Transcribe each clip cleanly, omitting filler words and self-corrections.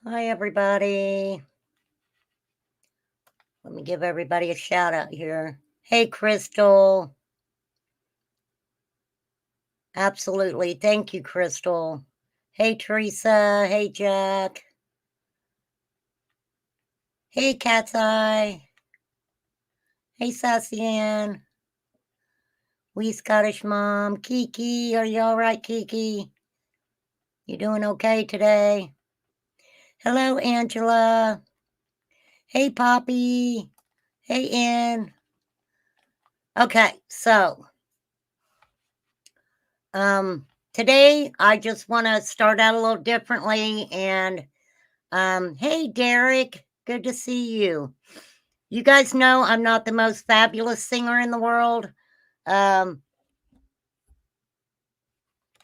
Hi, everybody. Let me give everybody a shout out here. Hey, Crystal. Absolutely. Thank you, Crystal. Hey, Teresa. Hey, Jack. Hey, Cat's Eye. Hey, Sassy Ann. Wee Scottish Mom. Kiki. Are you all right, Kiki? You doing okay today? Hello, Angela. Hey, Poppy. Hey, Ann. Okay, so today I just want to start out a little differently. And hey, Derek, good to see you. You guys know I'm not the most fabulous singer in the world, um,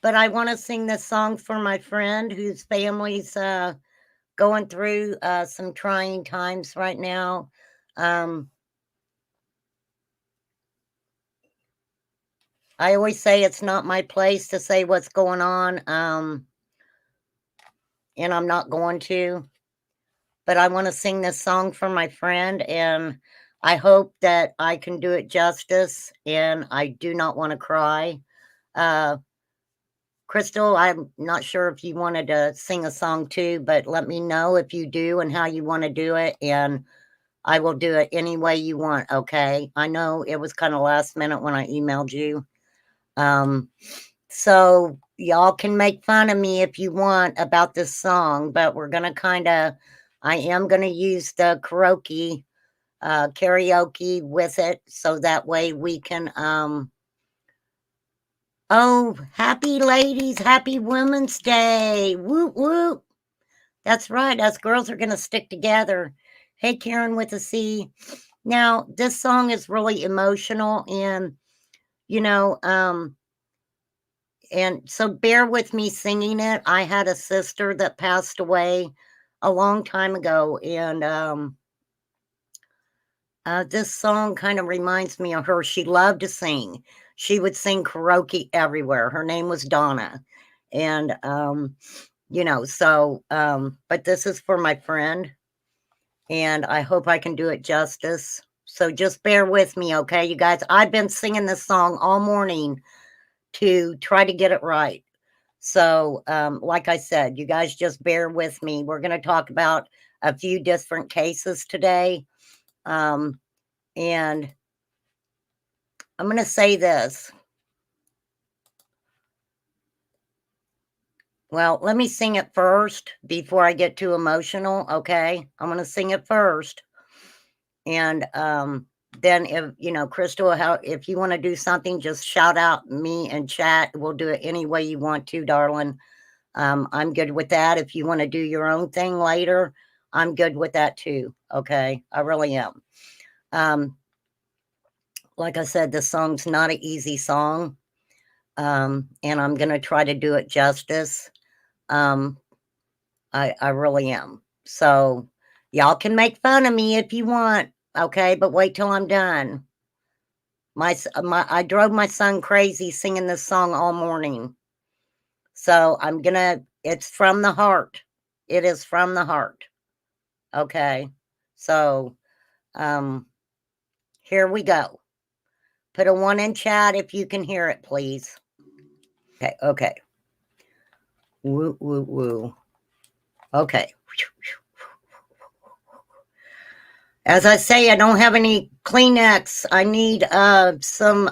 but I want to sing this song for my friend whose family's going through some trying times right now. I always say it's not my place to say what's going on, and I'm not going to. But I want to sing this song for my friend, and I hope that I can do it justice, and I do not want to cry. Uh, Crystal, I'm not sure if you wanted to sing a song too, but let me know if you do and how you want to do it, and I will do it any way you want, okay? I know it was kind of last minute when I emailed you. Um, so y'all can make fun of me if you want about this song, but we're going to I am going to use the karaoke with it so that way we can, oh, happy ladies, happy Women's Day. Whoop, whoop. That's right. Us girls are going to stick together. Hey, Karen with a C. Now, this song is really emotional and, you know, and so bear with me singing it. I had a sister that passed away a long time ago, and this song kind of reminds me of her. She loved to sing. She would sing karaoke everywhere. Her name was Donna, and but this is for my friend, and I hope I can do it justice. So just bear with me, okay, you guys? I've been singing this song all morning to try to get it right. So, like I said, you guys just bear with me. We're going to talk about a few different cases today. And I'm going to say this. Well, let me sing it first before I get too emotional, okay? I'm going to sing it first. And then if, Crystal, if you want to do something, just shout out me and chat. We'll do it any way you want to, darling. I'm good with that. If you want to do your own thing later, I'm good with that too. Okay. I really am. Like I said, this song's not an easy song. And I'm going to try to do it justice. I really am. So y'all can make fun of me if you want. Okay. But wait till I'm done. I drove my son crazy singing this song all morning. So it's from the heart. It is from the heart. Okay. So, here we go. Put a 1 in chat if you can hear it, please. Okay. Woo, woo, woo. Okay. As I say, I don't have any Kleenex. I need some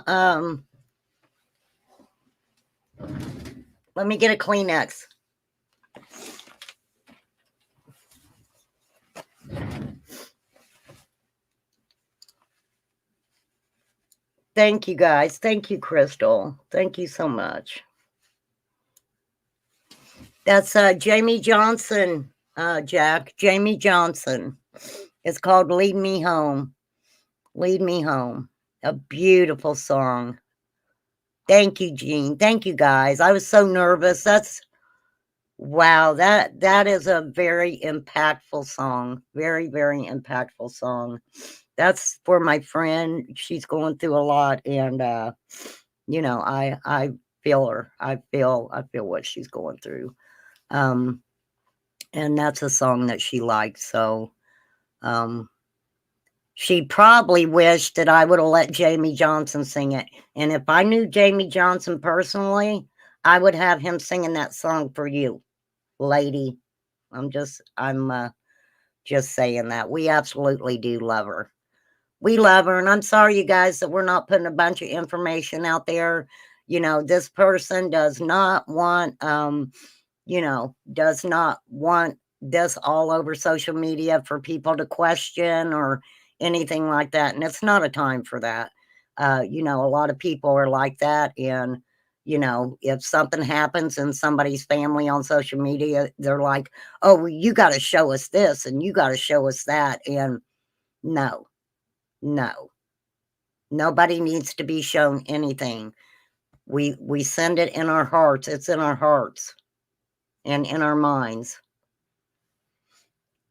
let me get a Kleenex. Thank you, guys. Thank you, Crystal. Thank you so much. That's Jamie Johnson, Jack. Jamie Johnson. It's called Lead Me Home. Lead Me Home. A beautiful song. Thank you, Jean. Thank you, guys. I was so nervous. Wow, that is a very impactful song. Very, very impactful song. That's for my friend. She's going through a lot, and I feel her. I feel what she's going through. and that's a song that she liked. So um, she probably wished that I would have let Jamie Johnson sing it. And if I knew Jamie Johnson personally, I would have him singing that song for you, lady. I'm just saying that. We absolutely do love her. We love her, and I'm sorry, you guys, that we're not putting a bunch of information out there. This person does not want, does not want this all over social media for people to question or anything like that. And it's not a time for that. A lot of people are like that. And, if something happens in somebody's family on social media, they're like, oh, well, you got to show us this and you got to show us that. And no, no, nobody needs to be shown anything. We send it in our hearts. It's in our hearts and in our minds.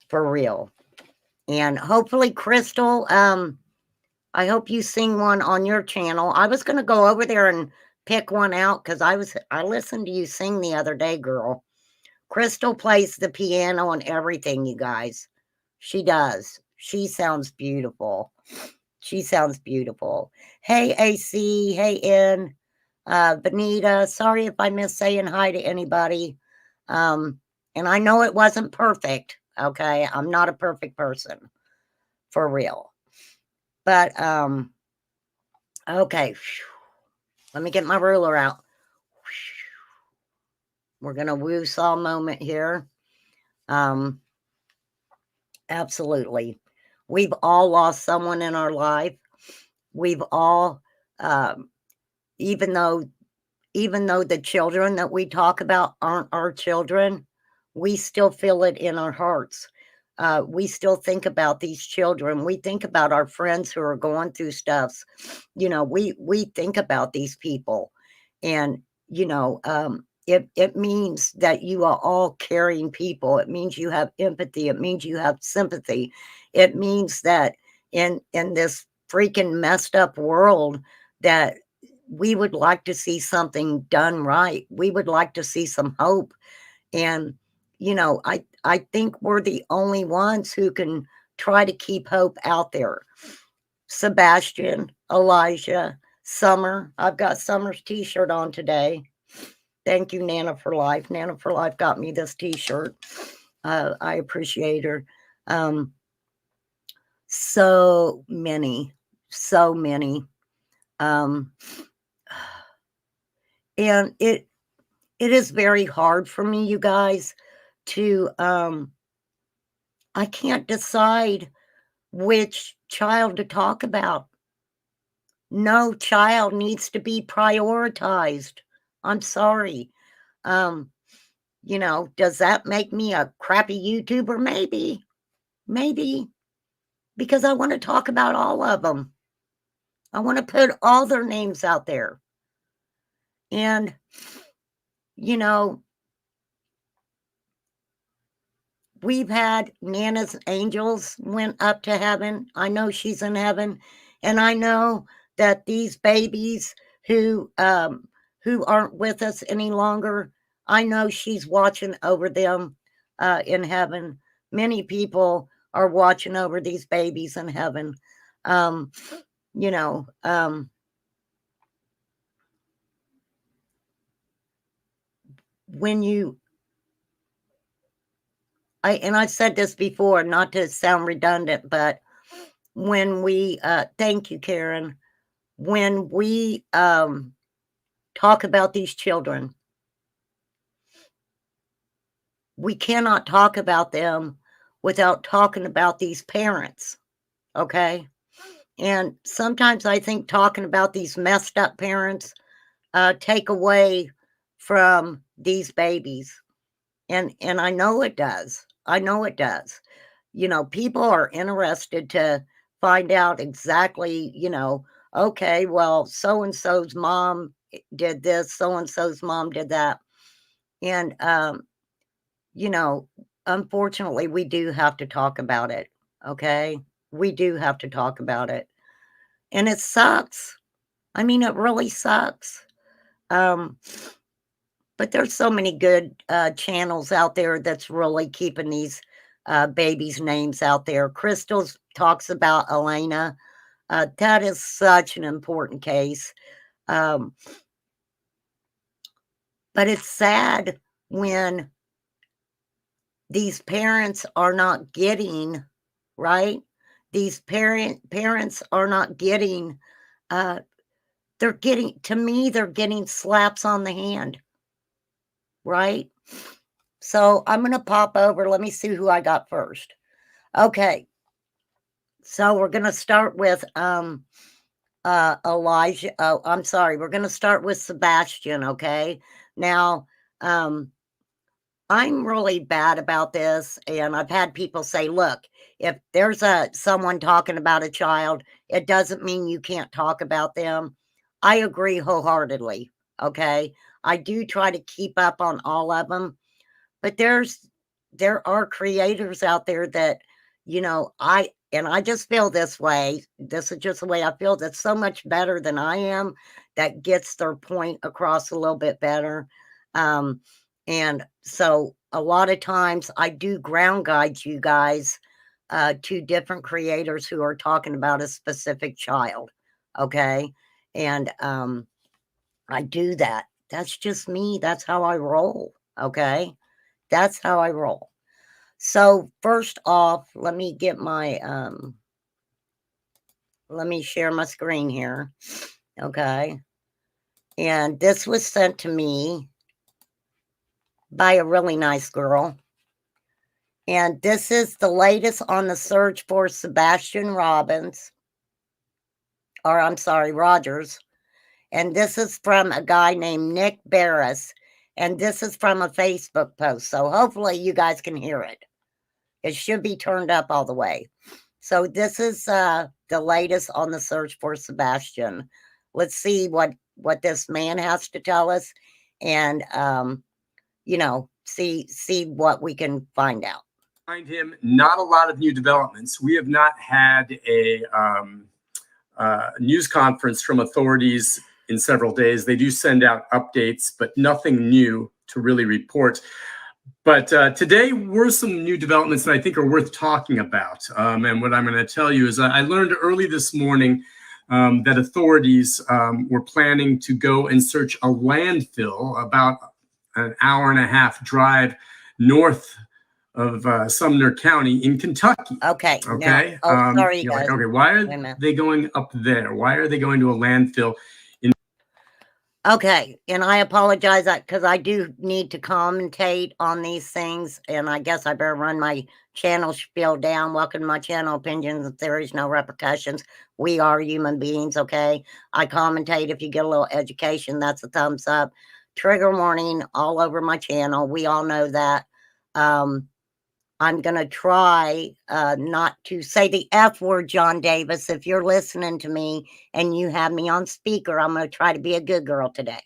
For real. And hopefully, Crystal, I hope you sing one on your channel. I was gonna go over there and pick one out because I listened to you sing the other day, girl. Crystal plays the piano and everything, you guys. She does. She sounds beautiful. She sounds beautiful. Hey, AC. Hey, N. Benita. Sorry if I miss saying hi to anybody. And I know it wasn't perfect. Okay. I'm not a perfect person. For real. But, okay. Let me get my ruler out. We're going to woo-saw moment here. Absolutely. We've all lost someone in our life. We've all, even though the children that we talk about aren't our children, we still feel it in our hearts. We still think about these children. We think about our friends who are going through stuff. We think about these people, and it means that you are all caring people. It means you have empathy. It means you have sympathy. It means that in this freaking messed up world that we would like to see something done right. We would like to see some hope. And, I think we're the only ones who can try to keep hope out there. Sebastian, Elijah, Summer. I've got Summer's t-shirt on today. Thank you, Nana for Life. Nana for Life got me this t-shirt. I appreciate her. So many, so many. And it is very hard for me, you guys, to I can't decide which child to talk about. No child needs to be prioritized. I'm sorry. Um, does that make me a crappy YouTuber? Maybe. Maybe. Because I want to talk about all of them. I want to put all their names out there. And, you know, we've had Nana's angels went up to heaven. I know she's in heaven. And I know that these babies who aren't with us any longer, I know she's watching over them in heaven. Many people are watching over these babies in heaven. Um, you know, when you I've said this before, not to sound redundant, but when we thank you, Karen, when we talk about these children, we cannot talk about them without talking about these parents. Okay. And sometimes I think talking about these messed up parents take away from these babies. And I know it does. I know it does. People are interested to find out exactly, okay, well, so and so's mom did this, so and so's mom did that. And you know, unfortunately, we do have to talk about it. Okay. We do have to talk about it. And it sucks. I mean, it really sucks. Um, But there's so many good channels out there that's really keeping these babies' names out there. Crystals talks about Elena. That is such an important case. Um, but it's sad when these parents are not getting, right? These parents are not getting, they're getting, to me, they're getting slaps on the hand, right? So I'm going to pop over. Let me see who I got first. Okay. So we're going to start with Elijah. Oh, I'm sorry. We're going to start with Sebastian. Okay. Now, I'm really bad about this, and I've had people say, look, if there's someone talking about a child, it doesn't mean you can't talk about them. I agree wholeheartedly. Okay. I do try to keep up on all of them, but there are creators out there that, I just feel this way. This is just the way I feel. That's so much better than I am. That gets their point across a little bit better. And so a lot of times I do ground guide you guys to different creators who are talking about a specific child. Okay. And I do that. That's just me. That's how I roll. Okay. That's how I roll. So first off, let me get my, let me share my screen here. Okay. And this was sent to me by a really nice girl. And this is the latest on the search for Sebastian Rogers. And this is from a guy named Nick Barris. And this is from a Facebook post. So hopefully you guys can hear it. It should be turned up all the way. So this is the latest on the search for Sebastian. Let's see what this man has to tell us, and see what we can find out. Find him. Not a lot of new developments. We have not had a news conference from authorities in several days. They do send out updates, but nothing new to really report. But today were some new developments that I think are worth talking about. And what I'm going to tell you is I learned early this morning that authorities were planning to go and search a landfill about an hour and a half drive north of Sumner County in Kentucky. Okay. Okay. Now, sorry, you're guys. Like, okay, why are they going up there? Why are they going to a landfill? Okay, and I apologize because I do need to commentate on these things, and I guess I better run my channel spiel down. Welcome to my channel, Opinions and Theories, No Repercussions. We are human beings, okay? I commentate. If you get a little education, that's a thumbs up. Trigger warning all over my channel. We all know that. I'm going to try not to say the F word, John Davis. If you're listening to me and you have me on speaker, I'm going to try to be a good girl today.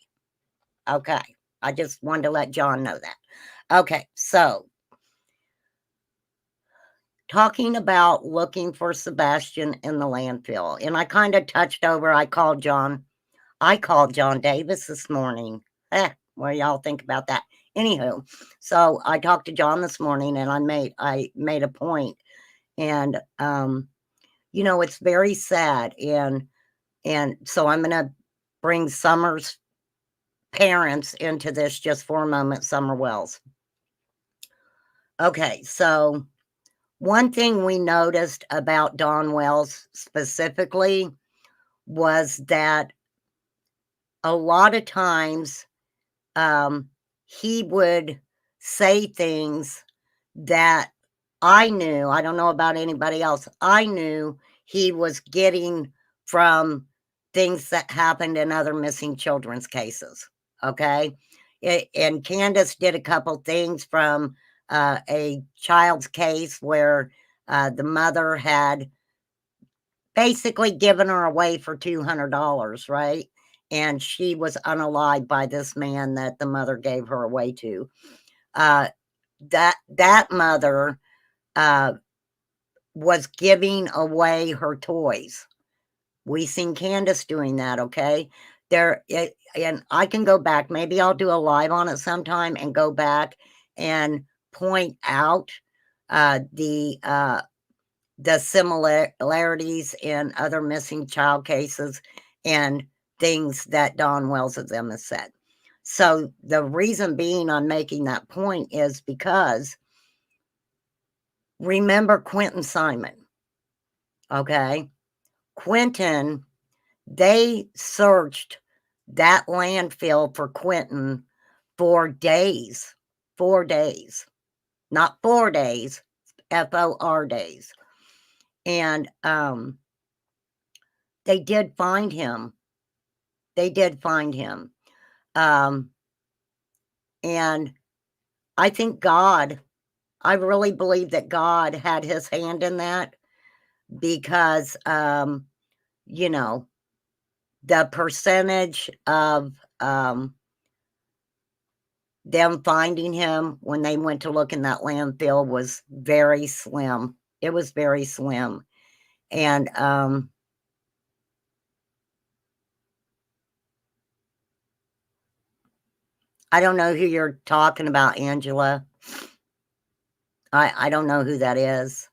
Okay. I just wanted to let John know that. Okay. So, talking about looking for Sebastian in the landfill. And I kind of touched over, I called John Davis this morning. What do y'all think about that? Anywho, so I talked to John this morning, and I made a point, and it's very sad, and so I'm gonna bring Summer's parents into this just for a moment. Summer Wells. Okay, so one thing we noticed about Dawn Wells specifically was that a lot of times he would say things that I knew, I don't know about anybody else, I knew he was getting from things that happened in other missing children's cases. Okay. And Candace did a couple things from a child's case where the mother had basically given her away for $200, right? And she was unalived by this man that the mother gave her away to. That mother was giving away her toys. We seen Candace doing that, okay? and I can go back. Maybe I'll do a live on it sometime and go back and point out the similarities in other missing child cases and things that Don Wells of them has said. So the reason being I'm making that point is because remember Quentin Simon, okay? Quentin, they searched that landfill for Quentin for days, 4 days, not 4 days, FOR days. And they did find him. They did find him. And I think God, I really believe that God had his hand in that because, you know, the percentage of them finding him when they went to look in that landfill was very slim. It was very slim. And I don't know who you're talking about, Angela. I don't know who that is.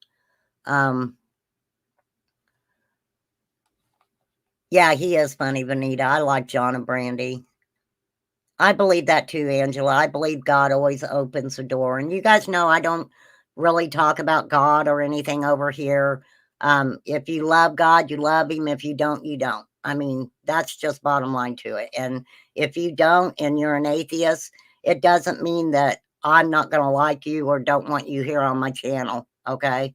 Yeah, he is funny, Vanita. I like John and Brandy. I believe that too, Angela. I believe God always opens the door. And you guys know I don't really talk about God or anything over here. If you love God, you love him. If you don't, you don't. I mean, that's just bottom line to it. And if you don't and you're an atheist, it doesn't mean that I'm not going to like you or don't want you here on my channel. Okay.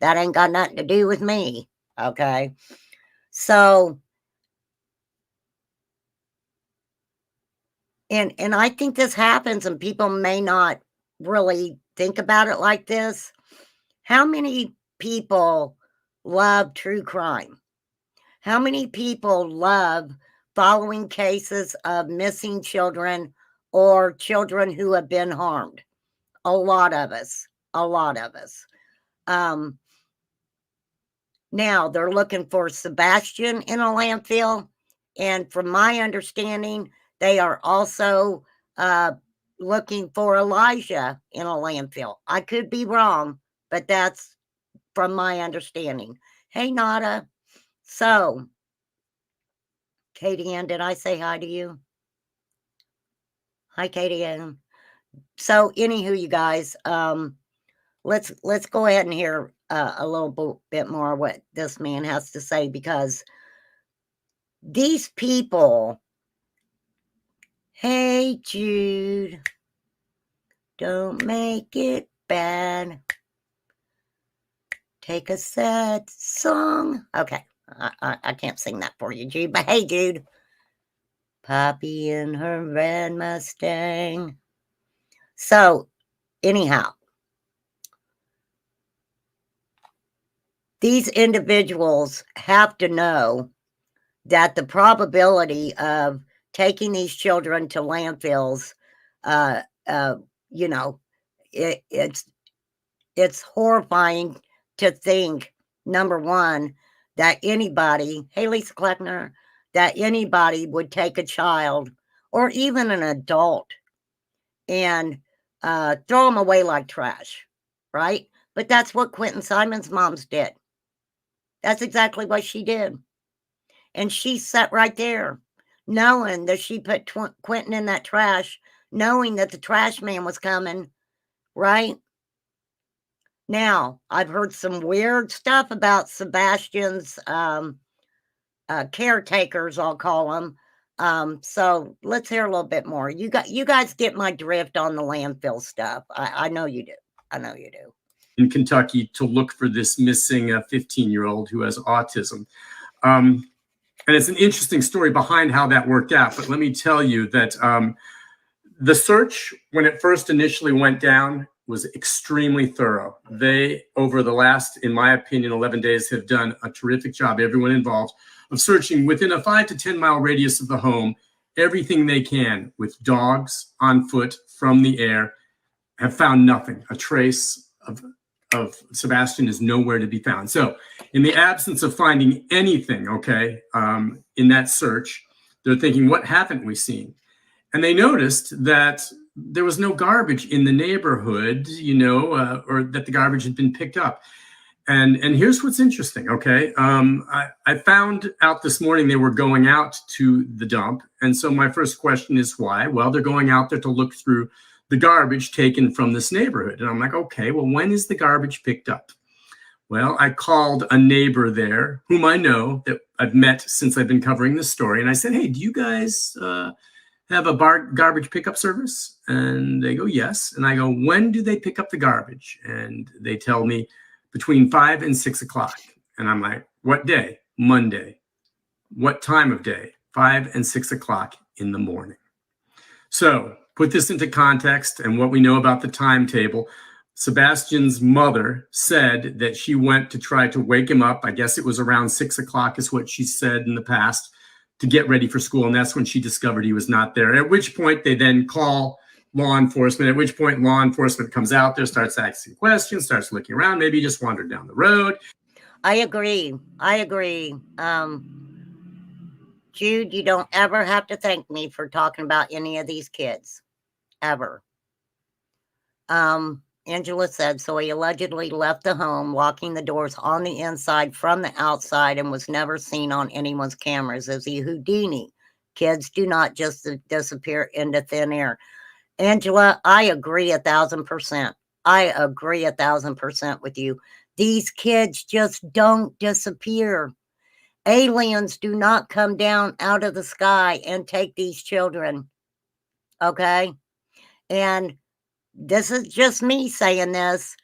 That ain't got nothing to do with me. Okay. So, and I think this happens and people may not really think about it like this. How many people love true crime? How many people love following cases of missing children or children who have been harmed? A lot of us. A lot of us. Now they're looking for Sebastian in a landfill. And from my understanding, they are also looking for Elijah in a landfill. I could be wrong, but that's from my understanding. Hey, Nada. So, Katie Ann, did I say hi to you? Hi, Katie Ann. So, anywho, you guys, let's go ahead and hear a little bit more what this man has to say, because these people, hey, Jude, don't make it bad. Take a sad song. Okay, I can't sing that for you, Jude, but hey, Jude. Poppy and her red Mustang. So, anyhow, these individuals have to know that the probability of taking these children to landfills, you know, it's horrifying to think, number one, that anybody, hey, Lisa Kleckner, that anybody would take a child or even an adult and throw them away like trash, right? But that's what Quentin Simon's moms did. That's exactly what she did. And she sat right there, knowing that she put Quentin in that trash, knowing that the trash man was coming, right? Now, I've heard some weird stuff about Sebastian's caretakers, I'll call them. So let's hear a little bit more. You guys get my drift on the landfill stuff. I know you do. I know you do. In Kentucky to look for this missing 15-year-old who has autism. And it's an interesting story behind how that worked out. But let me tell you that the search, when it first initially went down, was extremely thorough. They, over the last, in my opinion, 11 days, have done a terrific job, everyone involved, of searching within a 5 to 10 mile radius of the home, everything they can with dogs on foot from the air, have found nothing. A trace of Sebastian is nowhere to be found. So in the absence of finding anything, okay, in that search, They're thinking, what haven't we seen? And they noticed that there was no garbage in the neighborhood, or that the garbage had been picked up. And here's what's interesting, okay? I found out this morning they were going out to the dump. And so my first question is why? Well, they're going out there to look through the garbage taken from this neighborhood. And I'm like, okay, well, when is the garbage picked up? Well, I called a neighbor there whom I know, that I've met since I've been covering this story. And I said, hey, do you guys have a garbage pickup service? And they go, yes. And I go, when do they pick up the garbage? And they tell me between 5 and 6 o'clock. And I'm like, what day? Monday. What time of day? 5 and 6 o'clock in the morning. So put this into context and what we know about the timetable. Sebastian's mother said that she went to try to wake him up. I guess it was around 6 o'clock is what she said in the past, to get ready for school. And that's when she discovered he was not there. At which point they then call law enforcement, at which point law enforcement comes out there, starts asking questions, starts looking around. Maybe he just wandered down the road. I agree. Jude, you don't ever have to thank me for talking about any of these kids. Ever. Angela said, so he allegedly left the home, locking the doors on the inside from the outside, and was never seen on anyone's cameras. Is he Houdini? Kids do not just disappear into thin air. Angela, I agree 1,000%. I agree 1,000% with you. These kids just don't disappear. Aliens do not come down out of the sky and take these children. Okay? And this is just me saying this.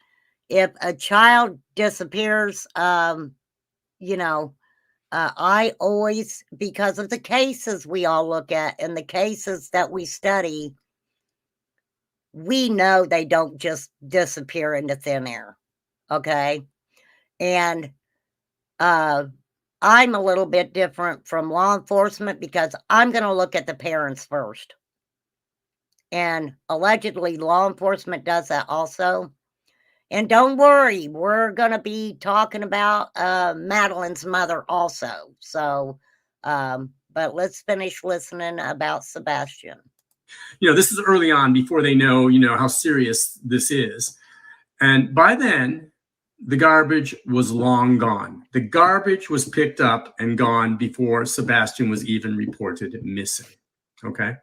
If a child disappears, I always, because of the cases we all look at and the cases that we study, we know they don't just disappear into thin air. Okay? And I'm a little bit different from law enforcement because I'm going to look at the parents first. And allegedly, law enforcement does that also. And don't worry, we're going to be talking about Madeline's mother also. So, but let's finish listening about Sebastian. This is early on, before they know, how serious this is. And by then, the garbage was long gone. The garbage was picked up and gone before Sebastian was even reported missing. Okay?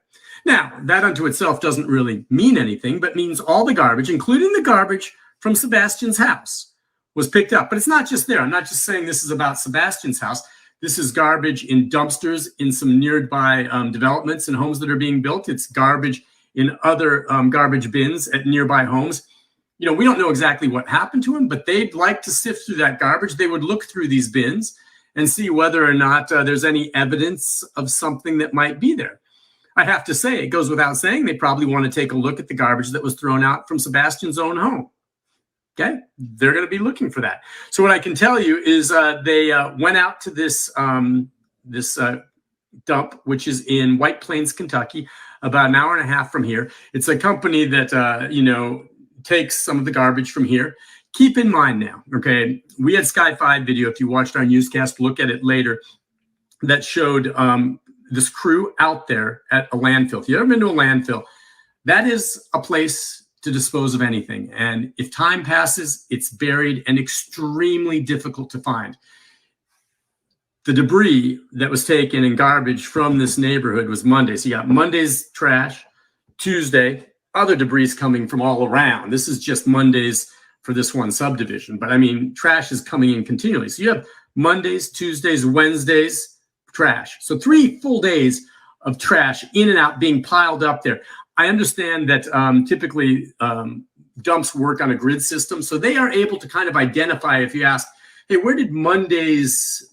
Now, that unto itself doesn't really mean anything, but means all the garbage, including the garbage from Sebastian's house, was picked up. But it's not just there. I'm not just saying this is about Sebastian's house. This is garbage in dumpsters in some nearby developments and homes that are being built. It's garbage in other garbage bins at nearby homes. We don't know exactly what happened to him, but they'd like to sift through that garbage. They would look through these bins and see whether or not there's any evidence of something that might be there. I have to say, it goes without saying, they probably want to take a look at the garbage that was thrown out from Sebastian's own home. Okay, they're going to be looking for that. So what I can tell you is they went out to this dump, which is in White Plains, Kentucky, about an hour and a half from here. It's a company that takes some of the garbage from here. Keep in mind now, okay, we had Sky 5 video, if you watched our newscast, look at it later, that showed this crew out there at a landfill. If you've ever been to a landfill, that is a place to dispose of anything. And if time passes, it's buried and extremely difficult to find. The debris that was taken in garbage from this neighborhood was Monday. So you got Monday's trash, Tuesday, other debris coming from all around. This is just Mondays for this one subdivision. But I mean, trash is coming in continually. So you have Mondays, Tuesdays, Wednesdays, trash. So 3 full days of trash in and out being piled up there. I understand that typically dumps work on a grid system, so they are able to kind of identify, if you ask, hey, where did Mondays,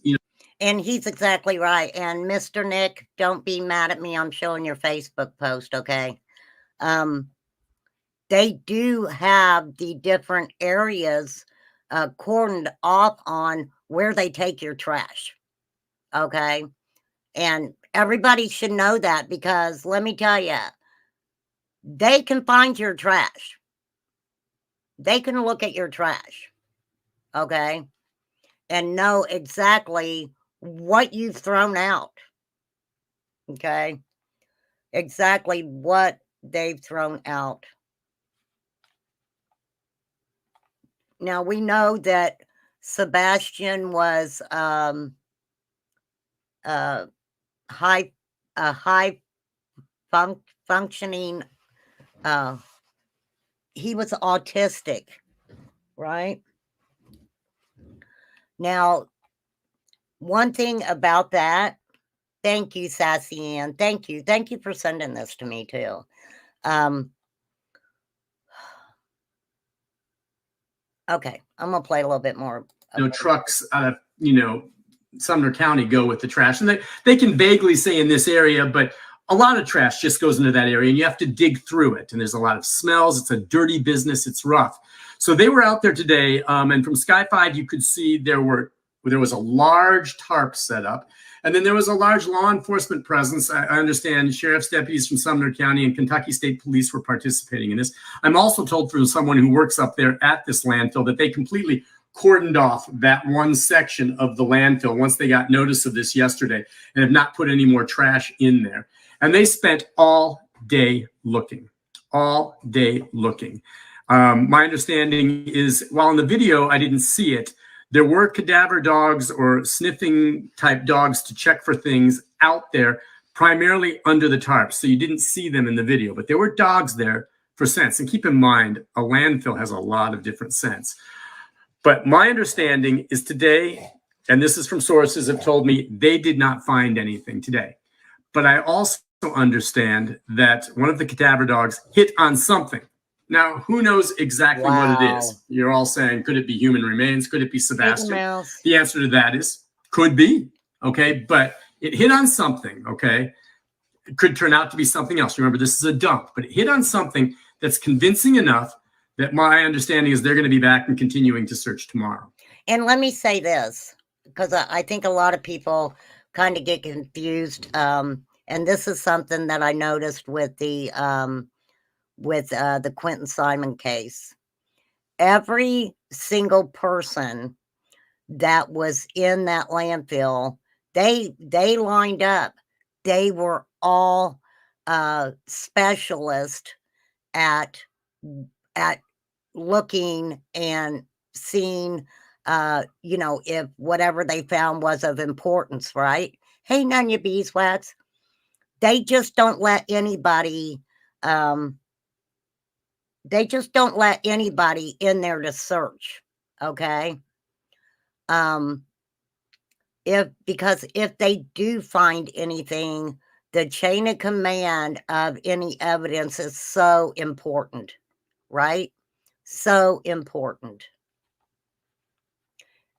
And he's exactly right. And Mr. Nick, don't be mad at me. I'm showing your Facebook post, okay? They do have the different areas cordoned off on where they take your trash, okay? And everybody should know that, because let me tell you, they can find your trash. They can look at your trash, okay, and know exactly what you've thrown out. Okay. Exactly what they've thrown out. Now we know that Sebastian was uh, high a high functioning. He was autistic, right? Now, one thing about that. Thank you, Sassy Ann. Thank you. Thank you for sending this to me too. Okay, I'm gonna play a little bit more. Trucks out of Sumner County go with the trash, and they can vaguely say in this area, but a lot of trash just goes into that area, and you have to dig through it. And there's a lot of smells. It's a dirty business. It's rough. So they were out there today, and from Sky 5, you could see there was a large tarp set up. And then there was a large law enforcement presence. I understand sheriff's deputies from Sumner County and Kentucky State Police were participating in this. I'm also told from someone who works up there at this landfill that they completely cordoned off that one section of the landfill once they got notice of this yesterday and have not put any more trash in there. And they spent all day looking. My understanding is, while in the video I didn't see it, there were cadaver dogs or sniffing type dogs to check for things out there, primarily under the tarps. So you didn't see them in the video, but there were dogs there for scents. And keep in mind, a landfill has a lot of different scents. But my understanding is today, and this is from sources have told me, they did not find anything today. But I also understand that one of the cadaver dogs hit on something. Now, who knows exactly what it is? You're all saying, could it be human remains? Could it be Sebastian? The answer to that is, could be, okay? But it hit on something, okay? It could turn out to be something else. Remember, this is a dump, but it hit on something that's convincing enough that my understanding is they're going to be back and continuing to search tomorrow. And let me say this, because I think a lot of people kind of get confused. And this is something that I noticed with the Quentin Simon case. Every single person that was in that landfill, they lined up. They were all specialists at looking and seeing, if whatever they found was of importance, right? Hey, none of you beeswax. They just don't let anybody. They just don't let anybody in there to search. Okay. Because if they do find anything, the chain of command of any evidence is so important, right? So important.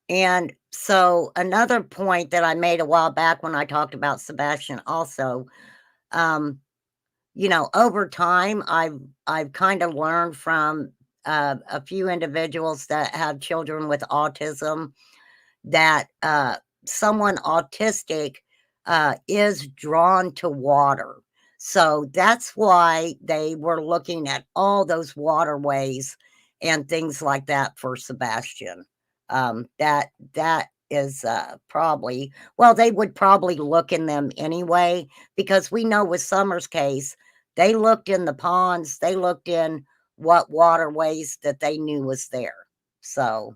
And so another point that I made a while back when I talked about Sebastian also, over time, I've kind of learned from a few individuals that have children with autism that someone autistic is drawn to water. So that's why they were looking at all those waterways and things like that for Sebastian. That is probably, well, they would probably look in them anyway, because we know with Summer's case, they looked in the ponds, they looked in what waterways that they knew was there. So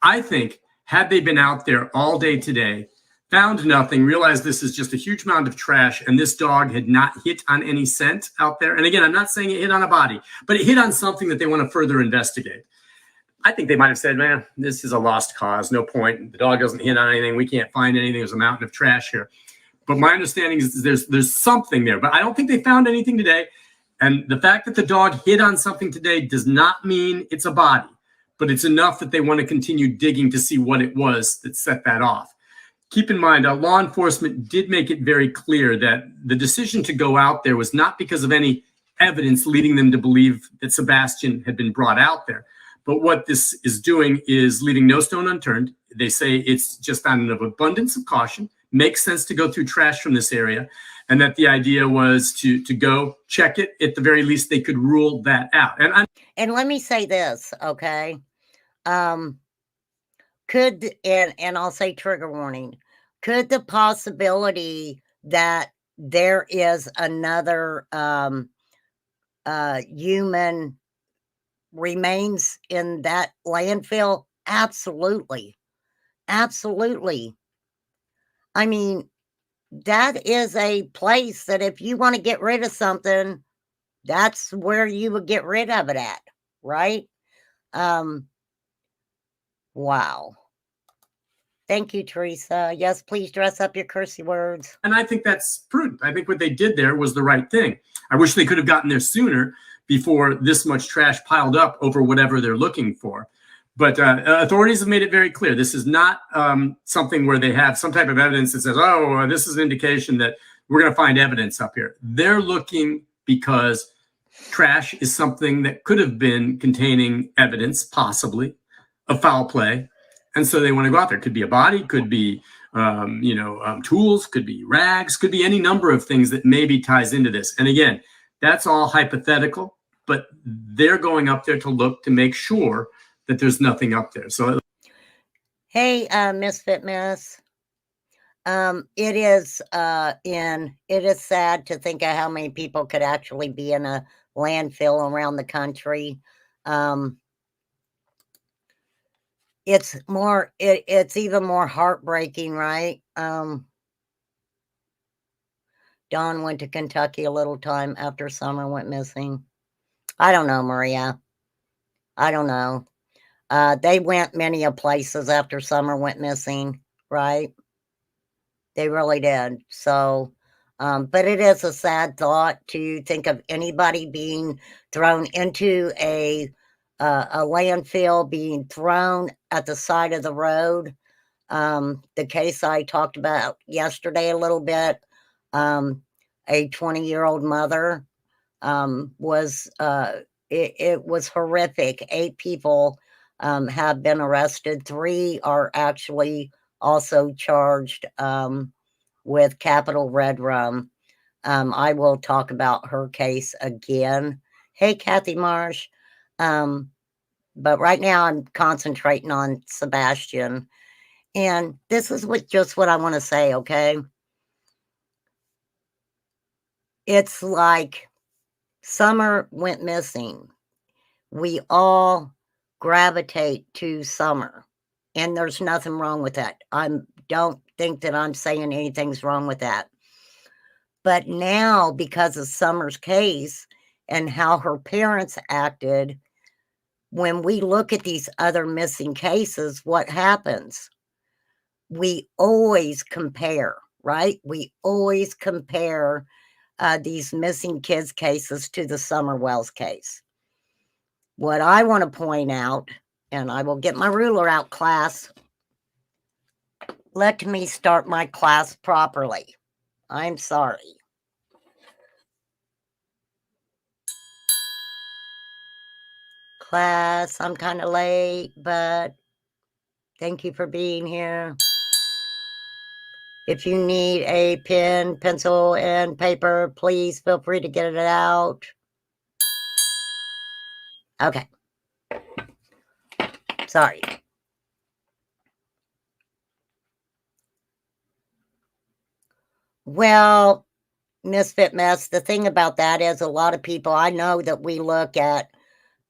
I think, had they been out there all day today, found nothing, realized this is just a huge mound of trash, and this dog had not hit on any scent out there. And again, I'm not saying it hit on a body, but it hit on something that they want to further investigate. I think they might have said, man, this is a lost cause. No point. The dog doesn't hit on anything. We can't find anything. There's a mountain of trash here. But my understanding is there's something there. But I don't think they found anything today. And the fact that the dog hit on something today does not mean it's a body. But it's enough that they want to continue digging to see what it was that set that off. Keep in mind, law enforcement did make it very clear that the decision to go out there was not because of any evidence leading them to believe that Sebastian had been brought out there. But what this is doing is leaving no stone unturned. They say it's just out of abundance of caution. Makes sense to go through trash from this area. And that the idea was to go check it. At the very least, they could rule that out. And let me say this, okay? And I'll say trigger warning. Could the possibility that there is another human remains in that landfill? Absolutely. Absolutely. I mean, that is a place that if you want to get rid of something, that's where you would get rid of it at, right? Wow. Thank you, Teresa. Yes, please dress up your cursey words. And I think that's prudent. I think what they did there was the right thing. I wish they could have gotten there sooner before this much trash piled up over whatever they're looking for. But authorities have made it very clear. This is not something where they have some type of evidence that says, oh, this is an indication that we're going to find evidence up here. They're looking because trash is something that could have been containing evidence, possibly, of foul play. And so they want to go out there. Could be a body, could be tools, could be rags, could be any number of things that maybe ties into this. And again, that's all hypothetical, but they're going up there to look to make sure that there's nothing up there. So, hey, Misfit Miss, it is sad to think of how many people could actually be in a landfill around the country. It's even more heartbreaking, right? Dawn went to Kentucky a little time after Summer went missing. I don't know, Maria. I don't know. They went many places after Summer went missing, right? They really did. So, but it is a sad thought to think of anybody being thrown into a landfill, being thrown at the side of the road. The case I talked about yesterday a little bit, a 20-year-old mother, was it was horrific. 8 people have been arrested. 3 are actually also charged with capital red rum. I will talk about her case again. Hey, Kathy Marsh. But right now I'm concentrating on Sebastian. And this is just what I want to say, okay? It's like Summer went missing. We all gravitate to Summer. And there's nothing wrong with that. I don't think that I'm saying anything's wrong with that. But now, because of Summer's case and how her parents acted, when we look at these other missing cases, what happens? We always compare, right? We always compare these missing kids cases to the Summer Wells case. What I want to point out, and I will get my ruler out, class. Let me start my class properly. I'm sorry. Class, I'm kind of late, but thank you for being here. If you need a pen, pencil, and paper, please feel free to get it out. Okay. Sorry. Well, Misfit Mess, the thing about that is a lot of people, I know that we look at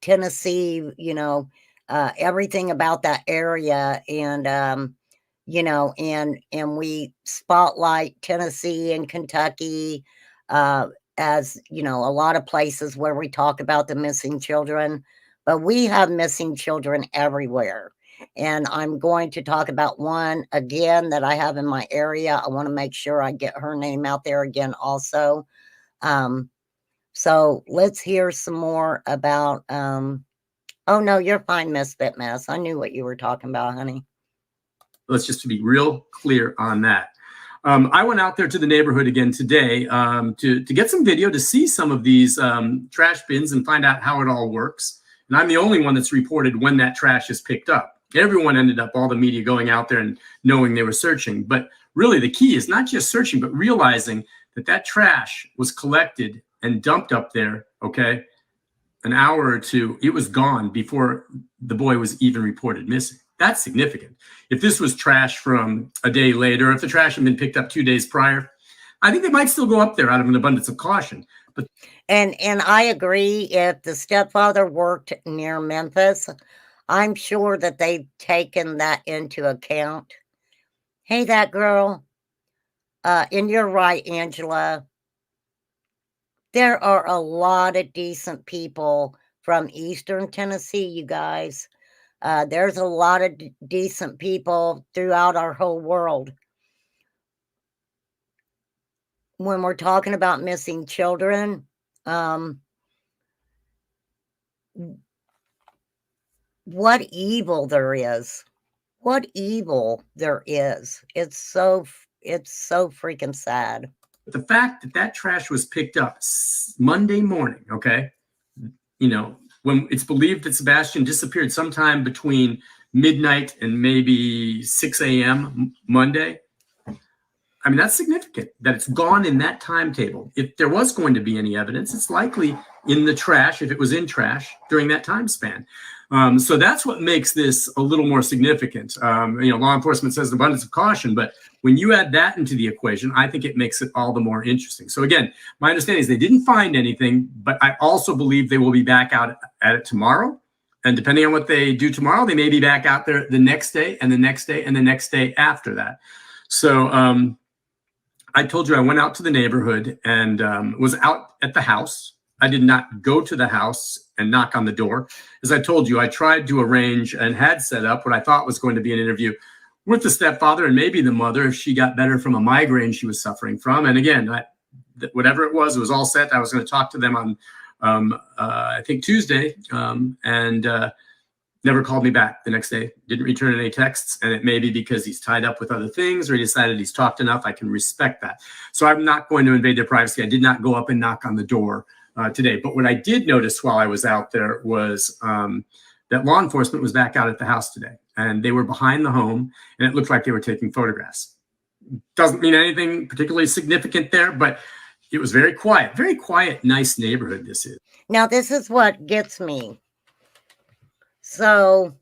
Tennessee, everything about that area, and and we spotlight Tennessee and Kentucky as a lot of places where we talk about the missing children, but we have missing children everywhere. And I'm going to talk about one again that I have in my area. I want to make sure I get her name out there again also. So let's hear some more about oh no, you're fine, Misfit Mess. I knew what you were talking about, honey. Let's just be real clear on that. I went out there to the neighborhood again today to get some video to see some of these trash bins and find out how it all works. And I'm the only one that's reported when that trash is picked up. Everyone ended up, all the media, going out there and knowing they were searching. But really the key is not just searching, but realizing that that trash was collected and dumped up there, okay, an hour or two. It was gone before the boy was even reported missing. That's significant. If this was trash from a day later, if the trash had been picked up 2 days prior, I think they might still go up there out of an abundance of caution. But And I agree. If the stepfather worked near Memphis, I'm sure that they've taken that into account. Hey, that girl. And you're right, Angela. There are a lot of decent people from Eastern Tennessee, you guys. There's a lot of decent people throughout our whole world. When we're talking about missing children, what evil there is. What evil there is. It's so freaking sad. the fact that that trash was picked up Monday morning, okay, you know, when it's believed that Sebastian disappeared sometime between midnight and maybe 6 a.m. Monday. I mean, that's significant that it's gone in that timetable. If there was going to be any evidence, it's likely in the trash, if it was in trash during that time span. So that's what makes this a little more significant. Law enforcement says an abundance of caution, but when you add that into the equation, I think it makes it all the more interesting. So again, my understanding is they didn't find anything, but I also believe they will be back out at it tomorrow. And depending on what they do tomorrow, they may be back out there the next day and the next day and the next day after that. So I told you I went out to the neighborhood and was out at the house. I did not go to the house and knock on the door. As I told you, I tried to arrange and had set up what I thought was going to be an interview with the stepfather and maybe the mother if she got better from a migraine she was suffering from. And again, whatever it was all set. I was going to talk to them on, I think, Tuesday, and never called me back the next day, didn't return any texts, and it may be because he's tied up with other things or he decided he's talked enough. I can respect that. So I'm not going to invade their privacy. I did not go up and knock on the door today. But what I did notice while I was out there was that law enforcement was back out at the house today, and they were behind the home, and it looked like they were taking photographs. Doesn't mean anything particularly significant there, but it was very quiet, nice neighborhood this is. Now, this is what gets me. So,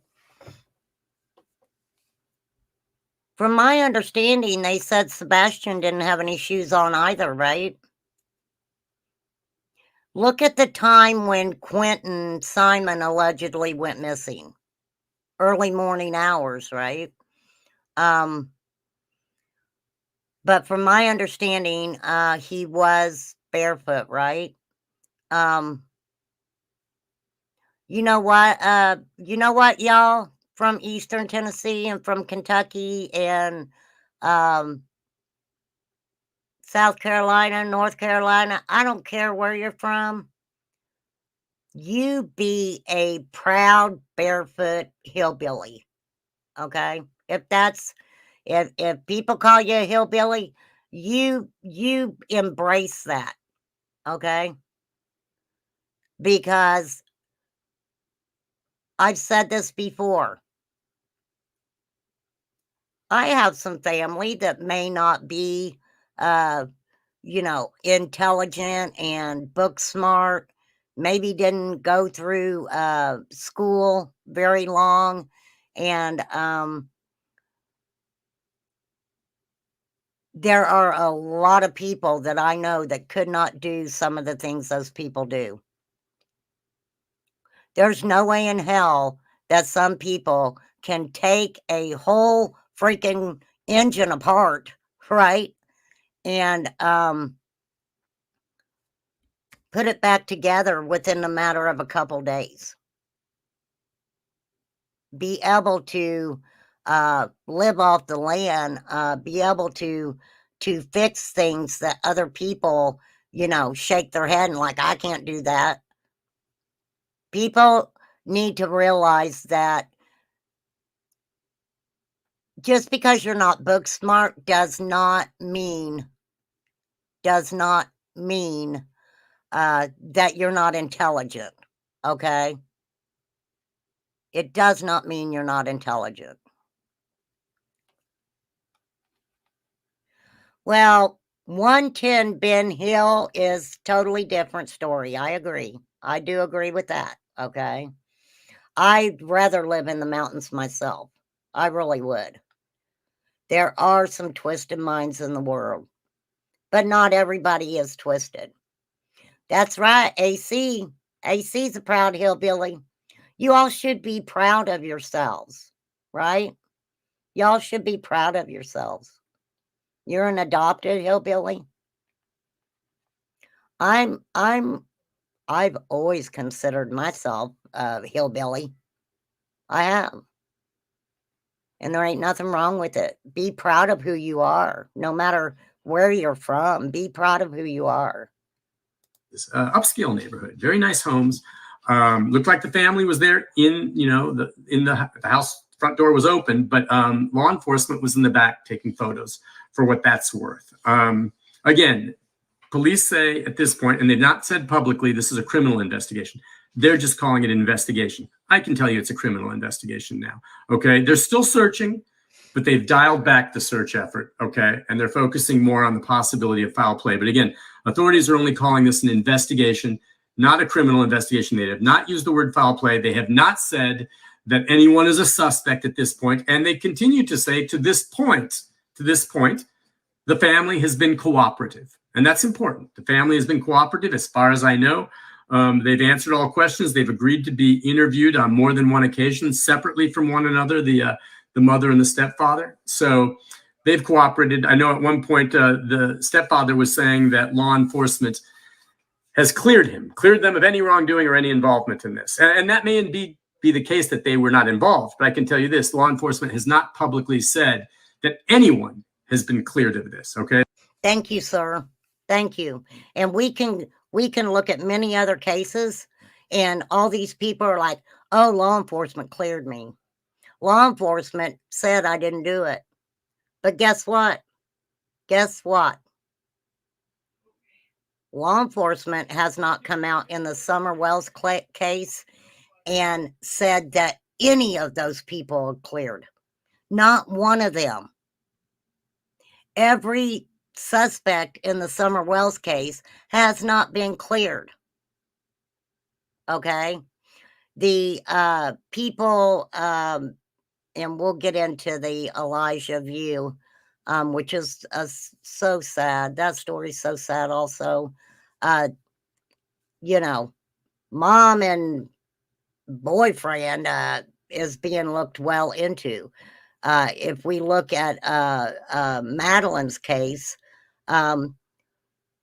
from my understanding, they said Sebastian didn't have any shoes on either, right? Look at the time when Quentin Simon allegedly went missing. Early morning hours, right? But from my understanding, he was barefoot, right? You know what, y'all, from Eastern Tennessee and from Kentucky and South Carolina, North Carolina, I don't care where you're from. You be a proud barefoot hillbilly. Okay? If people call you a hillbilly, you embrace that. Okay? Because I've said this before. I have some family that may not be, intelligent and book smart, maybe didn't go through school very long. And there are a lot of people that I know that could not do some of the things those people do. There's no way in hell that some people can take a whole freaking engine apart, right? And put it back together within a matter of a couple days. Be able to live off the land, be able to fix things that other people, shake their head and like, I can't do that. People need to realize that just because you're not book smart does not mean that you're not intelligent, okay? It does not mean you're not intelligent. Well, 110 Ben Hill is totally different story. I agree. I do agree with that, okay? I'd rather live in the mountains myself. I really would. There are some twisted minds in the world. but not everybody is twisted. That's right, AC. AC's a proud hillbilly. You all should be proud of yourselves, right? Y'all should be proud of yourselves. You're an adopted hillbilly. I've always considered myself a hillbilly. I have. And there ain't nothing wrong with it. Be proud of who you are, no matter where you're from. Be proud of who you are. This upscale neighborhood, very nice homes. Looked like the family was there in the house. Front door was open, but law enforcement was in the back taking photos for what that's worth. Again, police say at this point, and they've not said publicly, this is a criminal investigation. They're just calling it an investigation. I can tell you it's a criminal investigation now. Okay, they're still searching, but they've dialed back the search effort. Okay, and they're focusing more on the possibility of foul play. But again, authorities are only calling this an investigation, not a criminal investigation. They have not used the word foul play. They have not said that anyone is a suspect at this point. And they continue to say to this point, the family has been cooperative. And that's important. The family has been cooperative as far as I know. They've answered all questions. They've agreed to be interviewed on more than one occasion, separately from one another, the mother and the stepfather. So they've cooperated. I know at one point the stepfather was saying that law enforcement has cleared them of any wrongdoing or any involvement in this. And that may indeed be the case that they were not involved. But I can tell you this, law enforcement has not publicly said that anyone has been cleared of this, okay? Thank you, sir. Thank you. And we can look at many other cases, and all these people are like, oh, law enforcement cleared me. Law enforcement said I didn't do it. But guess what? Guess what? Law enforcement has not come out in the Summer Wells case and said that any of those people are cleared. Not one of them. Every suspect in the Summer Wells case has not been cleared. Okay? The people, and we'll get into the Elijah View, which is so sad. That story's so sad also. Mom and boyfriend is being looked well into. If we look at Madeline's case,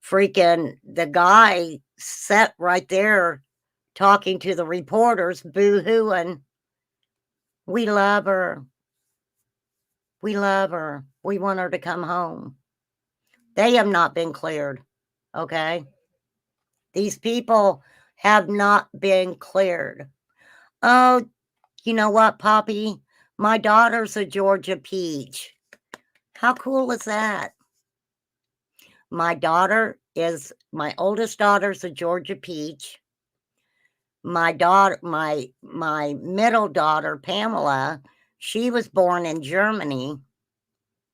freaking the guy sat right there talking to the reporters, boo-hooing. We love her. We love her. We want her to come home. They have not been cleared. Okay? These people have not been cleared. Oh, you know what, Poppy? My daughter's a Georgia peach. How cool is that? My oldest daughter's a Georgia peach. My middle daughter, Pamela, she was born in Germany.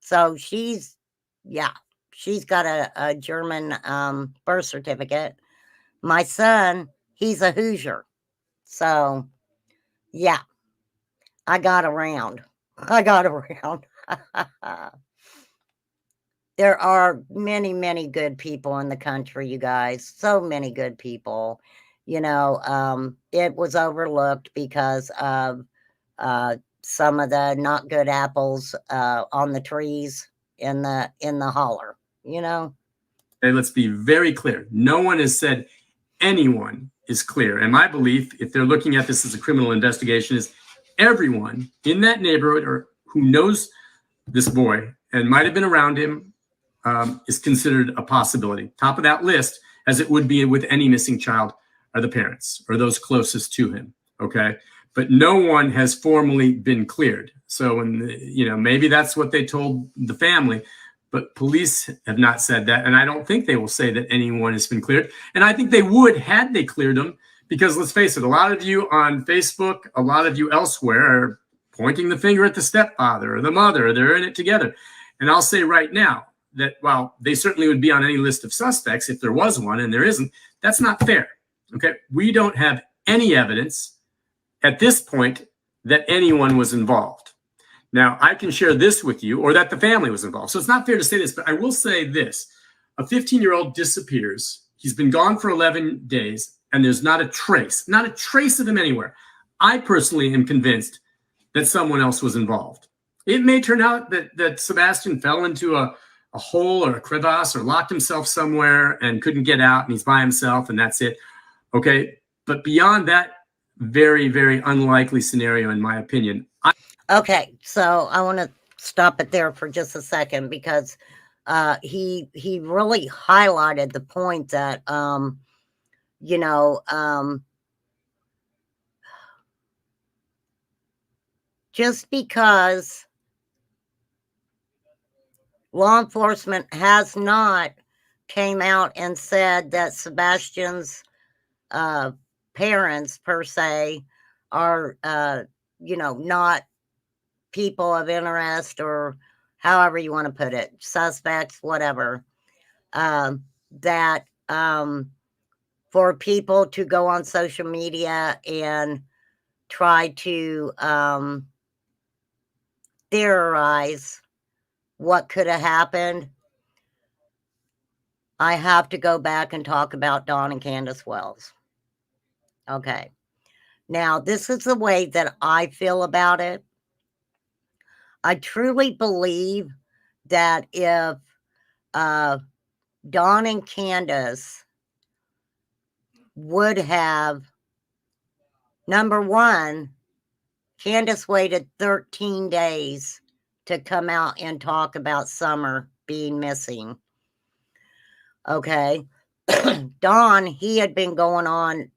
So she's got a German birth certificate. My son, he's a Hoosier. So, yeah, I got around. There are many, many good people in the country, you guys. So many good people. It was overlooked because of some of the not good apples on the trees in the holler, And let's be very clear. No one has said anyone is clear. And my belief, if they're looking at this as a criminal investigation, is everyone in that neighborhood or who knows this boy and might have been around him is considered a possibility. Top of that list, as it would be with any missing child, are the parents or those closest to him. Okay. But no one has formally been cleared. So, maybe that's what they told the family, but police have not said that. And I don't think they will say that anyone has been cleared. And I think they would had they cleared them, because let's face it, a lot of you on Facebook, a lot of you elsewhere are pointing the finger at the stepfather or the mother, or they're in it together. And I'll say right now that while they certainly would be on any list of suspects if there was one, and there isn't, that's not fair. Okay. We don't have any evidence at this point that anyone was involved. Now, I can share this with you, or that the family was involved. So it's not fair to say this, but I will say this. A 15-year-old disappears. He's been gone for 11 days, and there's not a trace of him anywhere. I personally am convinced that someone else was involved. It may turn out that Sebastian fell into a hole or a crevasse or locked himself somewhere and couldn't get out, and he's by himself, and that's it. Okay, but beyond that very, very unlikely scenario, in my opinion. Okay, so I want to stop it there for just a second, because he really highlighted the point that just because law enforcement has not came out and said that Sebastian's parents per se are not people of interest, or however you want to put it, suspects, whatever, that for people to go on social media and try to theorize what could have happened, I have to go back and talk about Don and Candace Wells. Okay. Now, this is the way that I feel about it. I truly believe that if Don and Candace would have, number one, Candace waited 13 days to come out and talk about Summer being missing. Okay. Don, he had been going on,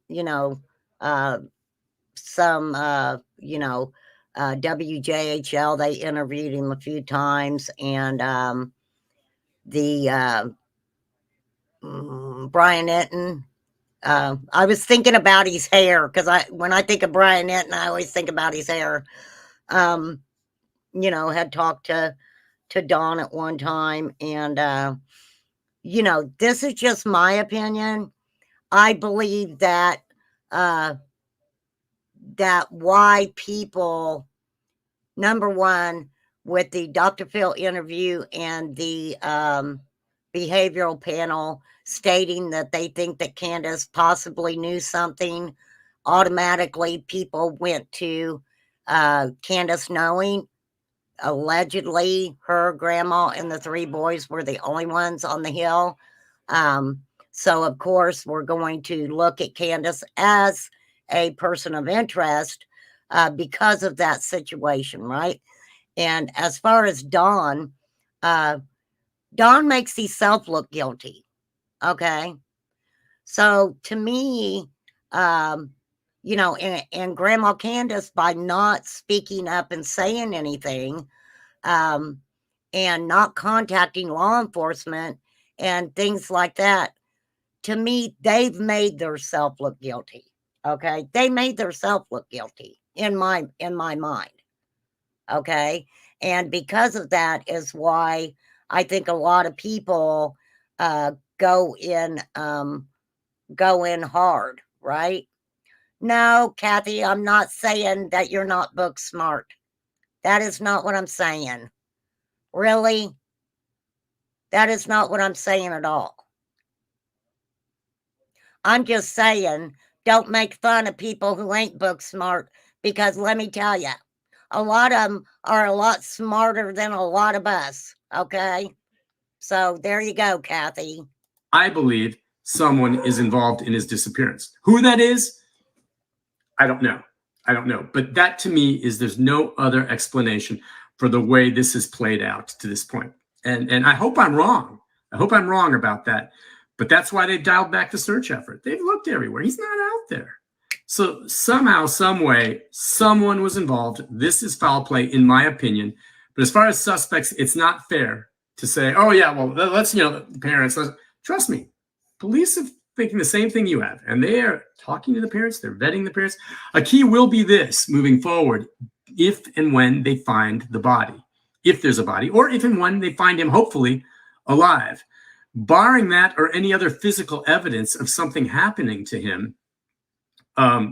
some, WJHL, they interviewed him a few times, and Brian Etten, I was thinking about his hair, because when I think of Brian Etten, I always think about his hair. Had talked to Don at one time, and this is just my opinion. I believe that why people, number one, with the Dr. Phil interview and the behavioral panel stating that they think that Candace possibly knew something, automatically people went to Candace knowing. Allegedly, her grandma and the three boys were the only ones on the hill. So, of course, we're going to look at Candace as a person of interest because of that situation, right? And as far as Don makes himself look guilty. Okay. So to me, and Grandma Candace, by not speaking up and saying anything, and not contacting law enforcement and things like that, to me, they've made themselves look guilty. Okay. They made themselves look guilty in my mind. Okay. And because of that is why I think a lot of people go in hard, right? No, Kathy, I'm not saying that you're not book smart. That is not what I'm saying. Really? That is not what I'm saying at all. I'm just saying, don't make fun of people who ain't book smart, because let me tell you, a lot of them are a lot smarter than a lot of us. Okay. So there you go, Kathy. I believe someone is involved in his disappearance. Who that is, I don't know. But that to me is, there's no other explanation for the way this has played out to this point. And I hope I'm wrong. I hope I'm wrong about that. But that's why they've dialed back the search effort. They've looked everywhere. He's not out there. So somehow, some way, someone was involved. This is foul play, in my opinion. But as far as suspects, it's not fair to say, oh, yeah, well, let's, the parents. Trust me, police are thinking the same thing you have. And they are talking to the parents. They're vetting the parents. A key will be this moving forward, if and when they find the body, if there's a body, or if and when they find him, hopefully, alive. Barring that or any other physical evidence of something happening to him,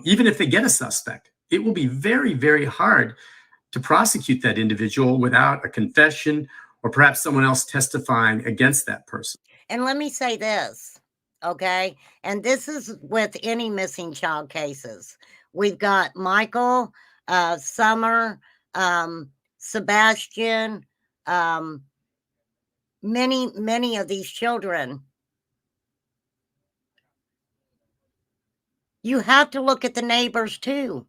even if they get a suspect, it will be very, very hard to prosecute that individual without a confession or perhaps someone else testifying against that person. And let me say this, okay? And this is with any missing child cases. We've got Michael, Summer, Sebastian, many of these children. You have to look at the neighbors too.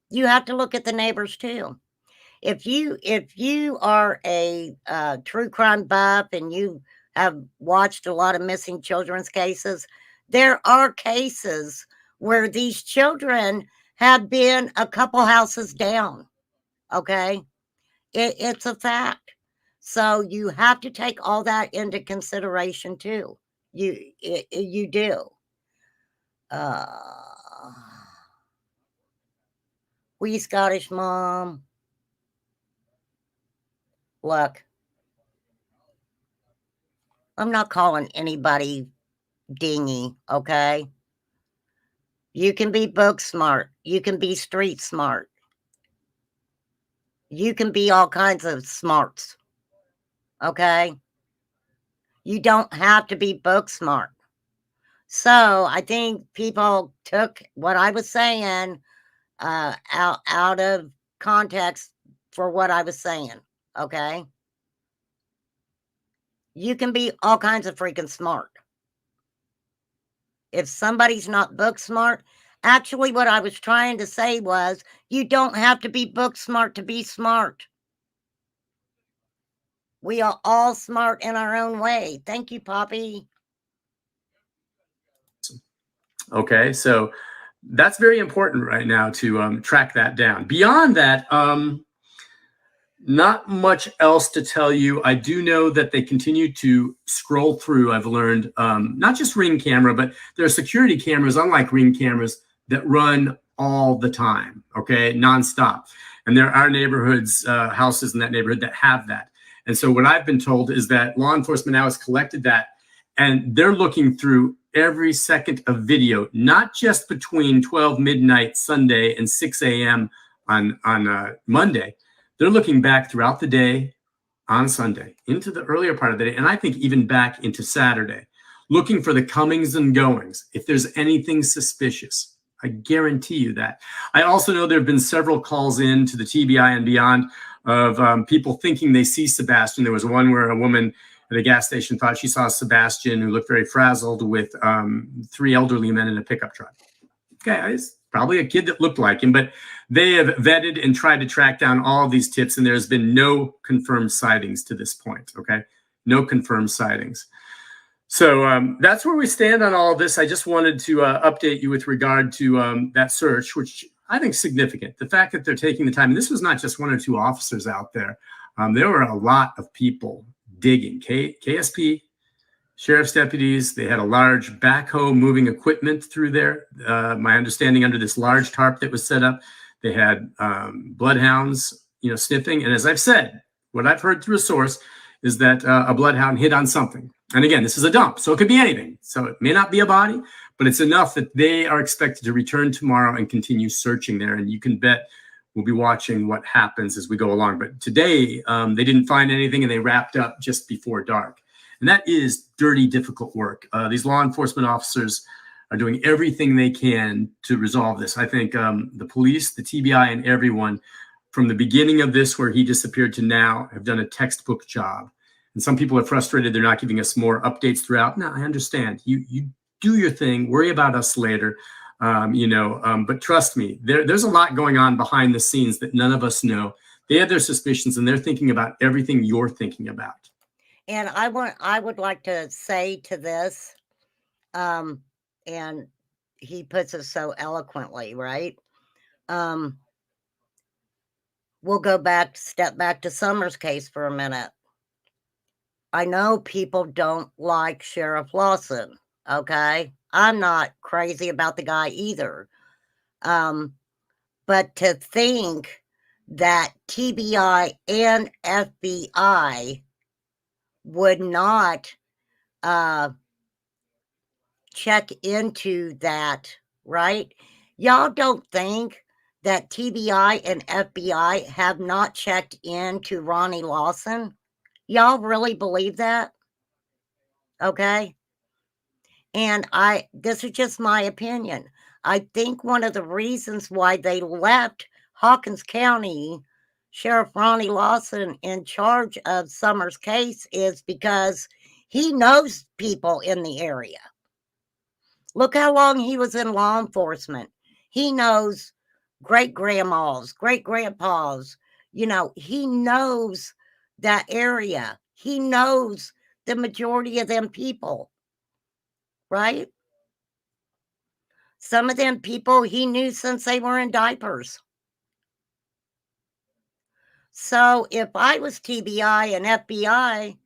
You have to look at the neighbors too. If you are a true crime buff and you have watched a lot of missing children's cases, there are cases where these children have been a couple houses down. Okay, it's a fact. So you have to take all that into consideration too. You do. Uh, we Scottish mom. Look, I'm not calling anybody dingy, okay? You can be book smart. You can be street smart. You can be all kinds of smarts, okay? You don't have to be book smart. So I think people took what I was saying out of context for what I was saying, okay? You can be all kinds of freaking smart. If somebody's not book smart, actually what I was trying to say was you don't have to be book smart to be smart. We are all smart in our own way. Thank you, Poppy. Okay, so that's very important right now to track that down. Beyond that, not much else to tell you. I do know that they continue to scroll through. I've learned not just Ring camera, but there are security cameras, unlike Ring cameras, that run all the time, okay, nonstop. And there are neighborhoods, houses in that neighborhood that have that. And so what I've been told is that law enforcement now has collected that, and they're looking through every second of video, not just between 12 midnight Sunday and 6 a.m. on Monday. They're looking back throughout the day on Sunday into the earlier part of the day, and I think even back into Saturday, looking for the comings and goings. If there's anything suspicious, I guarantee you that. I also know there have been several calls in to the TBI and beyond of people thinking they see Sebastian. There was one where a woman at a gas station thought she saw Sebastian, who looked very frazzled, with 3 elderly men in a pickup truck. Okay, it's probably a kid that looked like him, but they have vetted and tried to track down all of these tips, and there's been no confirmed sightings to this point, okay? No confirmed sightings. So that's where we stand on all of this. I just wanted to update you with regard to that search, which I think is significant. The fact that they're taking the time, and this was not just 1 or 2 officers out there. There were a lot of people digging. KSP, sheriff's deputies, they had a large backhoe moving equipment through there. My understanding, under this large tarp that was set up, they had bloodhounds, sniffing. And as I've said, what I've heard through a source is that a bloodhound hit on something. And again, this is a dump, so it could be anything. So it may not be a body, but it's enough that they are expected to return tomorrow and continue searching there. And you can bet we'll be watching what happens as we go along. But today, they didn't find anything, and they wrapped up just before dark. And that is dirty, difficult work. These law enforcement officers are doing everything they can to resolve this. I think the police, the TBI, and everyone from the beginning of this, where he disappeared, to now, have done a textbook job. And some people are frustrated they're not giving us more updates throughout. No, I understand. You do your thing. Worry about us later. But trust me, there's a lot going on behind the scenes that none of us know. They have their suspicions, and they're thinking about everything you're thinking about. And I would like to say to this, and he puts it so eloquently, right? We'll step back to Summer's case for a minute. I know people don't like Sheriff Lawson, okay? I'm not crazy about the guy either. But to think that TBI and FBI would not check into that, right? Y'all don't think that TBI and FBI have not checked into Ronnie Lawson? Y'all really believe that? Okay. And this is just my opinion. I think one of the reasons why they left Hawkins County Sheriff Ronnie Lawson in charge of Summers' case is because he knows people in the area. Look how long he was in law enforcement. He knows great grandmas, great grandpas. He knows that area. He knows the majority of them people, right? Some of them people he knew since they were in diapers. So if I was TBI and FBI,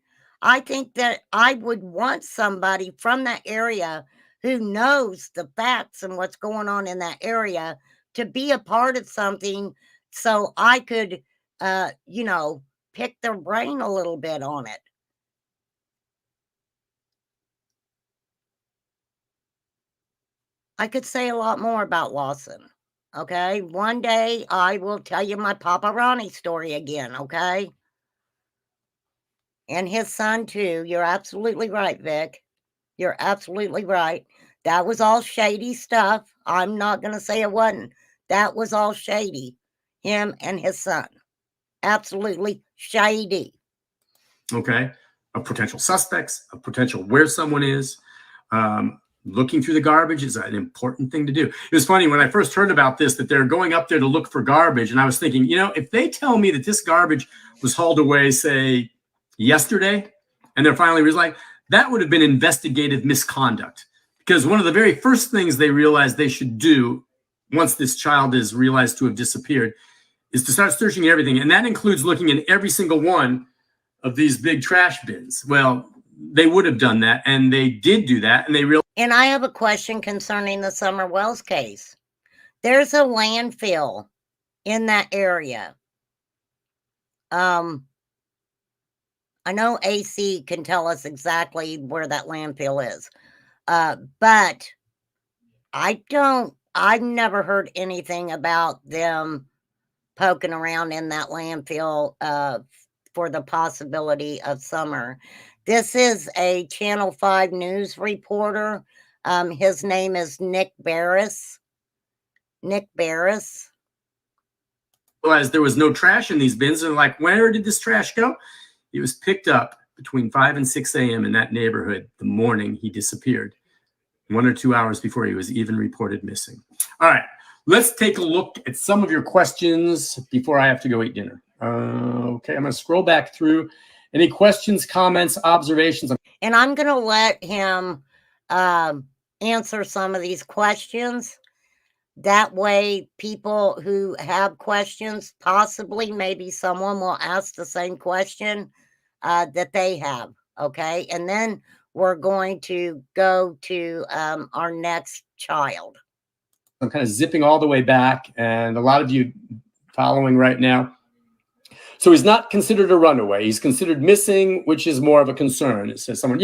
I think that I would want somebody from that area who knows the facts and what's going on in that area to be a part of something so I could, pick their brain a little bit on it. I could say a lot more about Lawson. Okay. One day I will tell you my Papa Ronnie story again. Okay. And his son, too. You're absolutely right, Vic. You're absolutely right. That was all shady stuff. I'm not going to say it wasn't. That was all shady. Him and his son. Absolutely shady. Okay. Of potential suspects, of potential where someone is. Looking through the garbage is an important thing to do. It was funny when I first heard about this, that they're going up there to look for garbage. And I was thinking, if they tell me that this garbage was hauled away, say, yesterday, and they're finally realized, that would have been investigative misconduct. Because one of the very first things they realized they should do once this child is realized to have disappeared is to start searching everything. And that includes looking in every single one of these big trash bins. Well, they would have done that, and they did do that, and they realized. And I have a question concerning the Summer Wells case. There's a landfill in that area. I know AC can tell us exactly where that landfill is. But I've never heard anything about them poking around in that landfill for the possibility of Summer. This is a Channel 5 news reporter. His name is Nick Barris. Nick Barris. Realized there was no trash in these bins. And like, where did this trash go? It was picked up between 5 and 6 a.m. in that neighborhood the morning he disappeared, 1 or 2 hours before he was even reported missing. All right, let's take a look at some of your questions before I have to go eat dinner. Okay, I'm going to scroll back through. Any questions, comments, observations? And I'm going to let him answer some of these questions. That way, people who have questions, possibly maybe someone will ask the same question that they have. Okay. And then we're going to go to our next child. I'm kind of zipping all the way back, and a lot of you following right now. So he's not considered a runaway. He's considered missing, which is more of a concern. It says someone,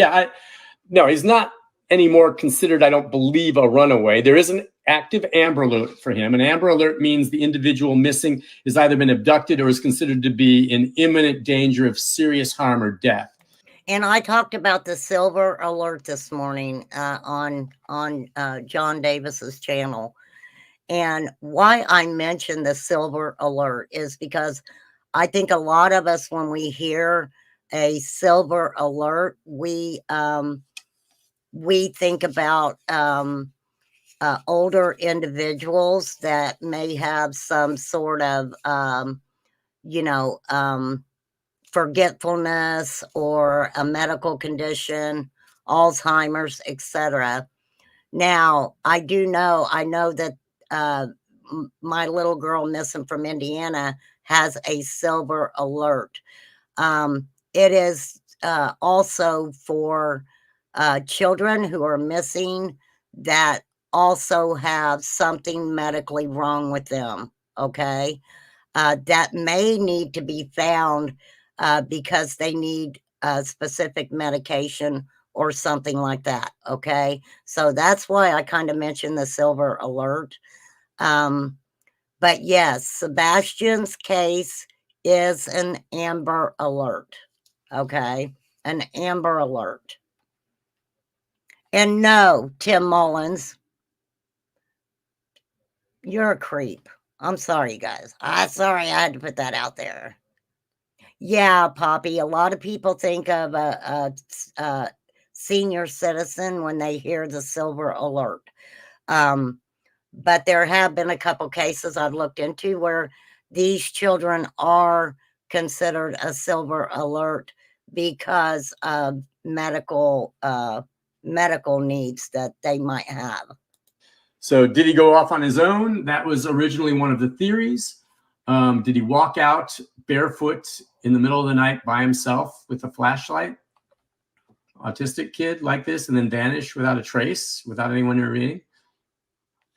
no, he's not anymore considered, I don't believe, a runaway. There is an active Amber Alert for him. An Amber Alert means the individual missing has either been abducted or is considered to be in imminent danger of serious harm or death. And I talked about the Silver Alert this morning on John Davis's channel. And why I mentioned the Silver Alert is because I think a lot of us, when we hear a Silver Alert, we think about older individuals that may have some sort of, forgetfulness or a medical condition, Alzheimer's, etc. Now, I know that my little girl missing from Indiana has a Silver Alert. It is also for children who are missing that also have something medically wrong with them, okay? That may need to be found because they need specific medication or something like that, okay? So that's why I kind of mentioned the Silver Alert. But yes, Sebastian's case is an Amber Alert, okay? An Amber Alert. And no, Tim Mullins, you're a creep. I'm sorry, guys. Sorry I had to put that out there. Yeah, Poppy, a lot of people think of a senior citizen when they hear the silver alert. But there have been a couple cases I've looked into where these children are considered a silver alert because of medical needs that they might have. So did he go off on his own? That was originally one of the theories. Did he walk out barefoot in the middle of the night by himself with a flashlight? Autistic kid like this, and then vanish without a trace, without anyone intervening?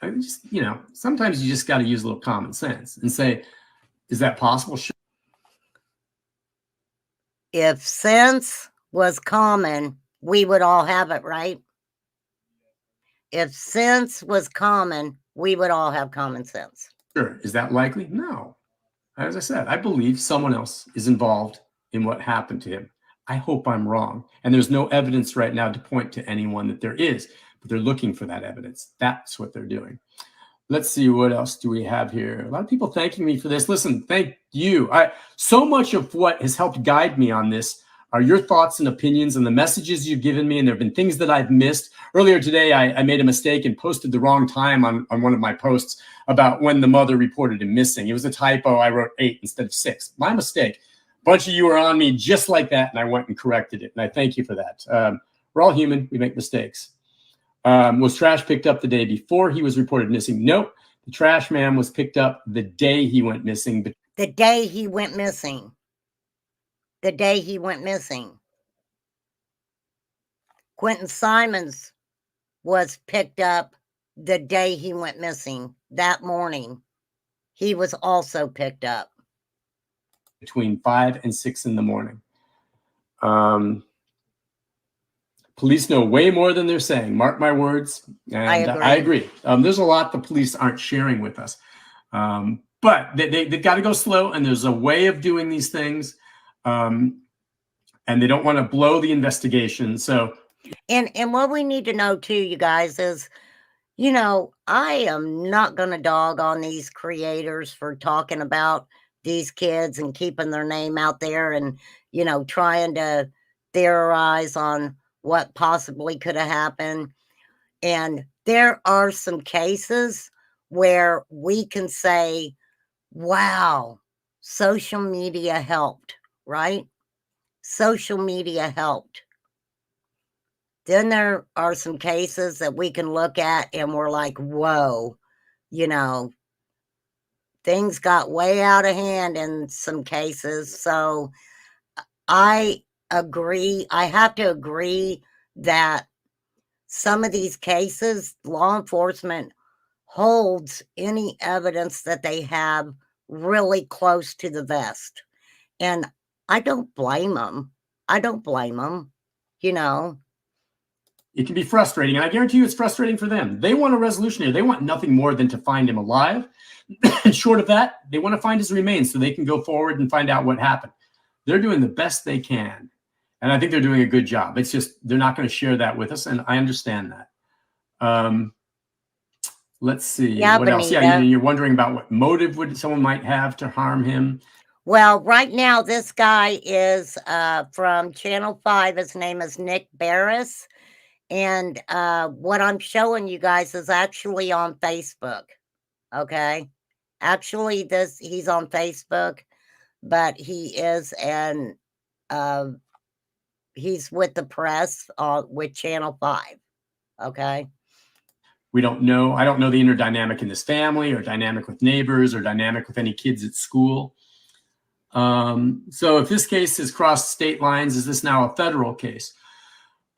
I mean, just, you know, sometimes you just got to use a little common sense and say, is that possible? Sure. If sense was common, we would all have it, right? If sense was common, we would all have common sense. Sure. Is that likely? No. As I said, I believe someone else is involved in what happened to him. I hope I'm wrong. And there's no evidence right now to point to anyone that there is, but they're looking for that evidence. That's what they're doing. Let's see, what else do we have here? A lot of people thanking me for this. Listen, thank you. So much of what has helped guide me on this are your thoughts and opinions and the messages you've given me. And there have been things that I've missed. Earlier today, I made a mistake and posted the wrong time on one of my posts about when the mother reported him missing. It was a typo. I wrote 8 instead of 6. My mistake. A bunch of you were on me just like that, and I went and corrected it. And I thank you for that. We're all human. We make mistakes. Was trash picked up the day before he was reported missing? Nope. The trash man was picked up the day he went missing. The day he went missing. The day he went missing. Quentin Simons was picked up the day he went missing. That morning, he was also picked up. Between 5 and 6 in the morning. Police know way more than they're saying. Mark my words. And I agree. There's a lot the police aren't sharing with us. But they've got to go slow, and there's a way of doing these things. And they don't want to blow the investigation. So, and what we need to know too, you guys, is, you know, I am not going to dog on these creators for talking about these kids and keeping their name out there and, you know, trying to theorize on what possibly could have happened. And there are some cases where we can say, wow, social media helped, right? Social media helped. Then there are some cases that we can look at and we're like, whoa, you know, things got way out of hand in some cases. So I agree. I have to agree that some of these cases, law enforcement holds any evidence that they have really close to the vest. And I don't blame them. I don't blame them, you know. It can be frustrating, and I guarantee you it's frustrating for them. They want a resolution here. They want nothing more than to find him alive. And short of that, they want to find his remains so they can go forward and find out what happened. They're doing the best they can, and I think they're doing a good job. It's just they're not going to share that with us, and I understand that. Let's see. Yeah, what else? Yeah, you're wondering about what motive would someone might have to harm him. Well, right now, this guy is from Channel 5. His name is Nick Barris. And what I'm showing you guys is actually on Facebook. Okay. Actually, he's on Facebook, but he is he's with the press with Channel 5. Okay. We don't know. I don't know the inner dynamic in this family or dynamic with neighbors or dynamic with any kids at school. So if this case has crossed state lines, is this now a federal case?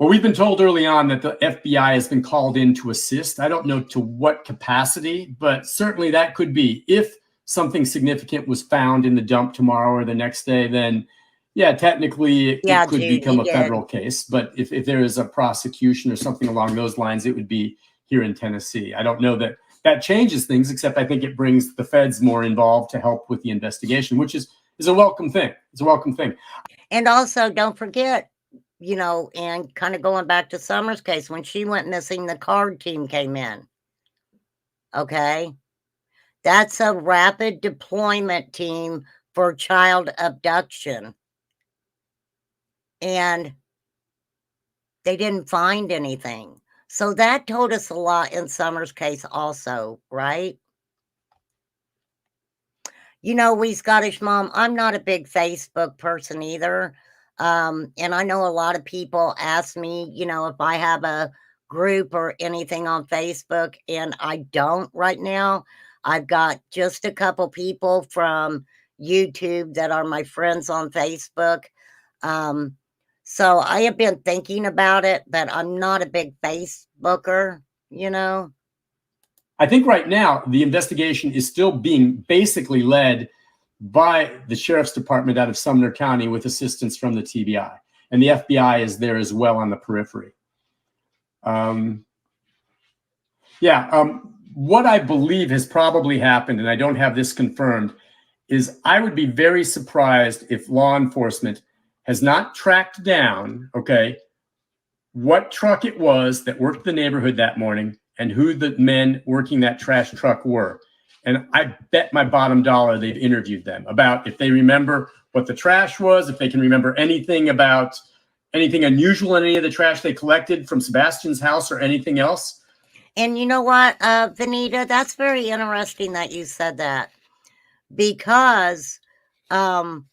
Well, we've been told early on that the FBI has been called in to assist. I don't know to what capacity, but certainly that could be. If something significant was found in the dump tomorrow or the next day, then yeah, technically it could become a federal case. But if there is a prosecution or something along those lines, it would be here in Tennessee. I don't know that that changes things, except I think it brings the feds more involved to help with the investigation, which is a welcome thing. It's a welcome thing. And also, don't forget, you know, and kind of going back to Summer's case, when she went missing, the card team came in. Okay. That's a rapid deployment team for child abduction. And they didn't find anything. So that told us a lot in Summer's case also, right? You know, we Scottish Mom, I'm not a big Facebook person either. And I know a lot of people ask me, you know, if I have a group or anything on Facebook, and I don't right now. I've got just a couple people from YouTube that are my friends on Facebook. Um, so I have been thinking about it, but I'm not a big Facebooker, you know. I think right now the investigation is still being basically led by the sheriff's department out of Sumner County with assistance from the TBI, and the FBI is there as well on the periphery. What I believe has probably happened, and I don't have this confirmed, is I would be very surprised if law enforcement has not tracked down, okay, what truck it was that worked the neighborhood that morning and who the men working that trash truck were. And I bet my bottom dollar they've interviewed them about if they remember what the trash was, if they can remember anything about anything unusual in any of the trash they collected from Sebastian's house or anything else. And you know what, Vanita, that's very interesting that you said that, because from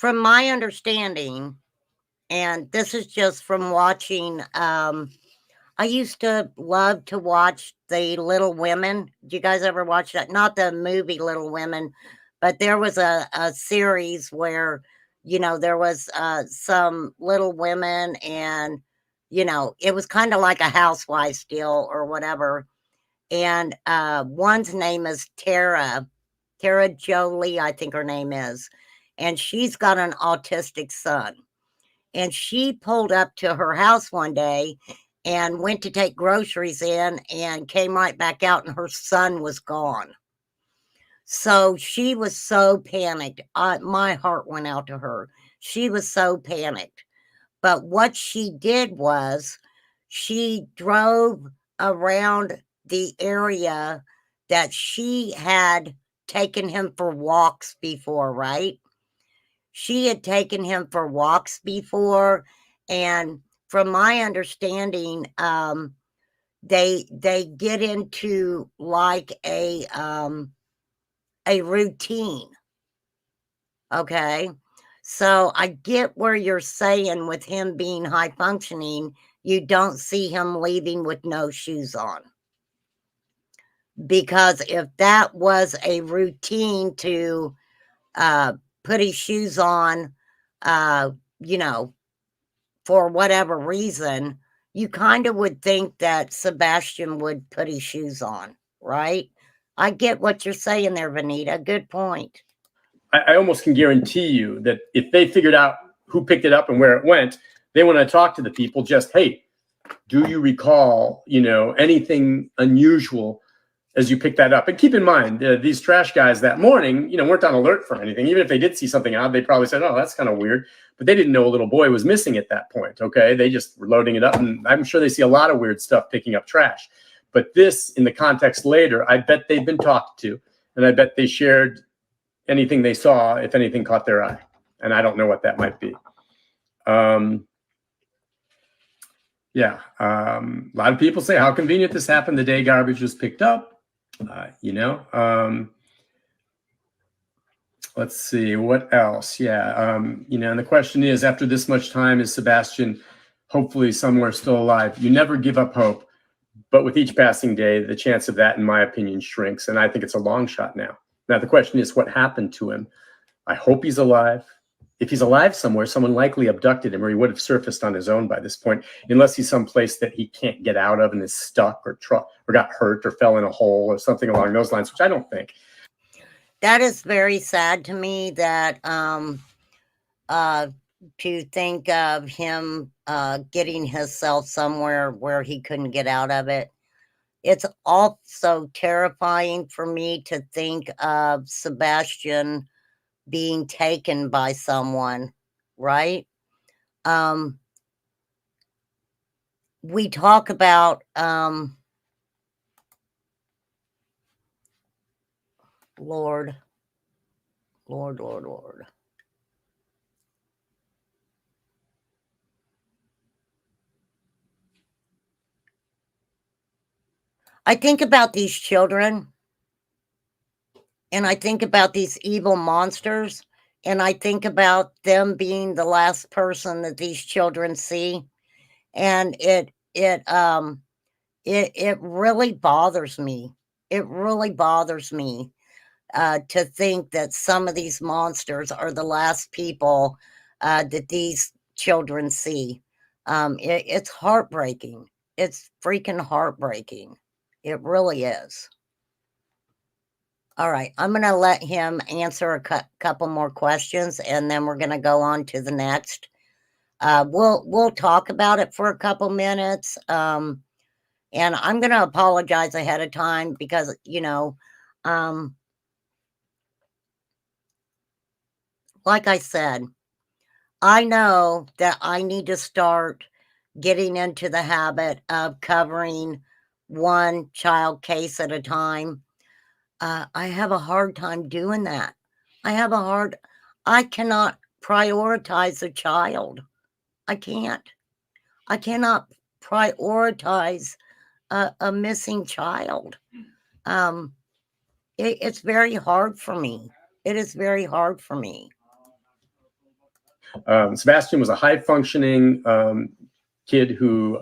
my understanding, and this is just from watching, I used to love to watch the Little Women. Do you guys ever watch that? Not the movie Little Women, but there was a series where, you know, there was some little women, and, you know, it was kind of like a Housewives deal or whatever. And one's name is Tara Jolie, I think her name is. And she's got an autistic son. And she pulled up to her house one day and went to take groceries in and came right back out, and her son was gone. So she was so panicked. My heart went out to her. She was so panicked. But what she did was she drove around the area that she had taken him for walks before, right? She had taken him for walks before, and from my understanding, they get into like a routine. Okay. So I get where you're saying with him being high functioning, you don't see him leaving with no shoes on. Because if that was a routine to put his shoes on, you know, for whatever reason, you kind of would think that Sebastian would put his shoes on, right? I get what you're saying there, Vanita. Good point. I almost can guarantee you that if they figured out who picked it up and where it went, they want to talk to the people. Just, hey, do you recall, you know, anything unusual as you pick that up? And keep in mind, these trash guys that morning, you know, weren't on alert for anything. Even if they did see something odd, they probably said, oh, that's kind of weird. But they didn't know a little boy was missing at that point, okay? They just were loading it up. And I'm sure they see a lot of weird stuff picking up trash. But this, in the context later, I bet they've been talked to. And I bet they shared anything they saw, if anything caught their eye. And I don't know what that might be. A lot of people say how convenient this happened the day garbage was picked up. Let's see what else. And the question is, after this much time, is Sebastian hopefully somewhere still alive? You never give up hope, but with each passing day, the chance of that, in my opinion, shrinks. And I think it's a long shot now. Now, the question is, what happened to him? I hope he's alive. If he's alive somewhere, someone likely abducted him, or he would have surfaced on his own by this point, unless he's someplace that he can't get out of and is stuck or got hurt or fell in a hole or something along those lines, which I don't think. That is very sad to me, that to think of him getting himself somewhere where he couldn't get out of it. It's also terrifying for me to think of Sebastian being taken by someone, right? We talk about Lord. I think about these children, and I think about these evil monsters, and I think about them being the last person that these children see, and it really bothers me. It really bothers me to think that some of these monsters are the last people that these children see. It's heartbreaking. It's freaking heartbreaking. It really is. All right, I'm going to let him answer a couple more questions, and then we're going to go on to the next. We'll talk about it for a couple minutes, and I'm going to apologize ahead of time because like I said, I know that I need to start getting into the habit of covering one child case at a time. I have a hard time doing that. I cannot prioritize a child. I can't. I cannot prioritize a missing child. It's very hard for me. It is very hard for me. Sebastian was a high-functioning kid who,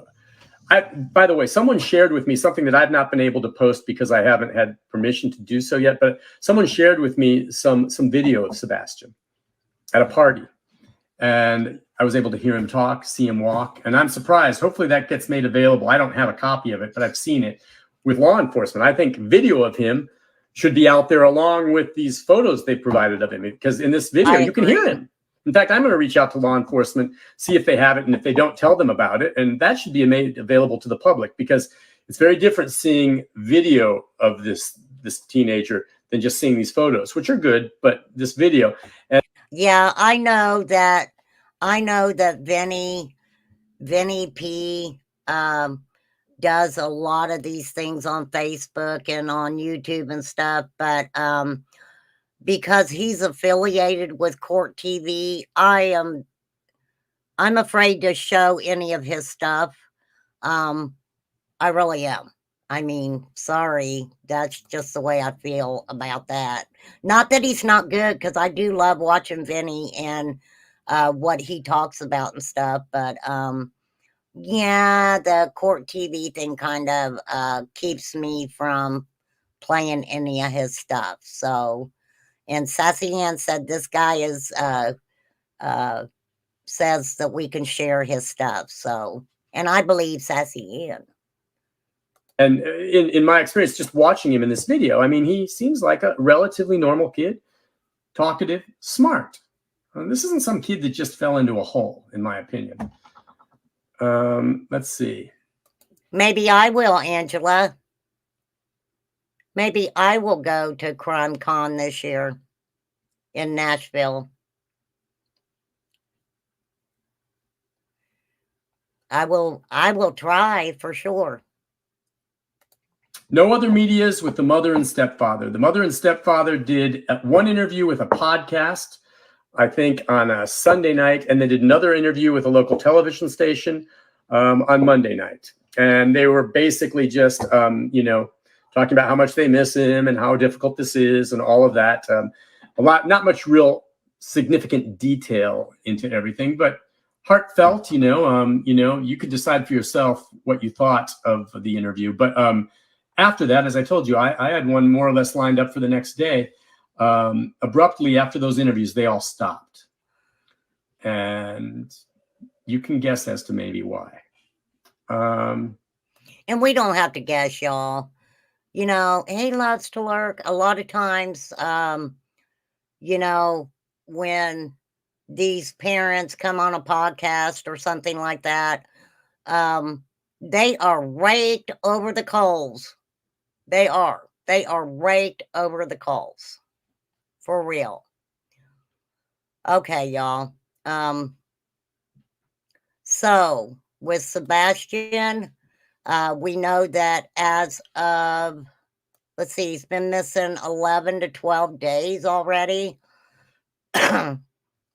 by the way, someone shared with me something that I've not been able to post because I haven't had permission to do so yet, but someone shared with me some video of Sebastian at a party. And I was able to hear him talk, see him walk, and I'm surprised. Hopefully that gets made available. I don't have a copy of it, but I've seen it with law enforcement. I think video of him should be out there along with these photos they provided of him, because in this video, you can hear him. In fact, I'm going to reach out to law enforcement, see if they have it, and if they don't, tell them about it. And that should be made available to the public, because it's very different seeing video of this teenager than just seeing these photos, which are good, but this video. And yeah, I know that Vinny P does a lot of these things on Facebook and on YouTube and stuff, but because he's affiliated with Court TV, I'm afraid to show any of his stuff. I really am. I mean, sorry, that's just the way I feel about that. Not that he's not good, because I do love watching Vinny and what he talks about and stuff, but yeah, the Court TV thing kind of keeps me from playing any of his stuff. So, and Sassy Ann said this guy is says that we can share his stuff. So, and I believe Sassy Ann. And in my experience, just watching him in this video, I mean, he seems like a relatively normal kid, talkative, smart. This isn't some kid that just fell into a hole, in my opinion. Let's see. Maybe I will, Angela. Maybe I will go to Crime Con this year in Nashville. I will try for sure. No other medias with the mother and stepfather. The mother and stepfather did one interview with a podcast, I think, on a Sunday night, and they did another interview with a local television station on Monday night. And they were basically just, talking about how much they miss him and how difficult this is and all of that. Not much real significant detail into everything, but heartfelt. You could decide for yourself what you thought of the interview. But after that, as I told you, I had one more or less lined up for the next day. Abruptly, after those interviews, they all stopped. And you can guess as to maybe why. And we don't have to guess, y'all. He loves to lurk. A lot of times, when these parents come on a podcast or something like that, they are raked over the coals. They are raked over the coals. For real. Okay, y'all. So with Sebastian, we know that as of, let's see, he's been missing 11 to 12 days already.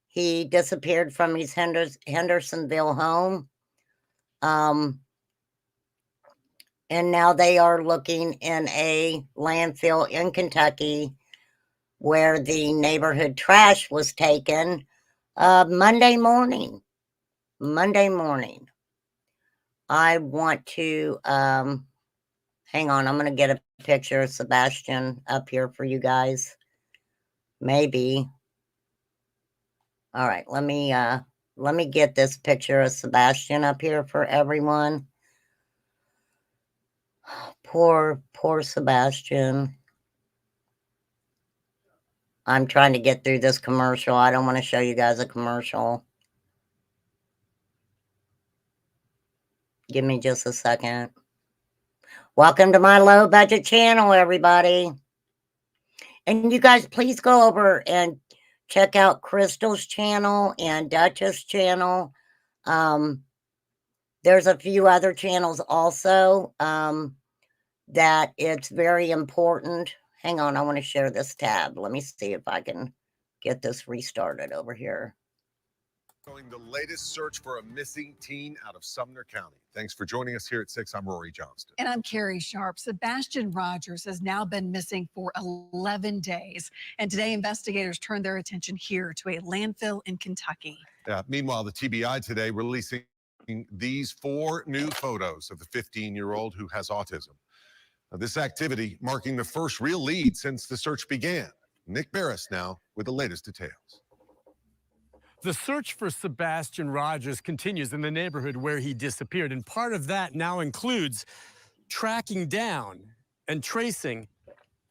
He disappeared from his Hendersonville home. And now they are looking in a landfill in Kentucky where the neighborhood trash was taken Monday morning. I want to, hang on, I'm going to get a picture of Sebastian up here for you guys. Maybe. All right, let me get this picture of Sebastian up here for everyone. Poor Sebastian. I'm trying to get through this commercial. I don't want to show you guys a commercial. Give me just a second. Welcome to my low budget channel, everybody. And you guys, please go over and check out Crystal's channel and Duchess' channel. There's a few other channels also that it's very important. Hang on, I want to share this tab. Let me see if I can get this restarted over here. Showing the latest search for a missing teen out of Sumner County. Thanks for joining us here at 6. I'm Rory Johnston. And I'm Carrie Sharp. Sebastian Rogers has now been missing for 11 days. And today, investigators turned their attention here to a landfill in Kentucky. Meanwhile, the TBI today releasing these 4 new photos of the 15-year-old who has autism. This activity marking the first real lead since the search began. Nick Barris now with the latest details. The search for Sebastian Rogers continues in the neighborhood where he disappeared, and part of that now includes tracking down and tracing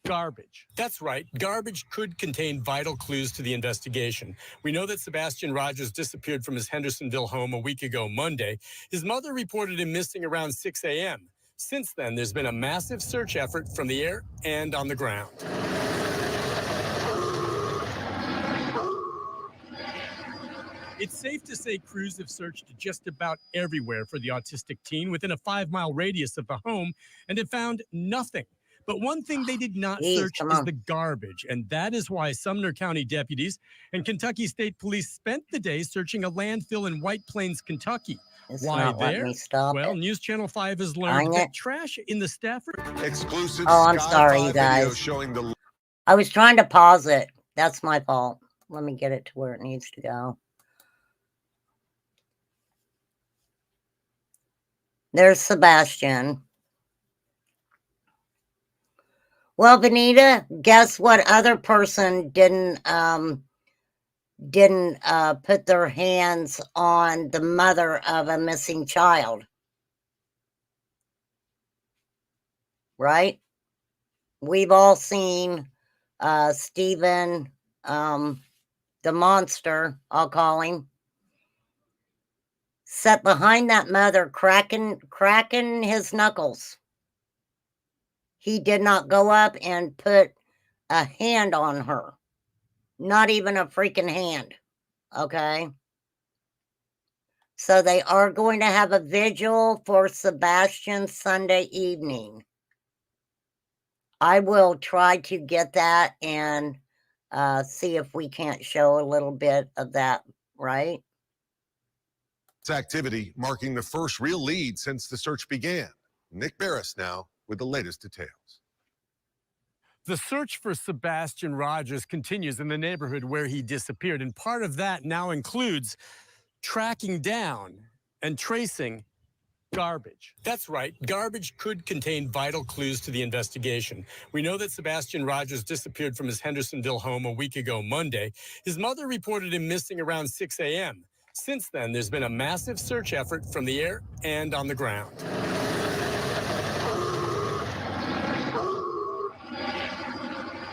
garbage. That's right. Garbage could contain vital clues to the investigation. We know that Sebastian Rogers disappeared from his Hendersonville home a week ago Monday. His mother reported him missing around 6 a.m. Since then, there's been a massive search effort from the air and on the ground. It's safe to say crews have searched just about everywhere for the autistic teen within a 5-mile radius of the home and have found nothing. But one thing they did not search is the garbage, and that is why Sumner County deputies and Kentucky State Police spent the day searching a landfill in White Plains, Kentucky. Why there? Well, News Channel 5 has learned that trash in the Stafford... Exclusive I'm sorry, you guys. Showing the... I was trying to pause it. That's my fault. Let me get it to where it needs to go. There's Sebastian. Well, Benita, guess what other person didn't put their hands on the mother of a missing child? Right? We've all seen Stephen, the monster, I'll call him, sat behind that mother cracking his knuckles. He did not go up and put a hand on her. Not even a freaking hand. Okay? So they are going to have a vigil for Sebastian Sunday evening. I will try to get that and see if we can't show a little bit of that, right? Activity marking the first real lead since the search began. Nick Barris now with the latest details. The search for Sebastian Rogers continues in the neighborhood where he disappeared, and part of that now includes tracking down and tracing garbage. That's right. Garbage could contain vital clues to the investigation. We know that Sebastian Rogers disappeared from his Hendersonville home a week ago Monday. His mother reported him missing around 6 a.m. Since then, there's been a massive search effort from the air and on the ground.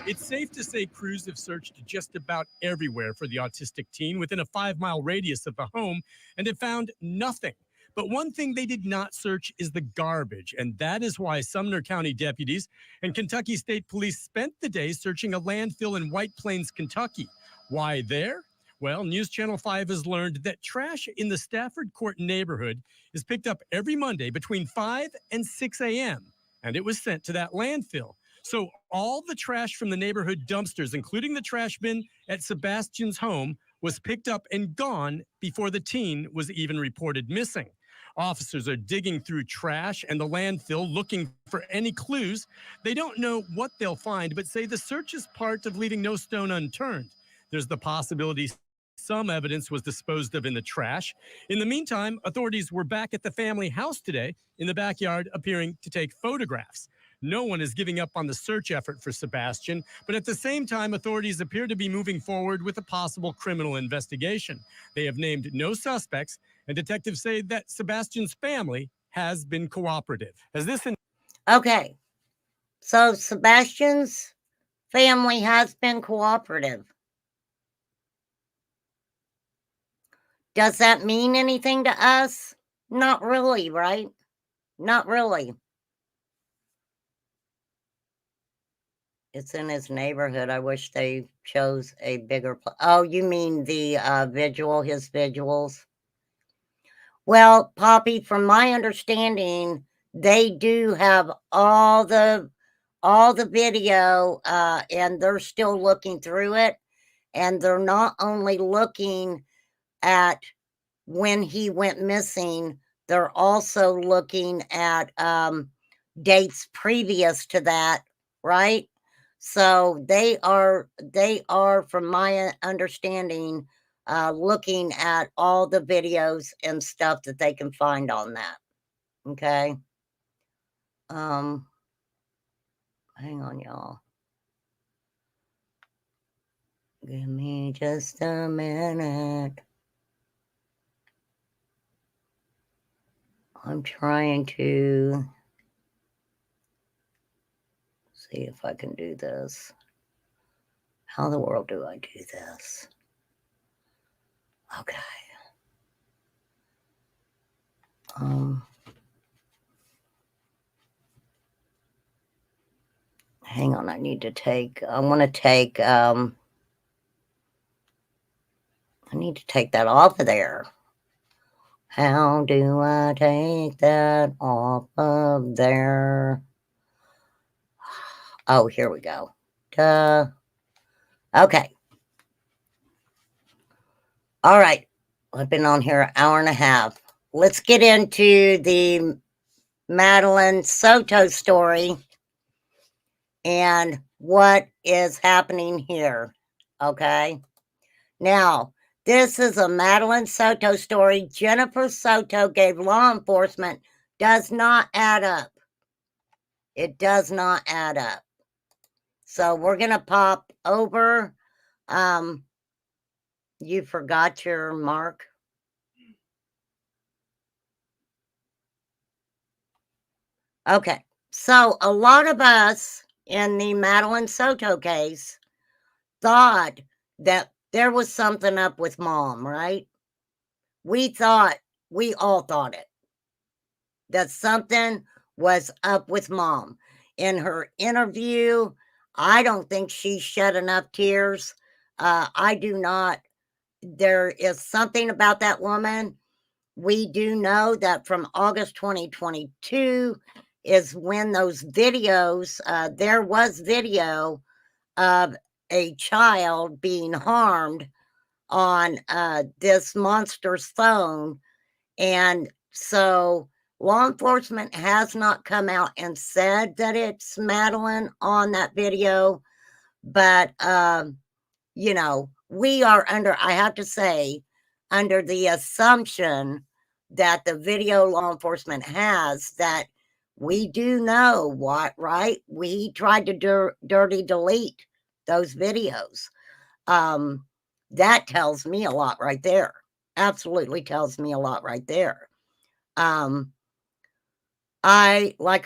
It's safe to say crews have searched just about everywhere for the autistic teen within a 5-mile radius of the home and have found nothing. But one thing they did not search is the garbage, and that is why Sumner County deputies and Kentucky State Police spent the day searching a landfill in White Plains, Kentucky. Why there? Well, News Channel 5 has learned that trash in the Stafford Court neighborhood is picked up every Monday between 5 and 6 a.m., and it was sent to that landfill. So all the trash from the neighborhood dumpsters, including the trash bin at Sebastian's home, was picked up and gone before the teen was even reported missing. Officers are digging through trash and the landfill looking for any clues. They don't know what they'll find, but say the search is part of leaving no stone unturned. There's the possibility some evidence was disposed of in the trash. In the meantime, authorities were back at the family house today in the backyard, appearing to take photographs. No one is giving up on the search effort for Sebastian, but at the same time, authorities appear to be moving forward with a possible criminal investigation. They have named no suspects, and detectives say that Sebastian's family has been cooperative. Okay. So Sebastian's family has been cooperative. Does that mean anything to us? Not really, right? Not really. It's in his neighborhood. I wish they chose a bigger oh, you mean the vigil, his vigils? Well, Poppy, from my understanding, they do have all the video, and they're still looking through it. And they're not only looking at when he went missing, they're also looking at dates previous to that, right? So they are, from my understanding, looking at all the videos and stuff that they can find on that. Okay. Hang on, y'all. Give me just a minute. I'm trying to see if I can do this. How in the world do I do this? Okay. Hang on, I want to take, I need to take that off of there. How do I take that off of there? Oh, here we go. Duh. Okay. All right. I've been on here an hour and a half. Let's get into the Madeline Soto story and what is happening here. Okay. Now, this is a Madeline Soto story. Jennifer Soto gave law enforcement. Does not add up. It does not add up. So we're going to pop over. You forgot your mark. Okay. So a lot of us in the Madeline Soto case thought that there was something up with mom, right? We all thought it. That something was up with mom. In her interview, I don't think she shed enough tears. I do not. There is something about that woman. We do know that from August 2022 is when those videos, there was video of a child being harmed on this monster's phone. And so law enforcement has not come out and said that it's Madeline on that video. But, you know, we are under, I have to say, under the assumption that the video law enforcement has, that we do know what, right? We tried to dirty delete those videos. That tells me a lot right there. Absolutely tells me a lot right there. Like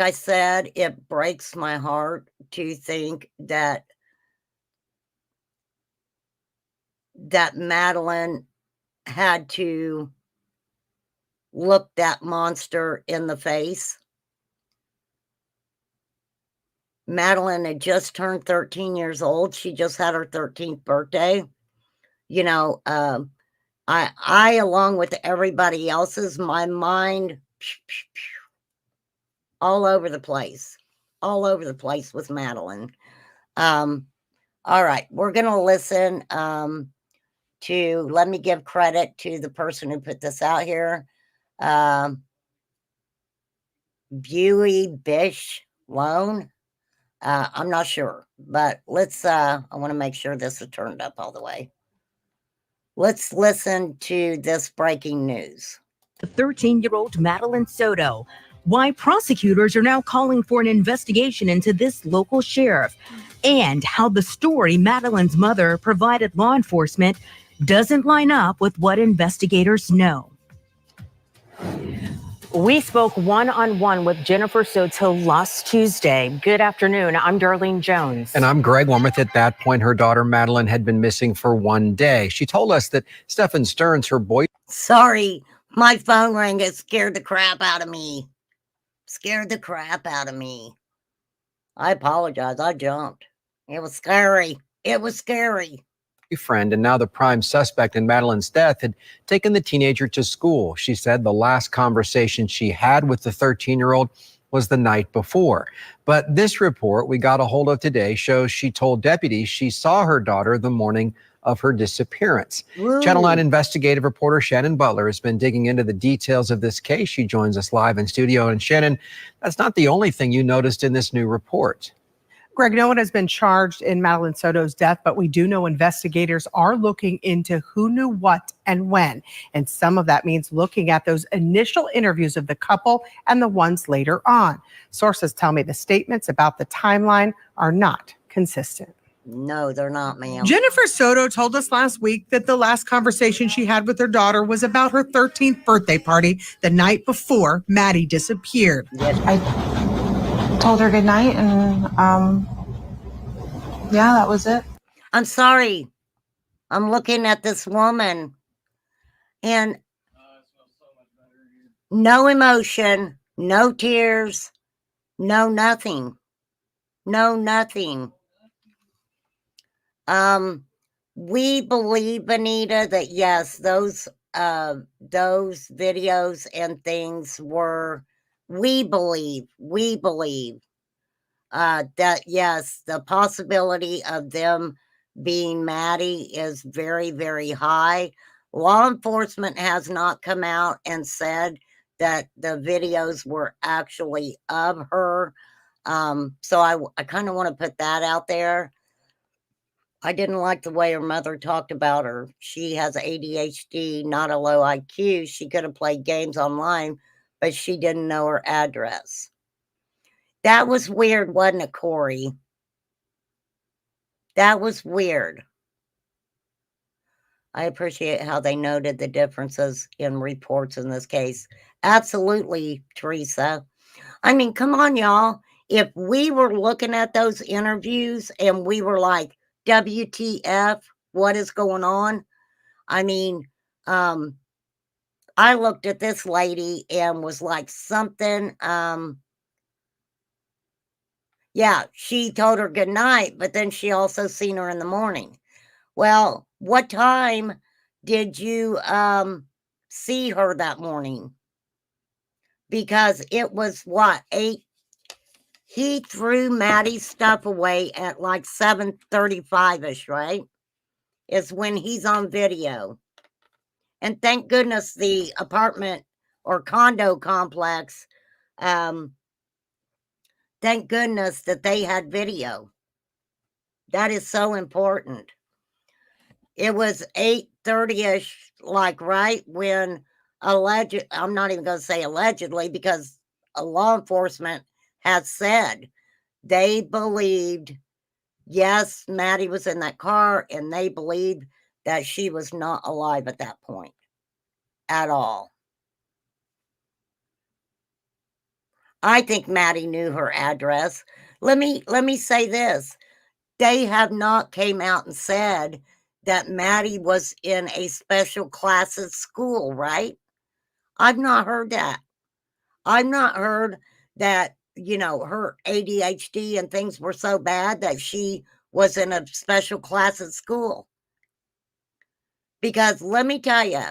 I said, it breaks my heart to think that Madeline had to look that monster in the face. Madeline had just turned 13 years old. She just had her 13th birthday. you know, I along with everybody else's, my mind all over the place with Madeline. All right, we're gonna listen to, let me give credit to the person who put this out here. Buey Bish Loan. I'm not sure, but let's, I want to make sure this is turned up all the way. Let's listen to this breaking news. 13-year-old Madeline Soto. Why prosecutors are now calling for an investigation into this local sheriff, and how the story Madeline's mother provided law enforcement doesn't line up with what investigators know. We spoke one-on-one with Jennifer Soto last Tuesday. Good afternoon. I'm Darlene Jones. And I'm Greg Wormuth. At that point, her daughter Madeline had been missing for 1 day. She told us that Stephen Stearns, her boy... Sorry, my phone rang. It scared the crap out of me. Scared the crap out of me. I apologize. I jumped. It was scary. It was scary. Friend, and now the prime suspect in Madeline's death, had taken the teenager to school. She said the last conversation she had with the 13-year-old was the night before. But this report we got a hold of today shows she told deputies she saw her daughter the morning of her disappearance. Woo. Channel 9 investigative reporter Shannon Butler has been digging into the details of this case. She joins us live in studio. And Shannon, that's not the only thing you noticed in this new report. Greg, no one has been charged in Madeline Soto's death, but we do know investigators are looking into who knew what and when. And some of that means looking at those initial interviews of the couple and the ones later on. Sources tell me the statements about the timeline are not consistent. No, they're not, ma'am. Jennifer Soto told us last week that the last conversation she had with her daughter was about her 13th birthday party the night before Maddie disappeared. Yes. I told her good night, and yeah, that was it. I'm sorry. I'm looking at this woman and no emotion, no tears, no nothing. No nothing. We believe, Anita, that yes, those videos and things were, we believe that yes, the possibility of them being Maddie is very, very high. Law enforcement has not come out and said that the videos were actually of her. So I kind of want to put that out there. I didn't like the way her mother talked about her. She has ADHD, not a low IQ. She could have played games online, but she didn't know her address. That was weird, wasn't it, Corey? That was weird. I appreciate how they noted the differences in reports in this case. Absolutely, Teresa. I mean, come on, y'all. If we were looking at those interviews and we were like, WTF, what is going on? I mean, I looked at this lady and was like something, yeah, she told her good night, but then she also seen her in the morning. Well, what time did you see her that morning? Because it was what, 8? He threw Maddie's stuff away at like 7:35ish, right? Is when he's on video. And thank goodness the apartment or condo complex, thank goodness that they had video. That is so important. It was 8:30ish, like right when I'm not even going to say allegedly, because law enforcement has said they believed, yes, Maddie was in that car, and they believed that she was not alive at that point at all. I think Maddie knew her address. Let me say this. They have not came out and said that Maddie was in a special classes school, right? I've not heard that. I've not heard that, you know, her ADHD and things were so bad that she was in a special class at school. Because let me tell you,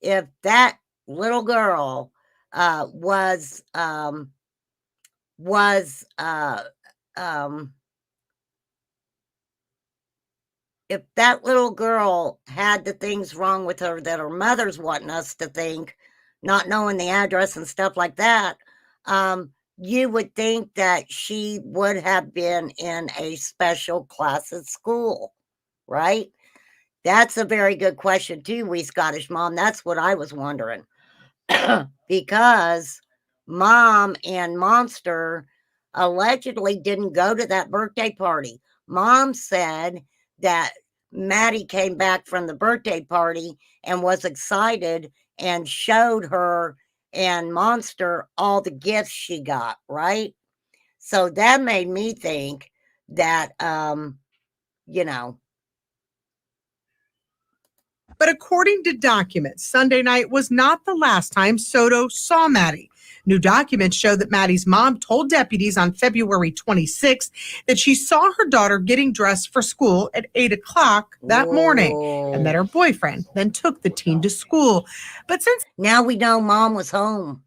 if that little girl was if that little girl had the things wrong with her that her mother's wanting us to think, not knowing the address and stuff like that, you would think that she would have been in a special class at school, right? That's a very good question too, wee Scottish mom. That's what I was wondering. Because Mom and Monster allegedly didn't go to that birthday party. Mom said that Maddie came back from the birthday party and was excited and showed her and Monster all the gifts she got, right? So that made me think that, you know. But according to documents, Sunday night was not the last time Soto saw Maddie. New documents show that Maddie's mom told deputies on February 26th that she saw her daughter getting dressed for school at 8 o'clock that morning, and that her boyfriend then took the teen to school. But since now we know Mom was home.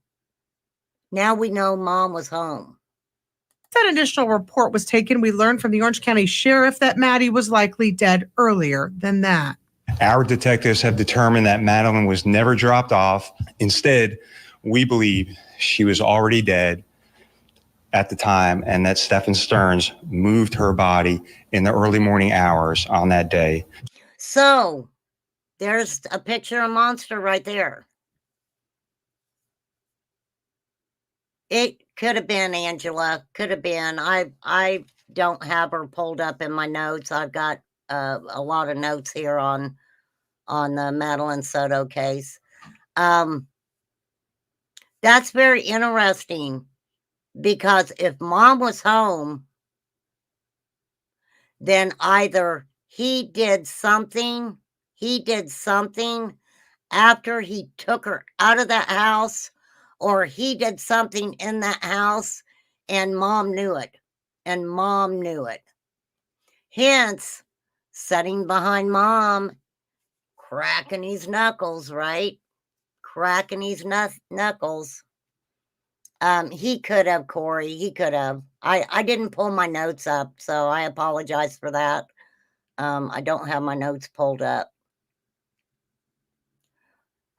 Now we know Mom was home. That initial report was taken, we learned from the Orange County Sheriff that Maddie was likely dead earlier than that. Our detectives have determined that Madeline was never dropped off. Instead, we believe she was already dead at the time and that Stephen Stearns moved her body in the early morning hours on that day. So there's a picture of Monster right there. It could have been Angela, could have been. I don't have her pulled up in my notes. I've got a lot of notes here on the Madeline Soto case. That's very interesting because if Mom was home, then either he did something after he took her out of that house, or he did something in that house and Mom knew it. Hence, sitting behind Mom, cracking his knuckles, right? Cracking his knuckles. He could have, Corey. He could have. I didn't pull my notes up, so I apologize for that. I don't have my notes pulled up.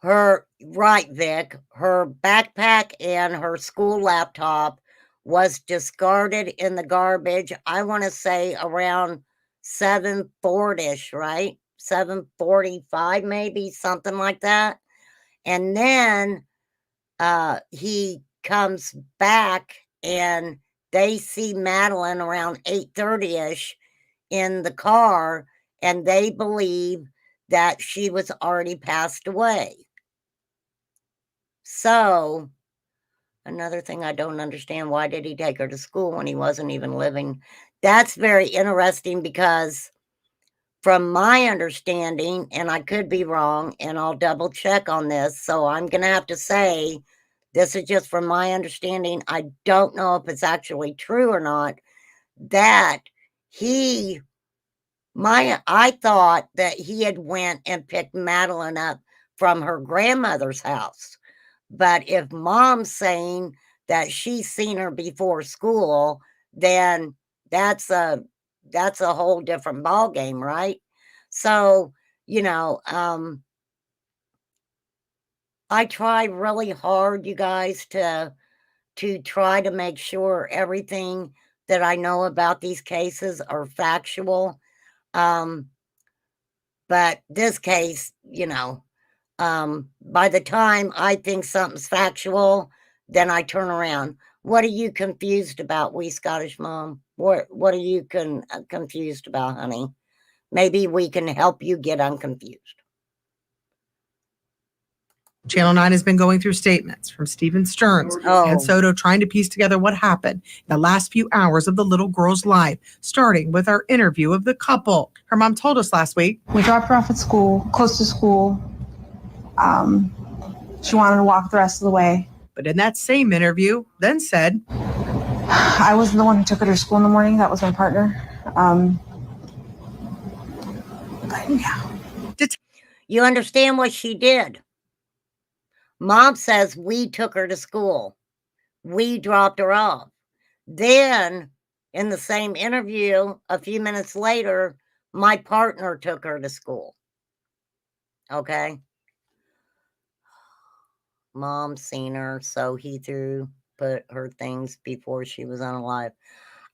Right, Vic, her backpack and her school laptop was discarded in the garbage. I want to say around 7:40ish, right? 7:45, maybe, something like that. And then he comes back and they see Madeline around 8:30ish in the car, and they believe that she was already passed away. So, another thing I don't understand, why did he take her to school when he wasn't even living? That's very interesting because from my understanding, and I could be wrong, and I'll double check on this, so I'm going to have to say, this is just from my understanding, I don't know if it's actually true or not, that I thought that he had went and picked Madeline up from her grandmother's house. But if Mom's saying that she's seen her before school, then that's a whole different ball game, right? So, I try really hard, you guys, to try to make sure everything that I know about these cases are factual. But this case, by the time I think something's factual, then I turn around. What are you confused about, wee Scottish mom? What are you confused about, honey? Maybe we can help you get unconfused. Channel 9 has been going through statements from Stephen Stearns and Soto trying to piece together what happened in the last few hours of the little girl's life, starting with our interview of the couple. Her mom told us last week. We dropped her off at school, close to school. She wanted to walk the rest of the way. But in that same interview, then said, I wasn't the one who took her to school in the morning. That was my partner. But yeah. You understand what she did? Mom says we took her to school. We dropped her off. Then, in the same interview, a few minutes later, my partner took her to school. Okay? Mom seen her, so he put her things before she was unalive.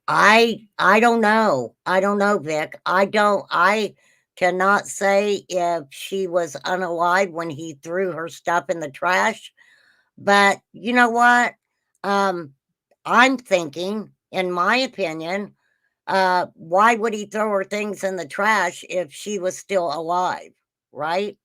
I don't know. I don't know, Vic. I cannot say if she was unalive when he threw her stuff in the trash. But you know what? I'm thinking, in my opinion, why would he throw her things in the trash if she was still alive, right?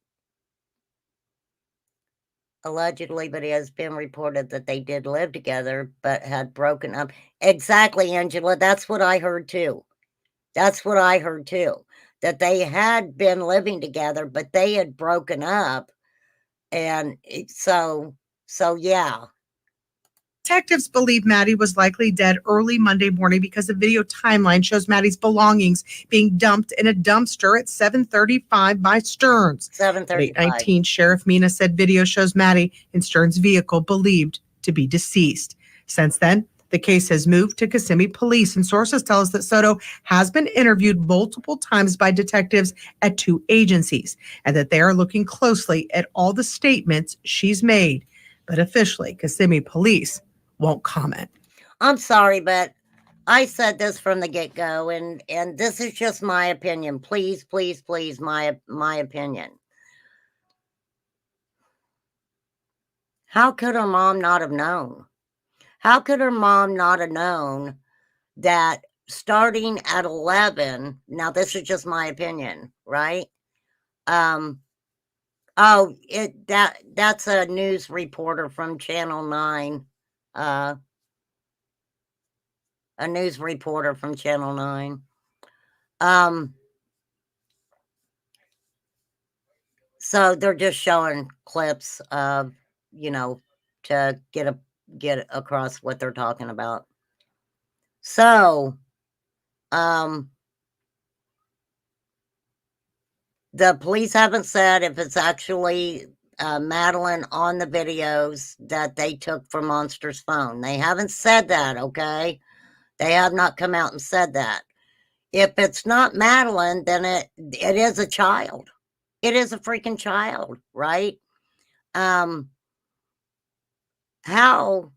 Allegedly, but it has been reported that they did live together, but had broken up. Exactly, Angela. That's what I heard too. That's what I heard too. That they had been living together, but they had broken up. And so yeah. Detectives believe Maddie was likely dead early Monday morning because the video timeline shows Maddie's belongings being dumped in a dumpster at 7:35 by Stearns. 7:35. 8:19, Sheriff Mina said video shows Maddie in Stearns' vehicle believed to be deceased. Since then, the case has moved to Kissimmee Police, and sources tell us that Soto has been interviewed multiple times by detectives at 2 agencies, and that they are looking closely at all the statements she's made. But officially, Kissimmee Police won't comment. I'm sorry, but I said this from the get-go, and this is just my opinion. Please, please, please, my opinion. How could her mom not have known? How could her mom not have known that starting at 11, now this is just my opinion, right? That's a news reporter from Channel 9. A news reporter from Channel 9. So they're just showing clips of, to get across what they're talking about. So, the police haven't said if it's actually Madeline on the videos that they took from Monster's phone. They haven't said that, okay? They have not come out and said that. If it's not Madeline, then it is a child. It is a freaking child, right? How?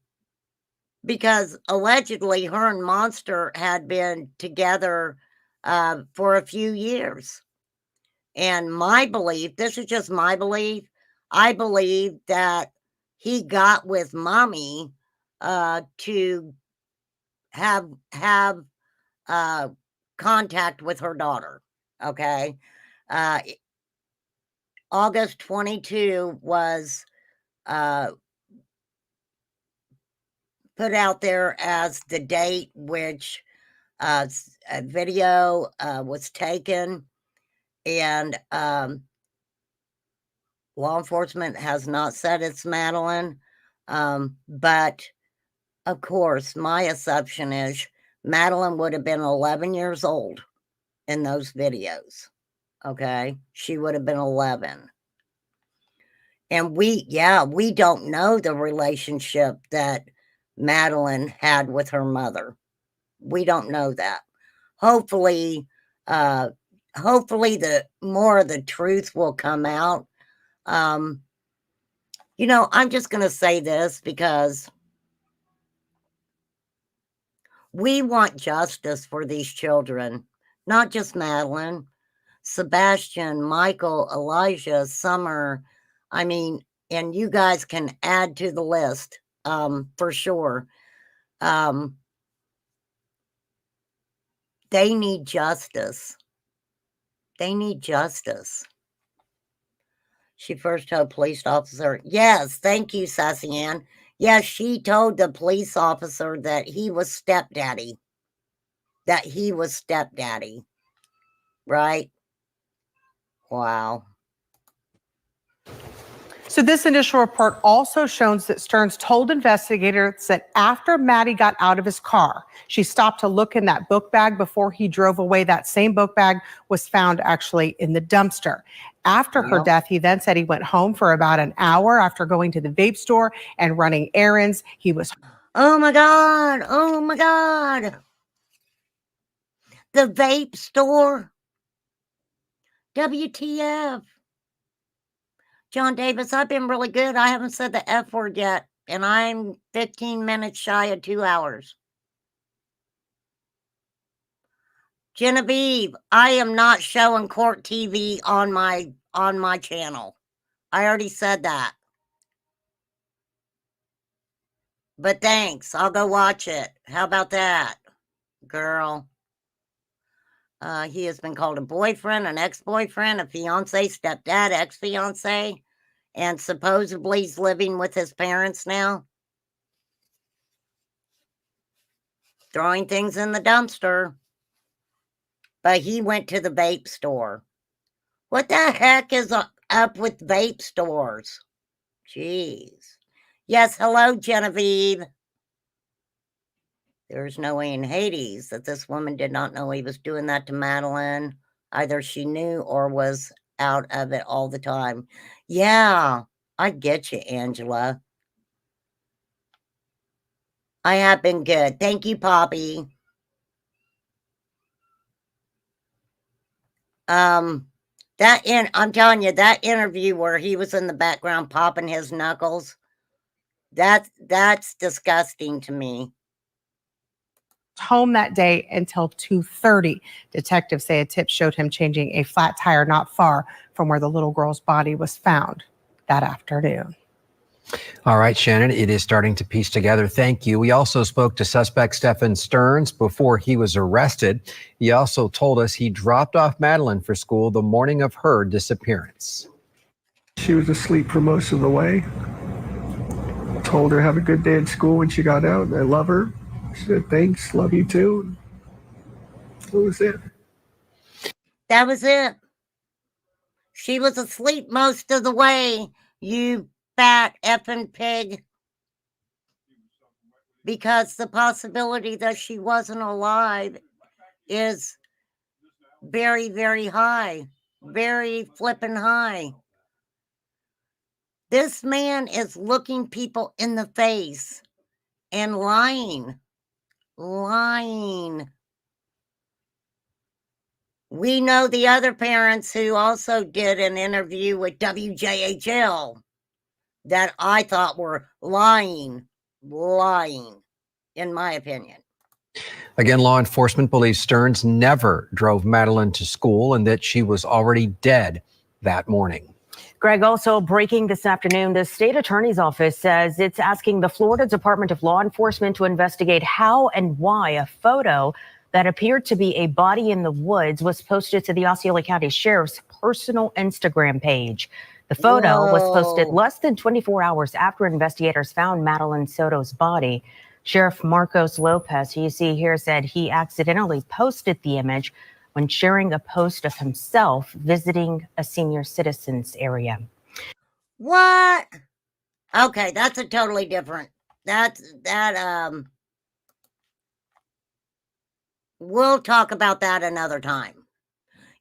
Because allegedly her and Monster had been together for a few years. And my belief, this is just my belief, I believe that he got with mommy to have contact with her daughter. Okay. August 22 was put out there as the date which a video was taken, and law enforcement has not said it's Madeline, but of course my assumption is Madeline would have been 11 years old in those videos. Okay, she would have been 11. And we don't know the relationship that Madeline had with her mother. We don't know that. Hopefully the more of the truth will come out. I'm just going to say this because we want justice for these children, not just Madeline, Sebastian, Michael, Elijah, Summer. I mean, and you guys can add to the list for sure. They need justice. They need justice. She first told police officer, yes, thank you, Sassy Ann. Yes, she told the police officer that he was stepdaddy. Right? Wow. So this initial report also shows that Stearns told investigators that after Maddie got out of his car, she stopped to look in that book bag before he drove away. That same book bag was found actually in the dumpster. After her death, he then said he went home for about an hour after going to the vape store and running errands. He was... Oh my God. Oh my God. The vape store. WTF. John Davis, I've been really good. I haven't said the F word yet, and I'm 15 minutes shy of 2 hours. Genevieve, I am not showing court TV on my channel. I already said that. But thanks. I'll go watch it. How about that, girl? He has been called a boyfriend, an ex-boyfriend, a fiance, stepdad, ex-fiance, and supposedly he's living with his parents now. Throwing things in the dumpster. But he went to the vape store. What the heck is up with vape stores? Jeez. Yes, hello, Genevieve. There's no way in Hades that this woman did not know he was doing that to Madeline. Either she knew or was out of it all the time. Yeah, I get you, Angela. I have been good. Thank you, Poppy. I'm telling you, that interview where he was in the background popping his knuckles, that's disgusting to me. Home that day until 2:30. Detectives say a tip showed him changing a flat tire not far from where the little girl's body was found that afternoon. All right, Shannon, it is starting to piece together. Thank you. We also spoke to suspect Stephen Stearns before he was arrested. He also told us he dropped off Madeline for school the morning of her disappearance. She was asleep for most of the way. Told her have a good day at school when she got out. I love her. She said, thanks, love you too. That was it. That was it. She was asleep most of the way, you fat effing pig. Because the possibility that she wasn't alive is very, very high. Very flippin' high. This man is looking people in the face and lying. Lying. We know the other parents who also did an interview with WJHL that I thought were lying, in my opinion. Again, law enforcement believes Stearns never drove Madeline to school and that she was already dead that morning. Greg, also breaking this afternoon, the state attorney's office says it's asking the Florida Department of Law Enforcement to investigate how and why a photo that appeared to be a body in the woods was posted to the Osceola County Sheriff's personal Instagram page. The photo was posted less than 24 hours after investigators found Madeline Soto's body. Sheriff Marcos Lopez, who you see here, said he accidentally posted the image when sharing a post of himself visiting a senior citizens area. What? Okay, that's a totally different. We'll talk about that another time.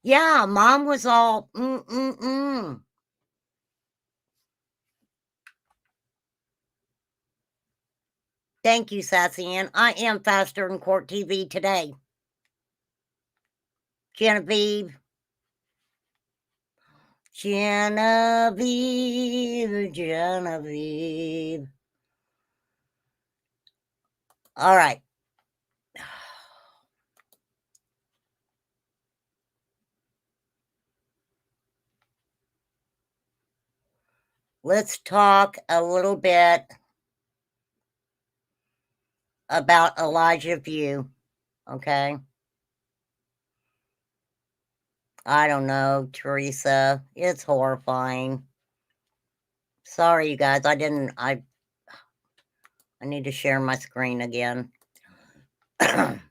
Yeah, mom was all Thank you, Sassy Ann. I am faster than court TV today. Genevieve. All right. Let's talk a little bit about Elijah View, okay? I don't know, Teresa. It's horrifying. Sorry, you guys. I need to share my screen again. And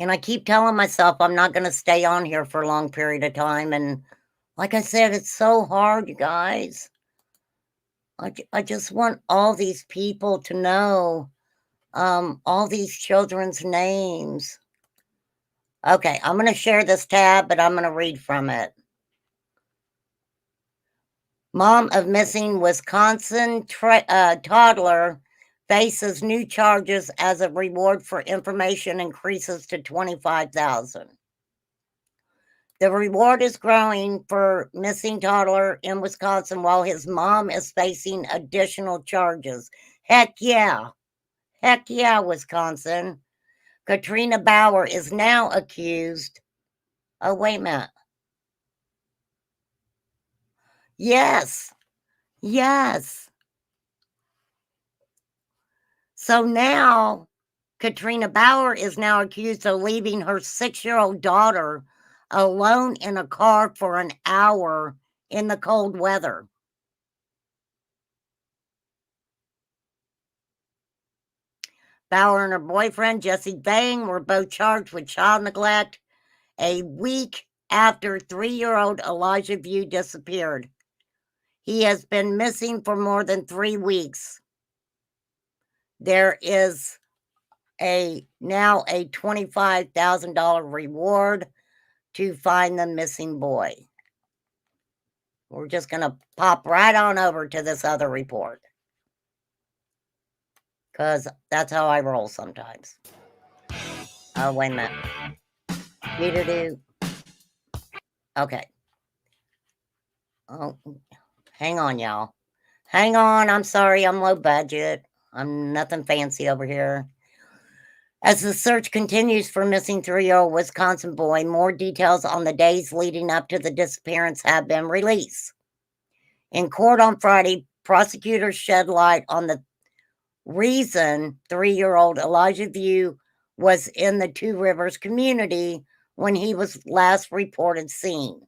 I keep telling myself I'm not going to stay on here for a long period of time. And Like I said, it's so hard, you guys. I just want all these people to know all these children's names. Okay, I'm going to share this tab, but I'm going to read from it. Mom of missing Wisconsin toddler faces new charges as a reward for information increases to $25,000. The reward is growing for missing toddler in Wisconsin while his mom is facing additional charges. Heck yeah. Heck yeah, Wisconsin. Katrina Bauer is now accused. Oh, wait a minute. Yes. Yes. So now Katrina Bauer is now accused of leaving her 6-year-old daughter alone in a car for an hour in the cold weather. Bauer and her boyfriend, Jesse Vang, were both charged with child neglect a week after 3-year-old Elijah View disappeared. He has been missing for more than 3 weeks. There is now a $25,000 reward to find the missing boy. We're just going to pop right on over to this other report, because that's how I roll sometimes. Oh, wait a minute. Do-do-do. Okay. Oh, hang on, y'all. Hang on. I'm sorry. I'm low budget. I'm nothing fancy over here. As the search continues for missing 3-year-old Wisconsin boy, more details on the days leading up to the disappearance have been released. In court on Friday, prosecutors shed light on the reason 3-year-old Elijah View was in the Two Rivers community when he was last reported seen.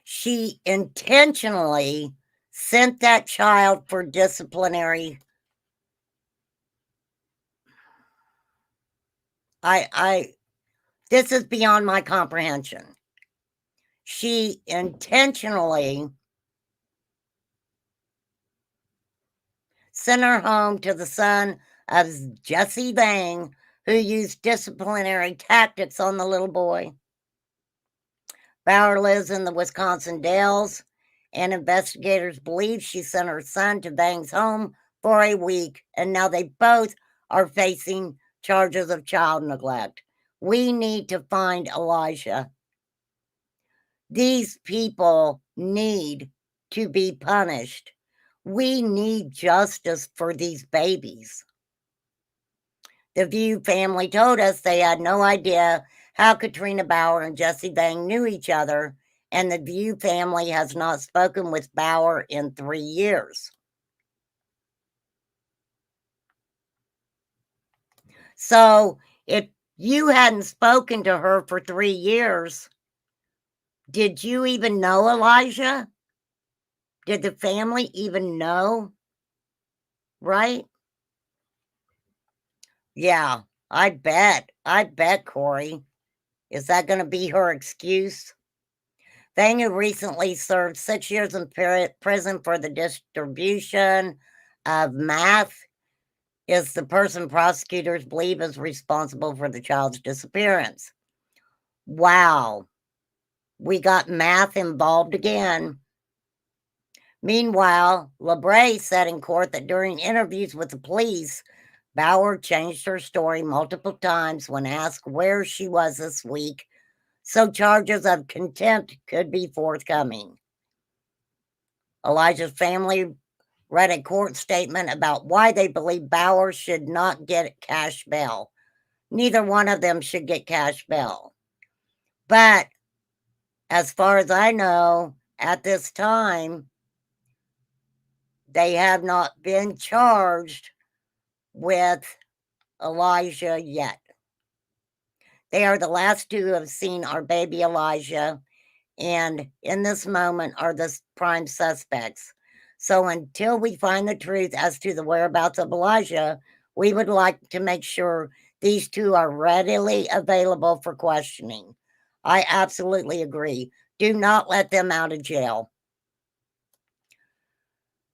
She intentionally sent that child for disciplinary. This is beyond my comprehension. She intentionally sent her home to the son of Jesse Vang, who used disciplinary tactics on the little boy. Bauer lives in the Wisconsin Dells, and investigators believe she sent her son to Vang's home for a week, and now they both are facing charges of child neglect. We need to find Elijah. These people need to be punished. We need justice for these babies. The View family told us they had no idea how Katrina Bauer and Jesse Vang knew each other, and the View family has not spoken with Bauer in 3 years. So if you hadn't spoken to her for 3 years, did you even know Elijah? Did the family even know? Right? Yeah, I bet. I bet, Corey. Is that going to be her excuse? Vang, who recently served 6 years in prison for the distribution of meth, is the person prosecutors believe is responsible for the child's disappearance. Wow. We got math involved again. Meanwhile, LeBray said in court that during interviews with the police, Bauer changed her story multiple times when asked where she was this week, so charges of contempt could be forthcoming. Elijah's family read a court statement about why they believe Bauer should not get cash bail. Neither one of them should get cash bail. But as far as I know, at this time, they have not been charged with Elijah yet. They are the last two who have seen our baby Elijah, and in this moment are the prime suspects. So until we find the truth as to the whereabouts of Elijah, we would like to make sure these two are readily available for questioning. I absolutely agree. Do not let them out of jail.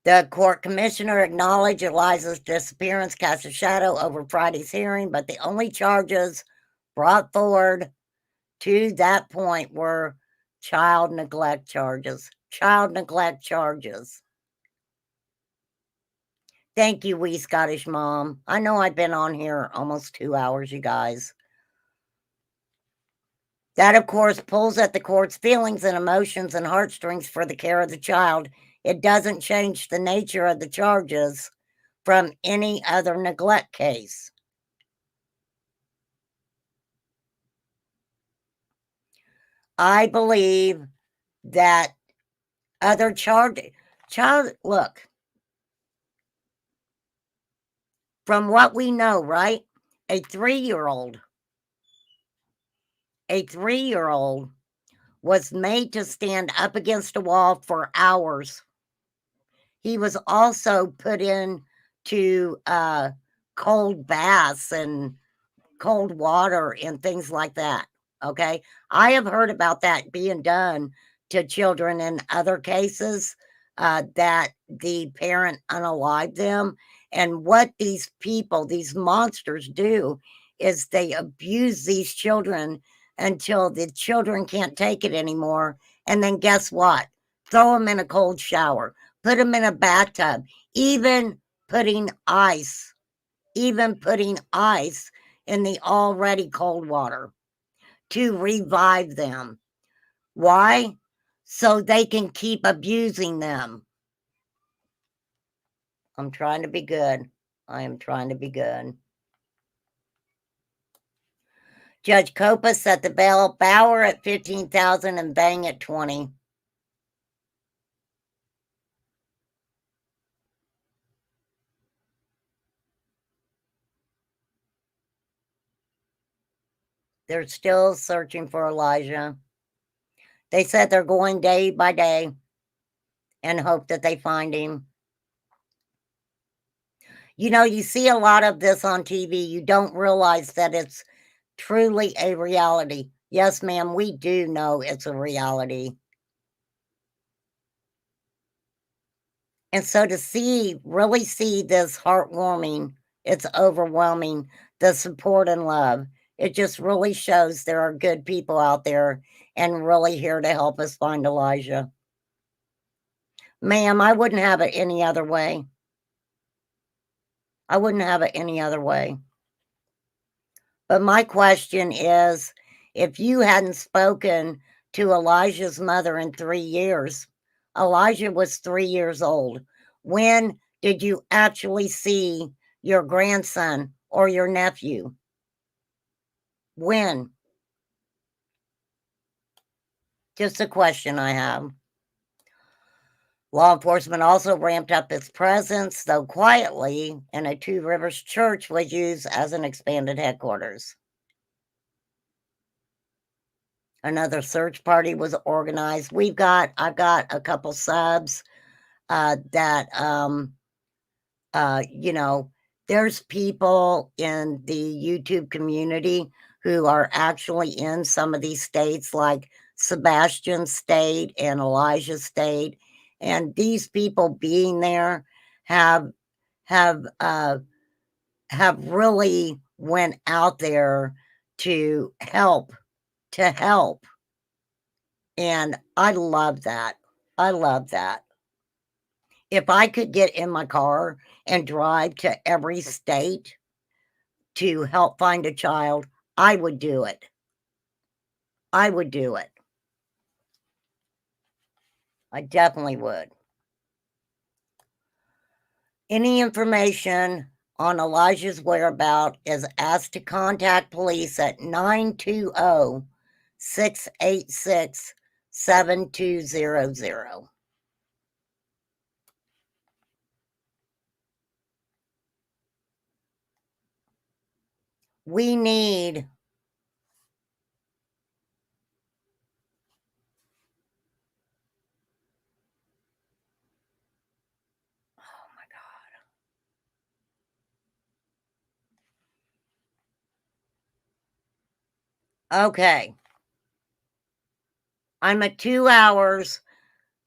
The court commissioner acknowledged Eliza's disappearance cast a shadow over Friday's hearing, but the only charges brought forward to that point were child neglect charges. Child neglect charges. Thank you, wee Scottish mom. I know I've been on here almost 2 hours, you guys. That, of course, pulls at the court's feelings and emotions and heartstrings for the care of the child. It doesn't change the nature of the charges from any other neglect case. I believe that other look, from what we know, right? A 3-year-old was made to stand up against a wall for hours. He was also put into cold baths and cold water and things like that. Okay. I have heard about that being done to children in other cases, that the parent unalived them. And what these people, these monsters do is they abuse these children until the children can't take it anymore. And then guess what? Throw them in a cold shower, put them in a bathtub, even putting ice in the already cold water to revive them. Why? So they can keep abusing them. I'm trying to be good. I am trying to be good. Judge Copa set the bail Bauer at $15,000 and Bang at $20,000. They're still searching for Elijah. They said they're going day by day and hope that they find him. You know, you see a lot of this on TV. You don't realize that it's truly a reality. Yes, ma'am, we do know it's a reality. And so to really see this heartwarming, it's overwhelming, the support and love. It just really shows there are good people out there and really here to help us find Elijah. Ma'am, I wouldn't have it any other way. I wouldn't have it any other way. But my question is, if you hadn't spoken to Elijah's mother in 3 years, Elijah was 3 years old. When did you actually see your grandson or your nephew? When? Just a question I have. Law enforcement also ramped up its presence, though quietly, and a Two Rivers church was used as an expanded headquarters. Another search party was organized. I've got a couple subs that you know, there's people in the YouTube community who are actually in some of these states like Sebastian State and Elijah State, and these people being there have have really went out there to help. And I love that. I love that. If I could get in my car and drive to every state to help find a child, I would do it. I would do it. I definitely would. Any information on Elijah's whereabouts is asked to contact police at 920-686-7200. We need okay. I'm at 2 hours.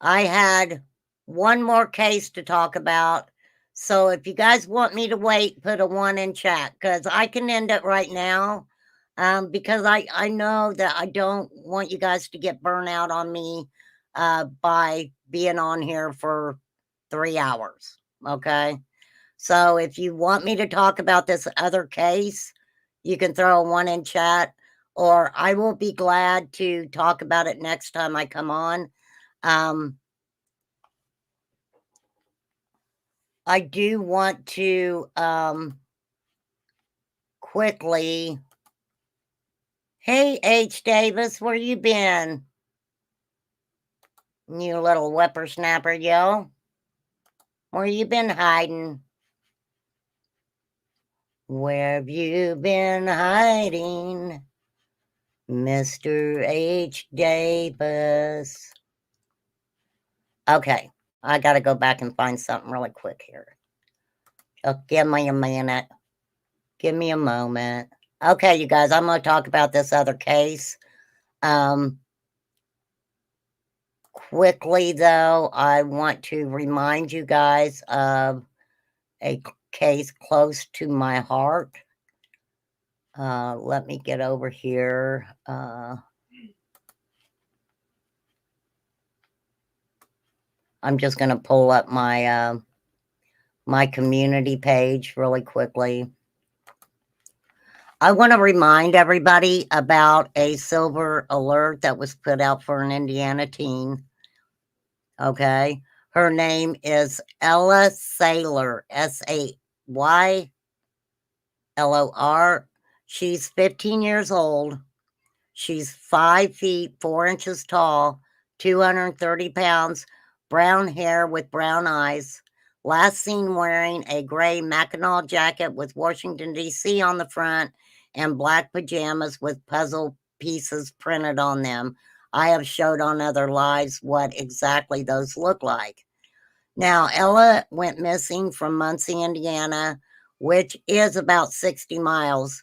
I had one more case to talk about. So if you guys want me to wait, put a 1 in chat, because I can end it right now. Because I know that I don't want you guys to get burnt out on me by being on here for 3 hours. Okay. So if you want me to talk about this other case, you can throw a 1 in chat, or I will be glad to talk about it next time I come on. I do want to quickly. Hey, H. Davis, where you been? You little whippersnapper, yo. Where you been hiding? Where have you been hiding, Mr. H. Davis? Okay, I gotta go back and find something really quick here. Just give me a minute. Give me a moment. Okay, you guys, I'm gonna talk about this other case. Quickly, though, I want to remind you guys of a case close to my heart. Let me get over here. I'm just going to pull up my my community page really quickly. I want to remind everybody about a silver alert that was put out for an Indiana teen. Okay. Her name is Ella Saylor, Saylor. She's 15 years old. She's 5 feet 4 inches tall, 230 pounds, brown hair with brown eyes. Last seen wearing a gray Mackinac jacket with Washington, D.C. on the front and black pajamas with puzzle pieces printed on them. I have showed on other lives what exactly those look like. Now, Ella went missing from Muncie, Indiana, which is about 60 miles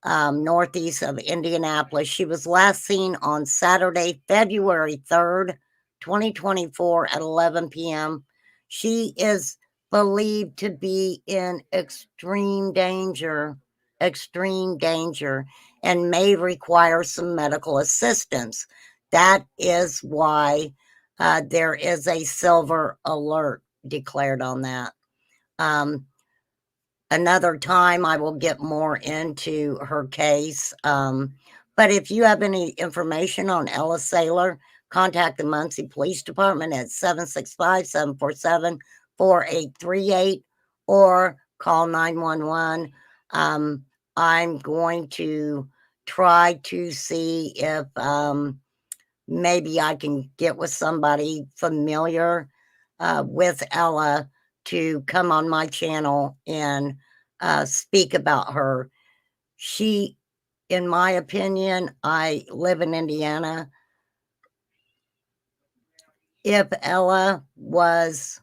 northeast of Indianapolis. She was last seen on Saturday, February 3rd, 2024 at 11 p.m. She is believed to be in extreme danger, and may require some medical assistance. That is why there is a silver alert declared on that. Another time I will get more into her case. But if you have any information on Ella Saylor, contact the Muncie Police Department at 765-747-4838 or call 911. I'm going to try to see if maybe I can get with somebody familiar with Ella to come on my channel and speak about her. She, in my opinion, I live in Indiana. If Ella was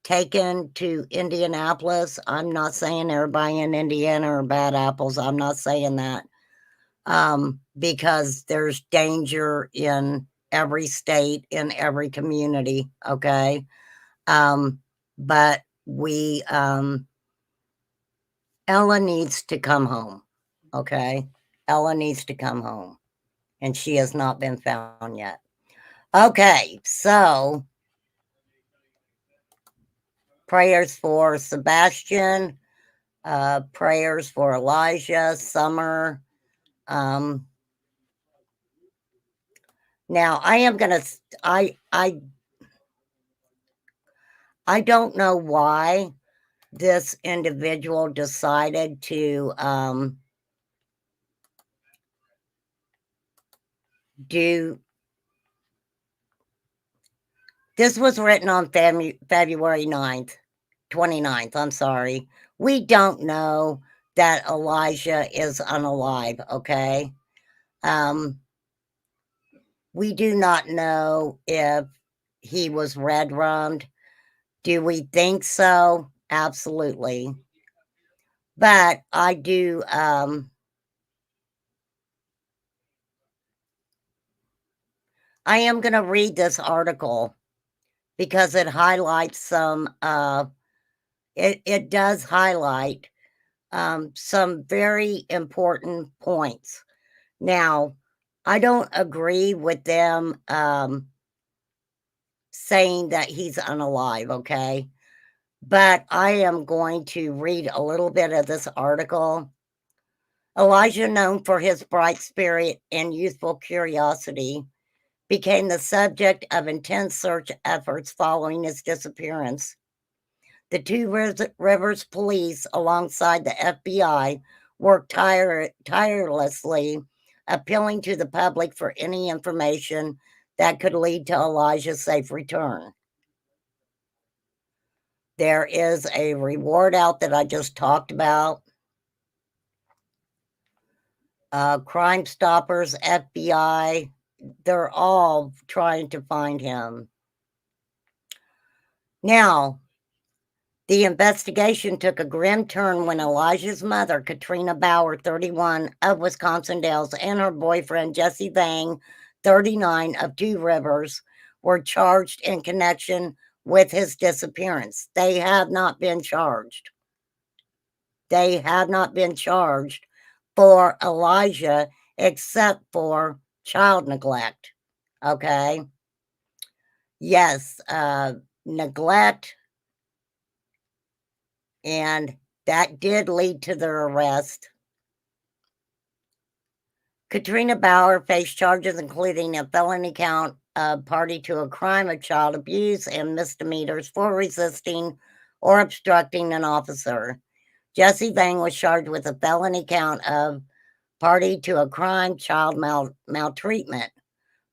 taken to Indianapolis, I'm not saying everybody in Indiana are bad apples. I'm not saying that. Because there's danger in every state, in every community, okay? But Ella needs to come home, okay? Ella needs to come home, and she has not been found yet. Okay, so prayers for Sebastian, prayers for Elijah, Summer. Now I am gonna. I don't know why this individual decided to do. This was written on February 9th, 29th. I'm sorry. We don't know that Elijah is unalive, okay? We do not know if he was red rummed. Do we think so? Absolutely. But I do I am going to read this article because it highlights some, it does highlight some very important points. Now, I don't agree with them saying that he's unalive, okay? But I am going to read a little bit of this article. Elijah, known for his bright spirit and youthful curiosity, became the subject of intense search efforts following his disappearance. The Two Rivers police, alongside the FBI, worked tirelessly, appealing to the public for any information that could lead to Elijah's safe return. There is a reward out that I just talked about. Crime Stoppers, FBI, they're all trying to find him. Now, the investigation took a grim turn when Elijah's mother, Katrina Bauer, 31, of Wisconsin Dells, and her boyfriend, Jesse Vang, 39, of Two Rivers, were charged in connection with his disappearance. They have not been charged. They have not been charged for Elijah except for child neglect. Okay? Yes, neglect. And that did lead to their arrest. Katrina Bauer faced charges including a felony count of party to a crime of child abuse and misdemeanors for resisting or obstructing an officer. Jesse Vang was charged with a felony count of party to a crime, child maltreatment.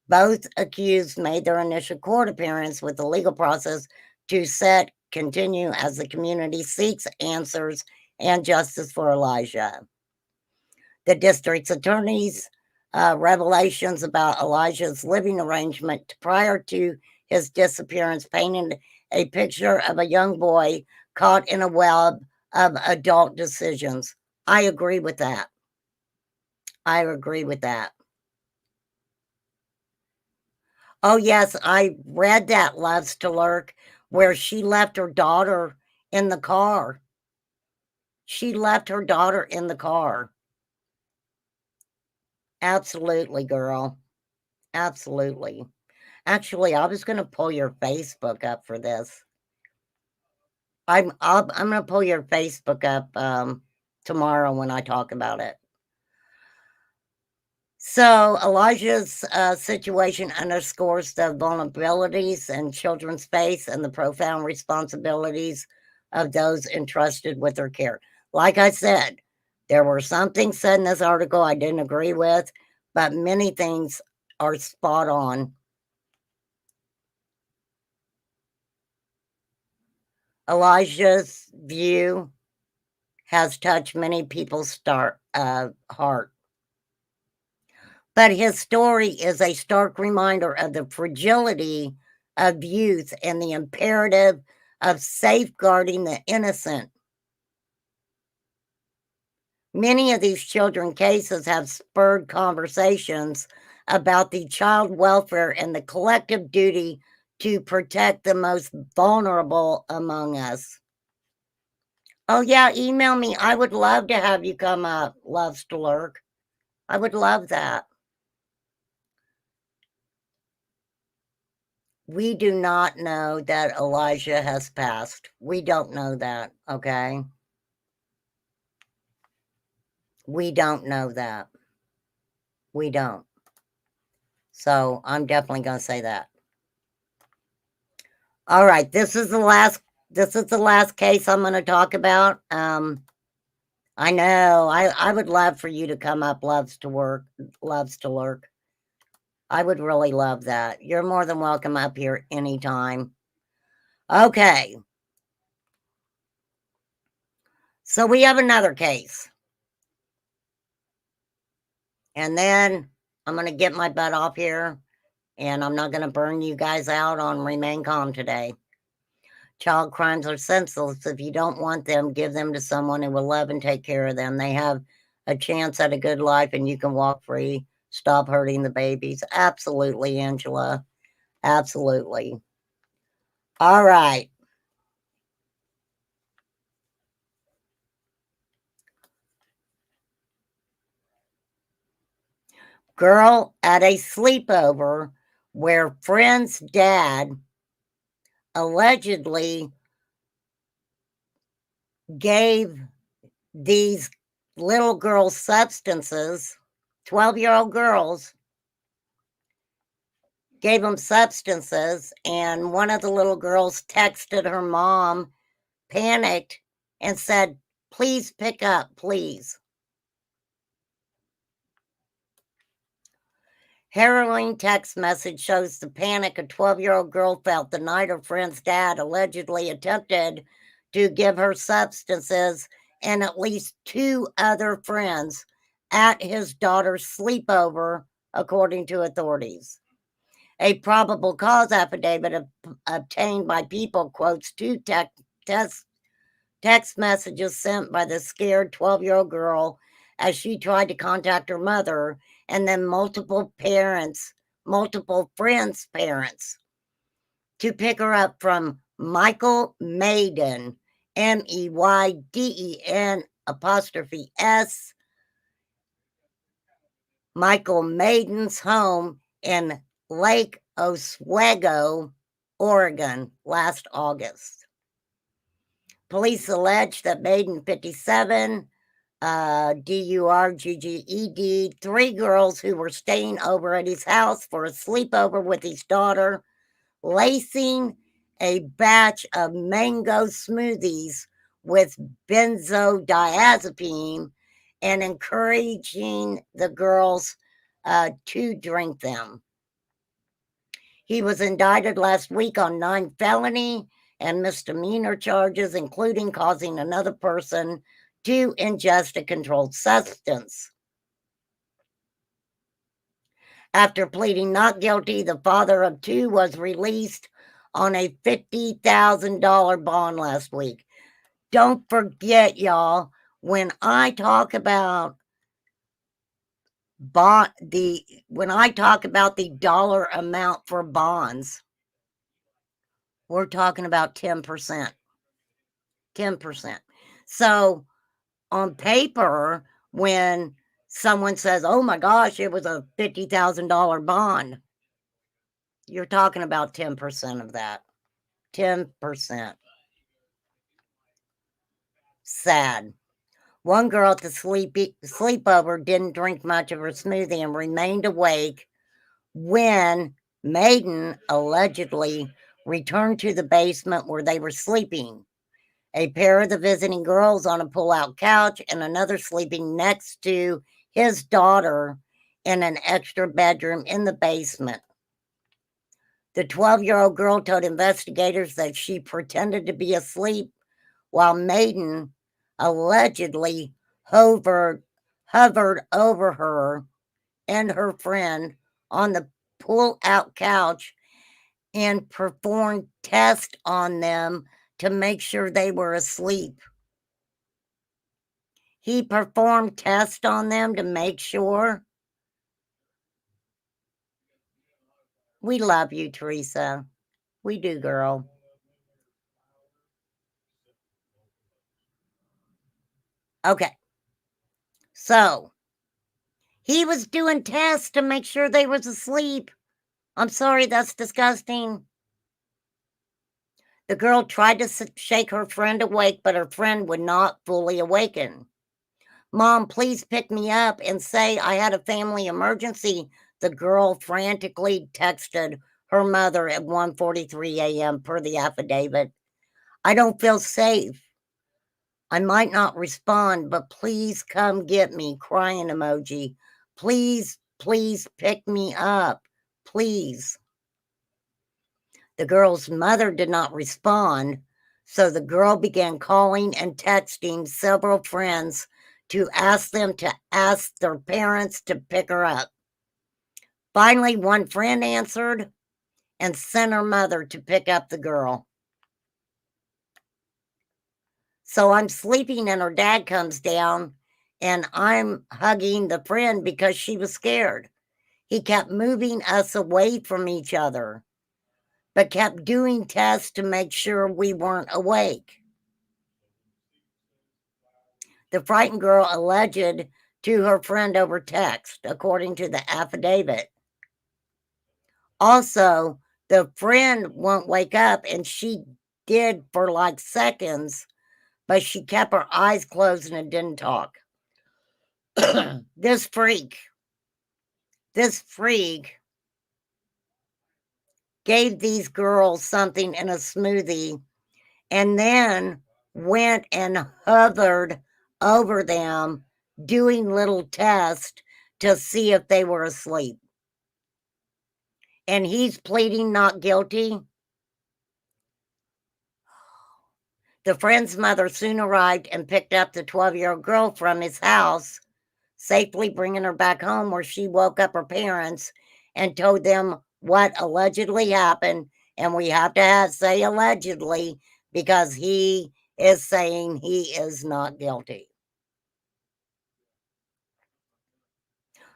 Both accused made their initial court appearance with the legal process to continue as the community seeks answers and justice for Elijah. The district's attorney's revelations about Elijah's living arrangement prior to his disappearance painted a picture of a young boy caught in a web of adult decisions. I agree with that. I agree with that. Oh, yes, I read that, Loves to Lurk, where she left her daughter in the car. She left her daughter in the car. Absolutely, girl. Absolutely. Actually, I was going to pull your Facebook up for this. I'm going to pull your Facebook up tomorrow when I talk about it. So Elijah's situation underscores the vulnerabilities in children's face and the profound responsibilities of those entrusted with their care. Like I said, there were some things said in this article I didn't agree with, but many things are spot on. Elijah's view has touched many people's heart. But his story is a stark reminder of the fragility of youth and the imperative of safeguarding the innocent. Many of these children cases have spurred conversations about the child welfare and the collective duty to protect the most vulnerable among us. Oh, yeah, email me. I would love to have you come up, Loves to Lurk. I would love that. We do not know that Elijah has passed. We don't know that, okay? We don't know that. We don't. So I'm definitely going to say that. All right, this is the last case I'm going to talk about. I know. I would love for you to come up, Loves to Lurk. I would really love that. You're more than welcome up here anytime. Okay. So we have another case. And then I'm going to get my butt off here, and I'm not going to burn you guys out on Remain Calm today. Child crimes are senseless. If you don't want them, give them to someone who will love and take care of them. They have a chance at a good life, and you can walk free Stop hurting the babies. Absolutely, Angela. Absolutely. All right. Girl at a sleepover where friend's dad allegedly gave these little girls substances, 12-year-old girls, gave them substances, and one of the little girls texted her mom, panicked, and said, "Please pick up, please." Harrowing text message shows the panic a 12-year-old girl felt the night her friend's dad allegedly attempted to give her substances and at least 2 other friends at his daughter's sleepover, according to authorities. A probable cause affidavit obtained by People quotes 2 text messages sent by the scared 12-year-old girl as she tried to contact her mother, and then multiple friends' parents, to pick her up from Michael Maiden, MEYDEN''S, Michael Maiden's home in Lake Oswego, Oregon, last August. Police allege that Maiden, 57, DURGGED, 3 girls who were staying over at his house for a sleepover with his daughter, lacing a batch of mango smoothies with benzodiazepine and encouraging the girls to drink them. He was indicted last week on 9 felony and misdemeanor charges, including causing another person to ingest a controlled substance. After pleading not guilty, the father of 2 was released on a $50,000 bond last week. Don't forget, y'all, when I talk about the dollar amount for bonds, we're talking about 10%. 10%. So on paper, when someone says, "Oh my gosh, it was a $50,000 bond," you're talking about 10% of that. 10%. Sad. One girl at the sleepover didn't drink much of her smoothie and remained awake when Maiden allegedly returned to the basement where they were sleeping. A pair of the visiting girls on a pull-out couch and another sleeping next to his daughter in an extra bedroom in the basement. The 12-year-old girl told investigators that she pretended to be asleep while Maiden allegedly hovered over her and her friend on the pull-out couch and performed tests on them to make sure they were asleep. He performed tests on them to make sure. We love you, Teresa. We do, girl. Okay. So, he was doing tests to make sure they was asleep. I'm sorry, that's disgusting. The girl tried to shake her friend awake, but her friend would not fully awaken. "Mom, please pick me up and say I had a family emergency," the girl frantically texted her mother at 1:43 a.m. per the affidavit. "I don't feel safe. I might not respond, but please come get me," crying emoji. "Please, please pick me up. Please." The girl's mother did not respond, so the girl began calling and texting several friends to ask them to ask their parents to pick her up. Finally, one friend answered and sent her mother to pick up the girl. So I'm sleeping and her dad comes down and I'm hugging the friend because she was scared. He kept moving us away from each other, but kept doing tests to make sure we weren't awake. The frightened girl alleged to her friend over text, according to the affidavit. Also, the friend won't wake up, and she did for like seconds, but she kept her eyes closed and didn't talk. This freak gave these girls something in a smoothie and then went and hovered over them, doing little tests to see if they were asleep. And he's pleading not guilty. The friend's mother soon arrived and picked up the 12-year-old girl from his house, safely bringing her back home, where she woke up her parents and told them what allegedly happened. And we have to say allegedly, because he is saying he is not guilty.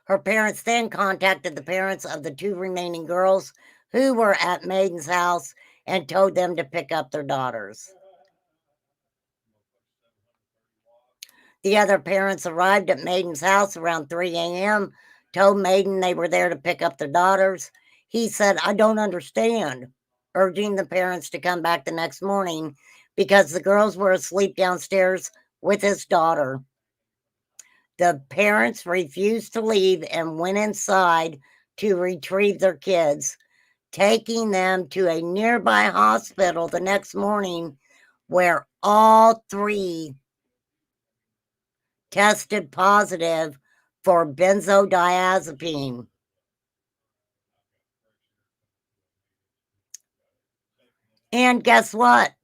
Her parents then contacted the parents of the 2 remaining girls who were at Maiden's house and told them to pick up their daughters. The other parents arrived at Maiden's house around 3 a.m., told Maiden they were there to pick up their daughters. He said, "I don't understand," urging the parents to come back the next morning because the girls were asleep downstairs with his daughter. The parents refused to leave and went inside to retrieve their kids, taking them to a nearby hospital the next morning, where all 3 tested positive for benzodiazepine. And guess what?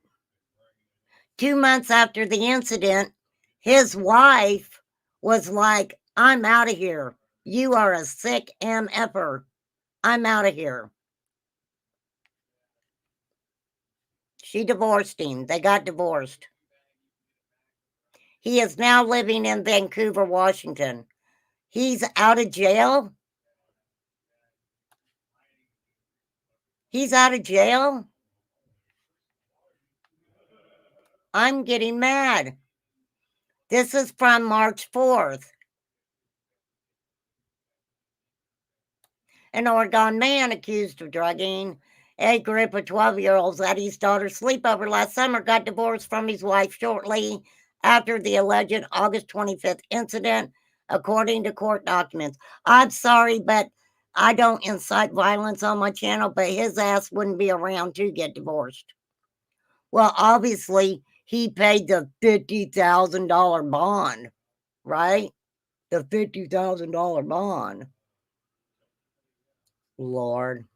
2 months after the incident, his wife was like, "I'm out of here. You are a sick MFer. I'm out of here." She divorced him. They got divorced. He is now living in Vancouver, Washington. He's out of jail. He's out of jail. I'm getting mad. This is from March 4th. An Oregon man accused of drugging a group of 12-year-olds at his daughter's sleepover last summer got divorced from his wife shortly after the alleged August 25th incident, according to court documents. I'm sorry, but I don't incite violence on my channel, but his ass wouldn't be around to get divorced. Well, obviously, he paid the $50,000 bond, right? The $50,000 bond. Lord.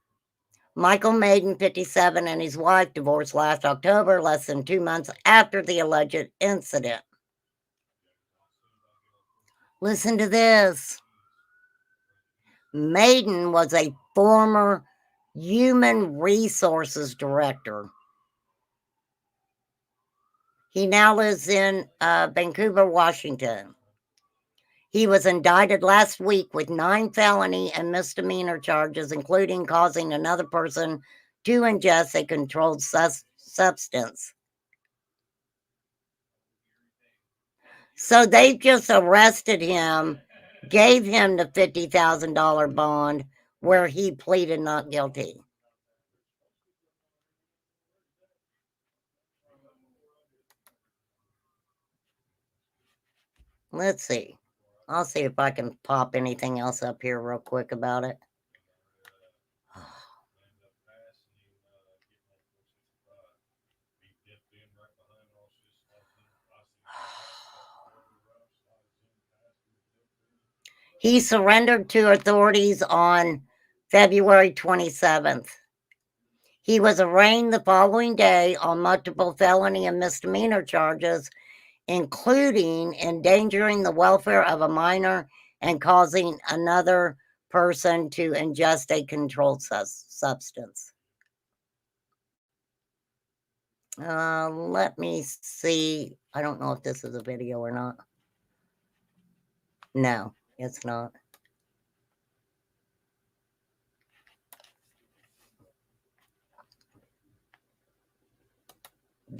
Michael Maiden, 57, and his wife divorced last October, less than 2 months after the alleged incident. Listen to this. Maiden was a former human resources director. He now lives in Vancouver, Washington. He was indicted last week with 9 felony and misdemeanor charges, including causing another person to ingest a controlled substance. So they just arrested him, gave him the $50,000 bond where he pleaded not guilty. Let's see. I'll see if I can pop anything else up here real quick about it. He surrendered to authorities on February 27th. He was arraigned the following day on multiple felony and misdemeanor charges, including endangering the welfare of a minor and causing another person to ingest a controlled substance. Let me see. I don't know if this is a video or not. No, it's not.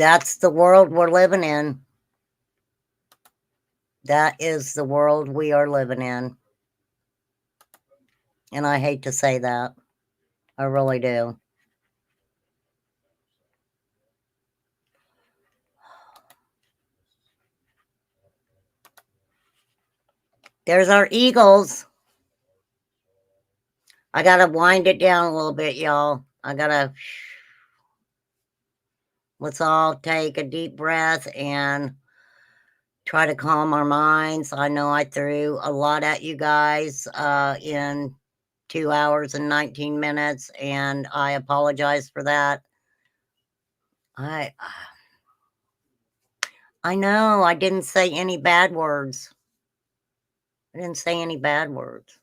that's the world we're living in. That is the world we are living in. And I hate to say that. I really do. There's our Eagles. I gotta wind it down a little bit, y'all. Let's all take a deep breath and try to calm our minds. I know I threw a lot at you guys in 2 hours and 19 minutes, and I apologize for that. I know I didn't say any bad words. I didn't say any bad words.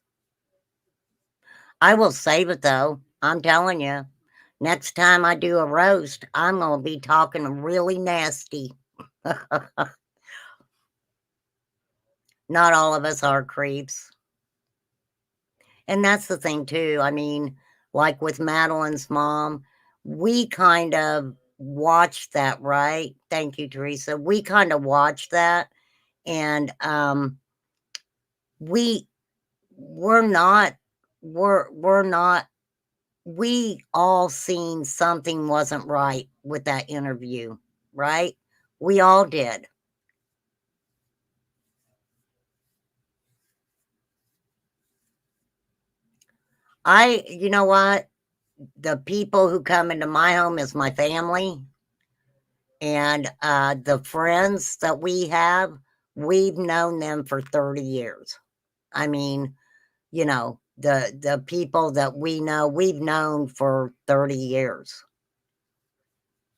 I will save it though. I'm telling you. Next time I do a roast, I'm going to be talking really nasty. Not all of us are creeps. And that's the thing too. I mean, like with Madeline's mom, we kind of watched that, right? Thank you, Teresa. We kind of watched that, and we're not we all seen something wasn't right with that interview, right? We all did. You know what? The people who come into my home is my family, and the friends that we have, we've known them for 30 years. I mean, you know, the people that we know, we've known for 30 years.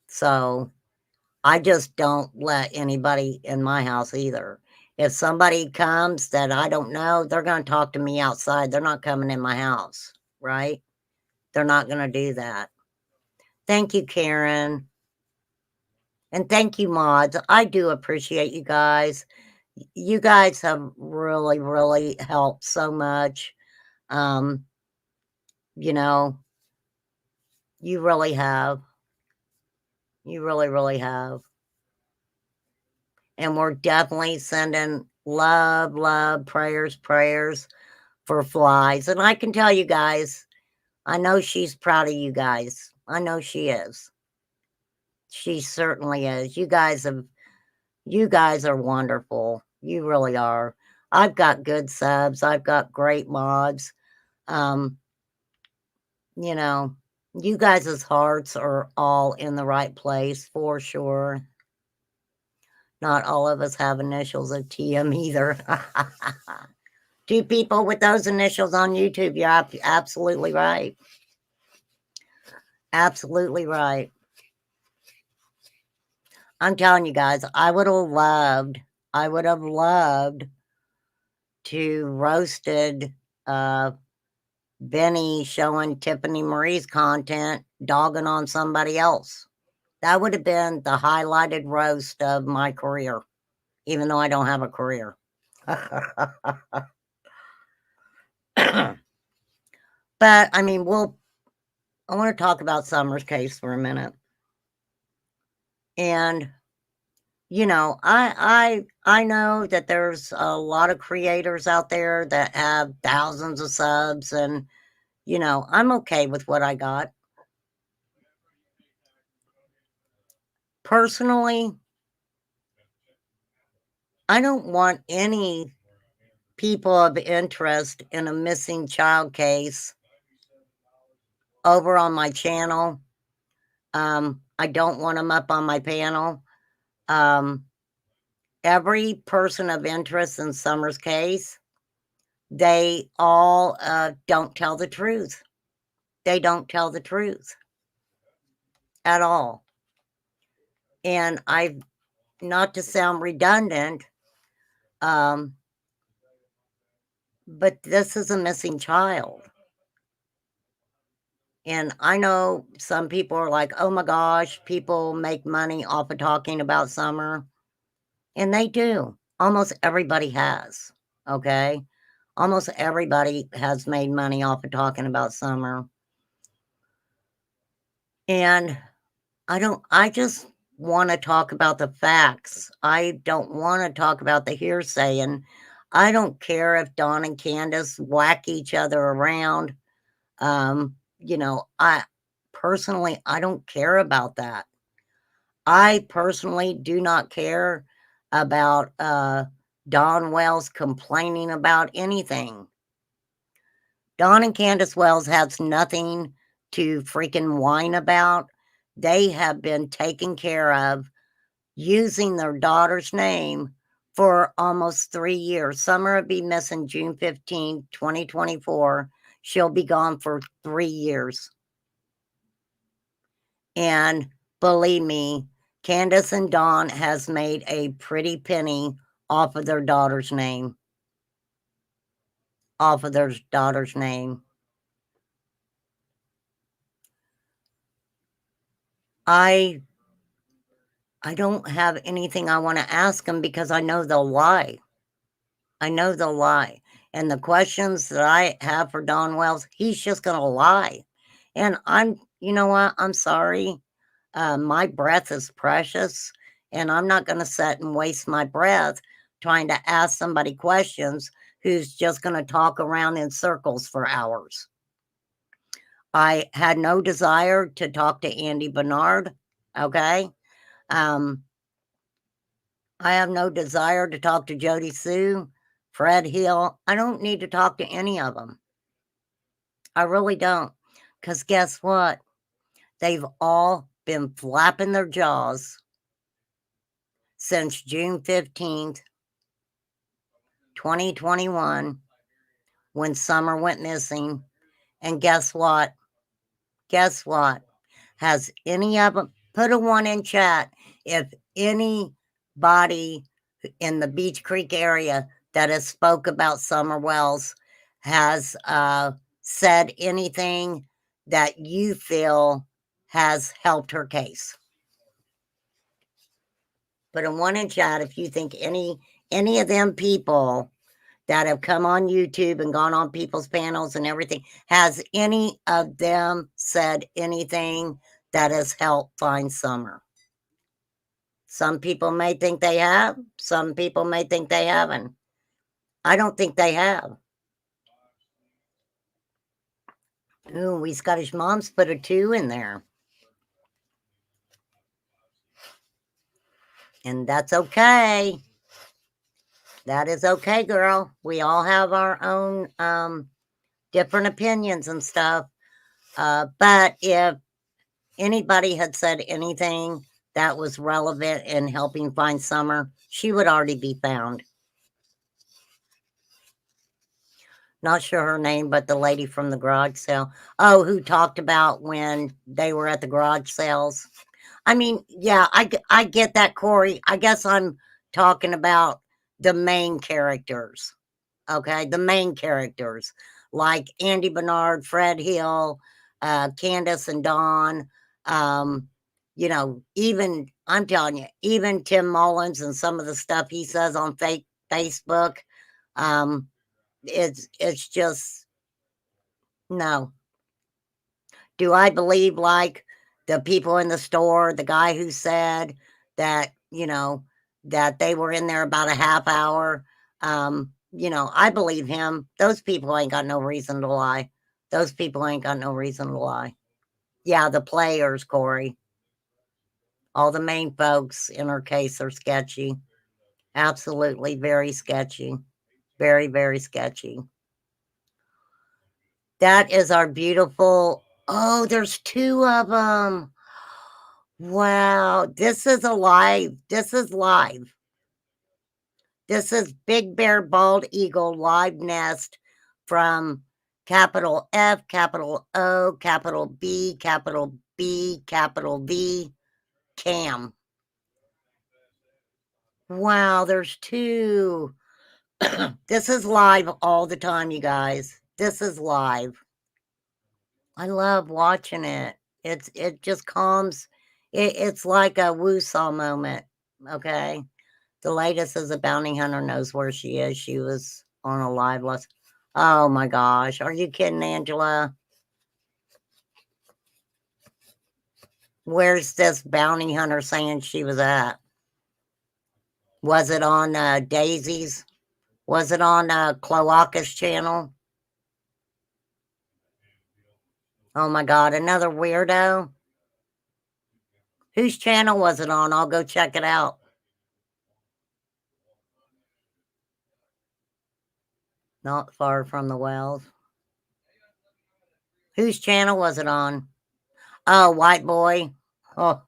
So I just don't let anybody in my house either. If somebody comes that I don't know, they're going to talk to me outside. They're not coming in my house, right? They're not going to do that. Thank you, Karen. And thank you, mods. I do appreciate you guys. You guys have really, really helped so much. You know, you really have. You really, really have. And we're definitely sending love, love, prayers, prayers for Flies. And I can tell you guys, I know she's proud of you guys. I know she is. She certainly is. You guys are wonderful. You really are. I've got good subs. I've got great mods. You know, you guys' hearts are all in the right place for sure. Not all of us have initials of TM either. 2 people with those initials on YouTube. You're absolutely right. Absolutely right. I'm telling you guys, I would have loved to roasted Benny showing Tiffany Marie's content, dogging on somebody else. That would have been the highlighted roast of my career, even though I don't have a career. But I mean, I want to talk about Summer's case for a minute. And you know, I know that there's a lot of creators out there that have thousands of subs, and you know, I'm okay with what I got. Personally, I don't want any people of interest in a missing child case over on my channel. I don't want them up on my panel. Every person of interest in Summer's case, they all don't tell the truth. They don't tell the truth at all. And not to sound redundant, but this is a missing child. And I know some people are like, oh my gosh, people make money off of talking about Summer. And they do. Almost everybody has. Okay. Almost everybody has made money off of talking about Summer. And I just want to talk about the facts. I don't want to talk about the hearsay. And I don't care if Dawn and Candace whack each other around. You know, I don't care about that. I personally do not care about Dawn Wells complaining about anything. Dawn and Candace Wells has nothing to freaking whine about. They have been taken care of using their daughter's name for almost 3 years. Summer will be missing June 15, 2024. She'll be gone for 3 years. And believe me, Candace and Dawn has made a pretty penny off of their daughter's name. Off of their daughter's name. I don't have anything I want to ask them because I know they'll lie. I know they'll lie. And the questions that I have for Don Wells, he's just going to lie. And you know what? I'm sorry. My breath is precious. And I'm not going to sit and waste my breath trying to ask somebody questions who's just going to talk around in circles for hours. I had no desire to talk to Andy Bernard. Okay. I have no desire to talk to Jody Sue, Fred Hill. I don't need to talk to any of them. I really don't. Because guess what? They've all been flapping their jaws since June 15th, 2021, when Summer went missing. And guess what? Guess what? Has any of them, put a 1 in chat, if anybody in the Beach Creek area that has spoke about Summer Wells has said anything that you feel has helped her case. Put a 1 in chat if you think any of them people that have come on YouTube and gone on people's panels and everything, has any of them said anything that has helped find Summer? Some people may think they have. Some people may think they haven't. I don't think they have. Ooh, we Scottish moms put a 2 in there. And that's okay. That is okay, girl. We all have our own different opinions and stuff. But if anybody had said anything that was relevant in helping find Summer, she would already be found. Not sure her name, but the lady from the garage sale. Oh, who talked about when they were at the garage sales. I mean, yeah, I get that, Corey. I guess I'm talking about the main characters. Okay, the main characters. Like Andy Bernard, Fred Hill, Candace and Dawn. You know, even, I'm telling you, even Tim Mullins and some of the stuff he says on Facebook. It's just, no. Do I believe like the people in the store, the guy who said that, you know, that they were in there about a half hour? You know, I believe him. Those people ain't got no reason to lie. Those people ain't got no reason to lie. Yeah, the players, Corey. All the main folks in her case are sketchy. Absolutely very sketchy. Very, very sketchy. That is our beautiful, oh, there's 2 of them. Wow, this is live. This is live. This is Big Bear Bald Eagle live nest from capital F, capital O, capital B, capital B, capital V, Cam. Wow, there's 2. This is live all the time, you guys. This is live. I love watching it. It just calms. It's like a woo-saw moment. Okay. The latest is a bounty hunter knows where she is. She was on a live list. Oh my gosh. Are you kidding, Angela? Where's this bounty hunter saying she was at? Was it on Daisy's? Was it on Cloacus channel? Oh my God, another weirdo. Whose channel was it on? I'll go check it out. Not far from the wells. Whose channel was it on? Oh, white boy. Oh.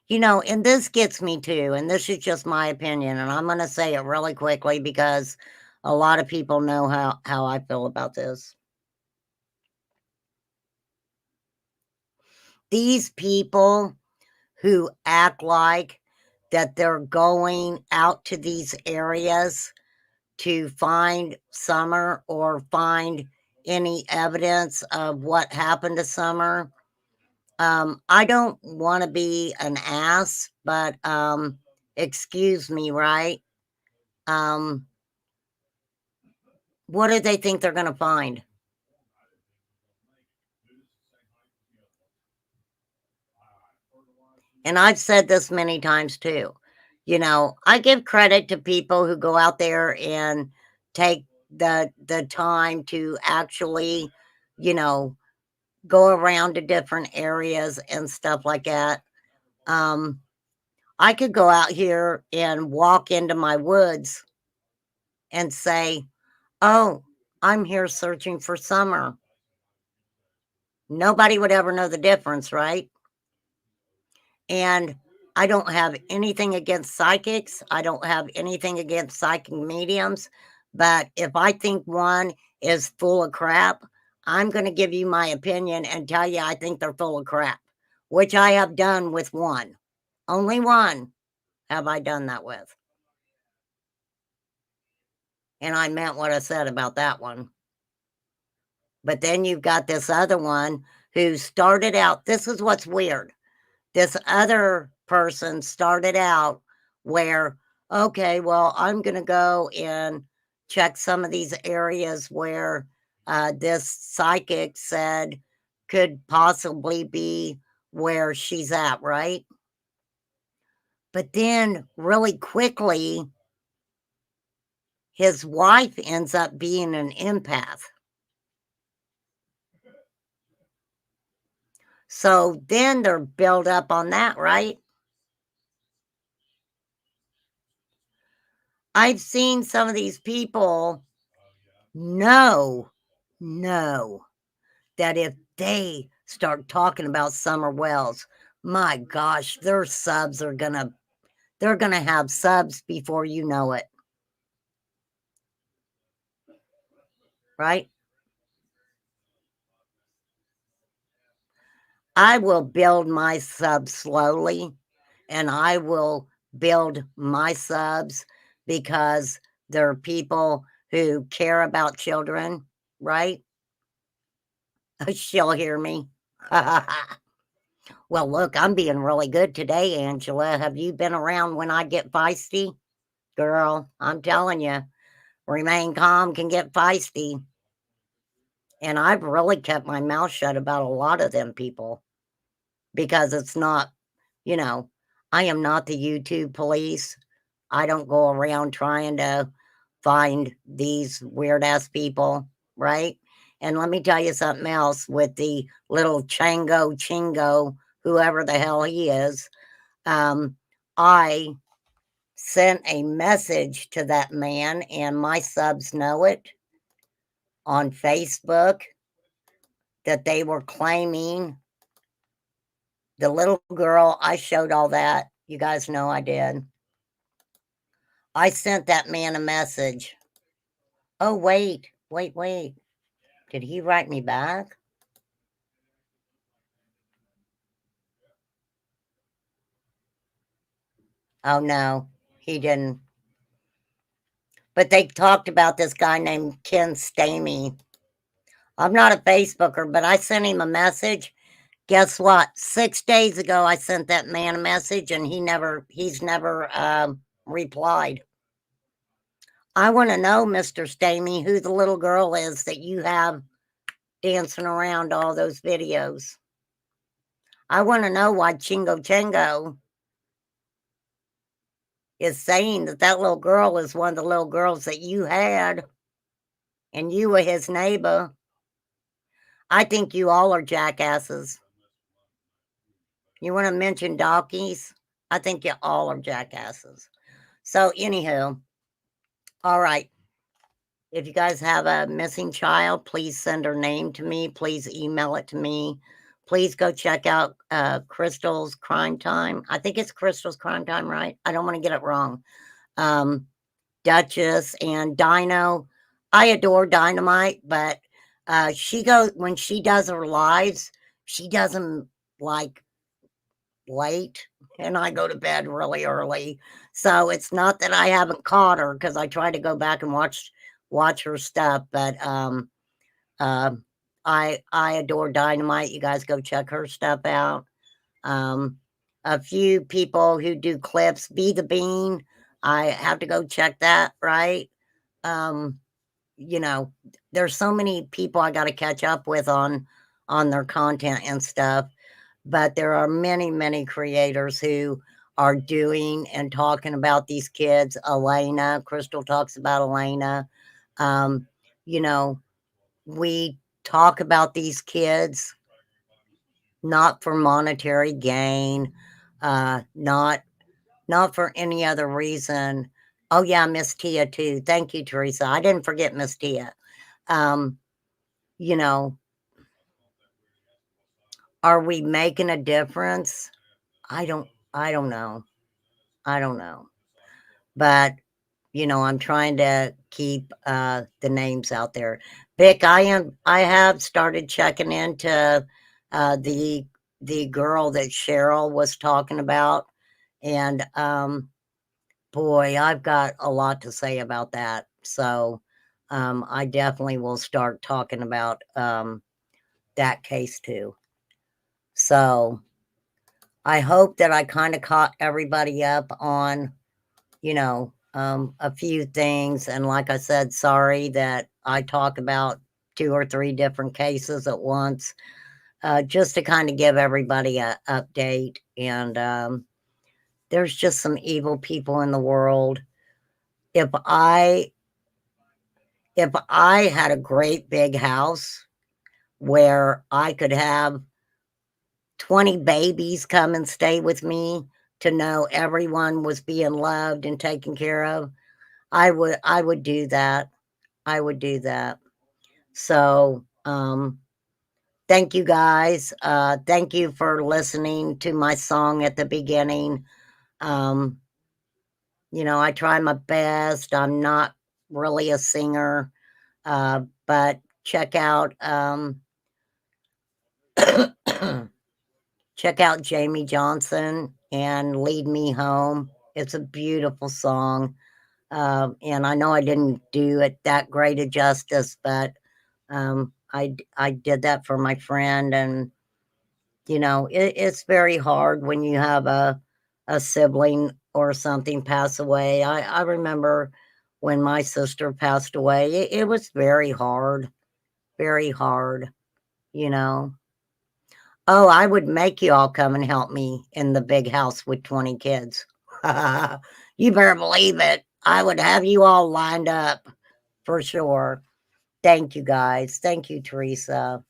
You know, and this gets me too, and this is just my opinion, and I'm going to say it really quickly because a lot of people know how I feel about this. These people who act like that they're going out to these areas to find Summer or find any evidence of what happened to Summer. I don't want to be an ass, but excuse me, right? What do they think they're going to find? And I've said this many times too. You know, I give credit to people who go out there and take the time to actually, you know, go around to different areas and stuff like that. I could go out here and walk into my woods and say, "Oh, I'm here searching for Summer." Nobody would ever know the difference, right? And I don't have anything against psychics. I don't have anything against psychic mediums. But if I think one is full of crap, I'm going to give you my opinion and tell you I think they're full of crap, which I have done with one. Only one have I done that with. And I meant what I said about that one. But then you've got this other one who started out. This is what's weird. This other person started out where, okay, well, I'm going to go and check some of these areas where this psychic said could possibly be where she's at, right? But then really quickly, his wife ends up being an empath. So then they're built up on that, right? I've seen some of these people know that if they start talking about Summer Wells, my gosh, their subs are they're gonna have subs before you know it. Right? I will build my subs slowly, and I will build my subs because there are people who care about children, right? She'll hear me. Well, look, I'm being really good today, Angela. Have you been around when I get feisty? Girl, I'm telling you, remain calm can get feisty. And I've really kept my mouth shut about a lot of them people because it's not, you know, I am not the YouTube police. I don't go around trying to find these weird ass people, right? And let me tell you something else with the little Chango Chingo, whoever the hell he is. I sent a message to that man, and my subs know it, on Facebook, that they were claiming the little girl. I showed all that. You guys know I did. I sent that man a message. Oh, wait. Did he write me back? Oh, no, he didn't. But they talked about this guy named Ken Stamey. I'm not a Facebooker, but I sent him a message. Guess what? 6 days ago, I sent that man a message, and he's never replied. I want to know, Mr. Stamey, who the little girl is that you have dancing around all those videos. I want to know why Chingo Chango is saying that that little girl is one of the little girls that you had and you were his neighbor. I think you all are jackasses. You want to mention donkeys? I think you all are jackasses. So, anywho, all right. If you guys have a missing child, please send her name to me. Please email it to me. Please go check out Crystal's Crime Time. I think it's Crystal's Crime Time, right? I don't want to get it wrong. Duchess and Dino. I adore Dynamite, but she goes when she does her lives, she does them like late, and I go to bed really early. So it's not that I haven't caught her because I try to go back and watch her stuff, but I adore Dynamite. You guys go check her stuff out. A few people who do clips, Be the Bean. I have to go check that, right? You know, there's so many people I got to catch up with on their content and stuff, but there are many, many creators who are doing and talking about these kids. Elena, Crystal talks about Elena. You know, we talk about these kids not for monetary gain, not for any other reason. Oh yeah, Miss Tia too. Thank you, Teresa. I didn't forget Miss Tia. You know, are we making a difference? I don't know. I don't know. But you know, I'm trying to keep the names out there. Vic, I have started checking into the girl that Cheryl was talking about, and boy, I've got a lot to say about that. So I definitely will start talking about that case too. So I hope that I kind of caught everybody up on, you know, a few things. And like I said, sorry that I talk about 2 or 3 different cases at once, just to kind of give everybody a update. And there's just some evil people in the world. If I had a great big house where I could have 20 babies come and stay with me to know everyone was being loved and taken care of, I would do that. I would do that. So, thank you guys. Thank you for listening to my song at the beginning. You know, I try my best. I'm not really a singer, but check out check out Jamie Johnson and Lead Me Home. It's a beautiful song. And I know I didn't do it that great a justice, but I did that for my friend. And, you know, it's very hard when you have a sibling or something pass away. I remember when my sister passed away, it was very hard, you know. Oh, I would make you all come and help me in the big house with 20 kids. You better believe it. I would have you all lined up for sure. Thank you, guys. Thank you, Teresa.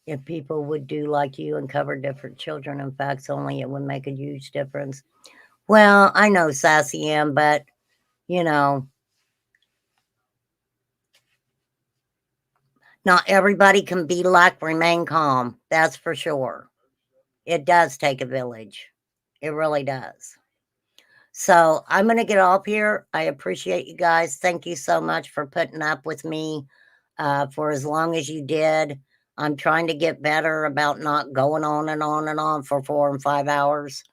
If people would do like you and cover different children and facts only, it would make a huge difference. Well, I know, Sassy M, but, you know, not everybody can be like Remain Calm. That's for sure. It does take a village. It really does. So I'm going to get off here. I appreciate you guys. Thank you so much for putting up with me for as long as you did. I'm trying to get better about not going on and on and on for 4 and 5 hours.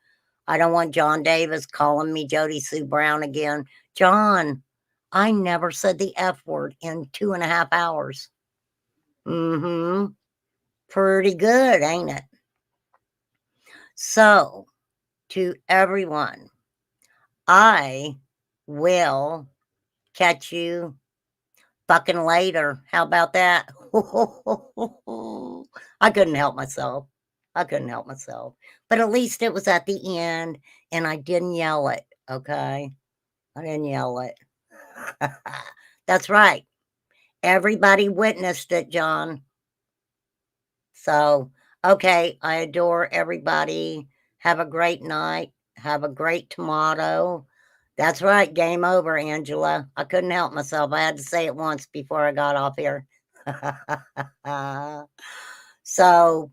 I don't want John Davis calling me Jody Sue Brown again. John, I never said the F word in 2.5 hours. Mm-hmm. Pretty good, ain't it? So, to everyone, I will catch you fucking later. How about that? I couldn't help myself. I couldn't help myself. But at least it was at the end and I didn't yell it, okay? I didn't yell it. That's right. Everybody witnessed it, John. So, okay, I adore everybody. Have a great night. Have a great tomorrow. That's right. Game over, Angela. I couldn't help myself. I had to say it once before I got off here. So,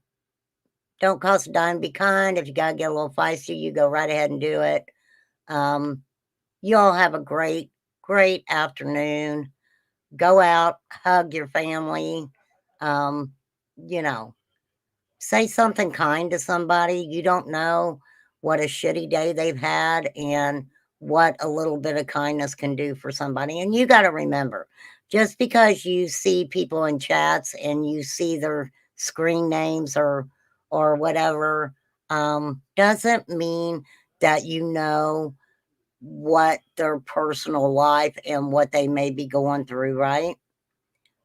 don't cost a dime. Be kind. If you got to get a little feisty, you go right ahead and do it. You all have a great, great afternoon. Go out, hug your family. You know, say something kind to somebody. You don't know what a shitty day they've had and what a little bit of kindness can do for somebody. And you got to remember, just because you see people in chats and you see their screen names or whatever, doesn't mean that you know what their personal life and what they may be going through, right?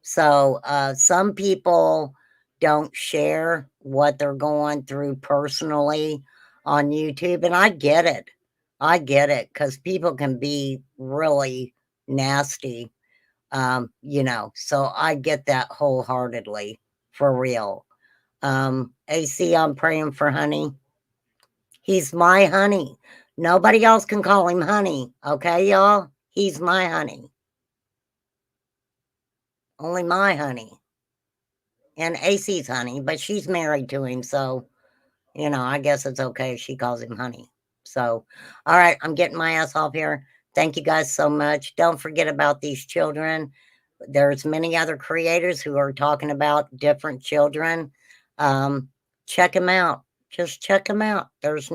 So some people don't share what they're going through personally on YouTube. And I get it. I get it because people can be really nasty, you know, so I get that wholeheartedly, for real. AC, I'm praying for honey. He's my honey. Nobody else can call him honey. Okay, y'all? He's my honey. Only my honey. And AC's honey, but she's married to him. So, you know, I guess it's okay if she calls him honey. So, all right, I'm getting my ass off here. Thank you guys so much. Don't forget about these children. There's many other creators who are talking about different children. Check them out. Just check them out. There's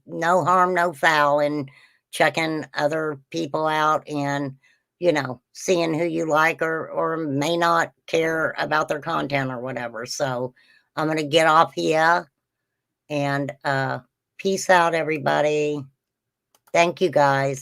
no harm, no foul in checking other people out and, you know, seeing who you like or may not care about their content or whatever. So I'm going to get off here and peace out, everybody. Thank you, guys.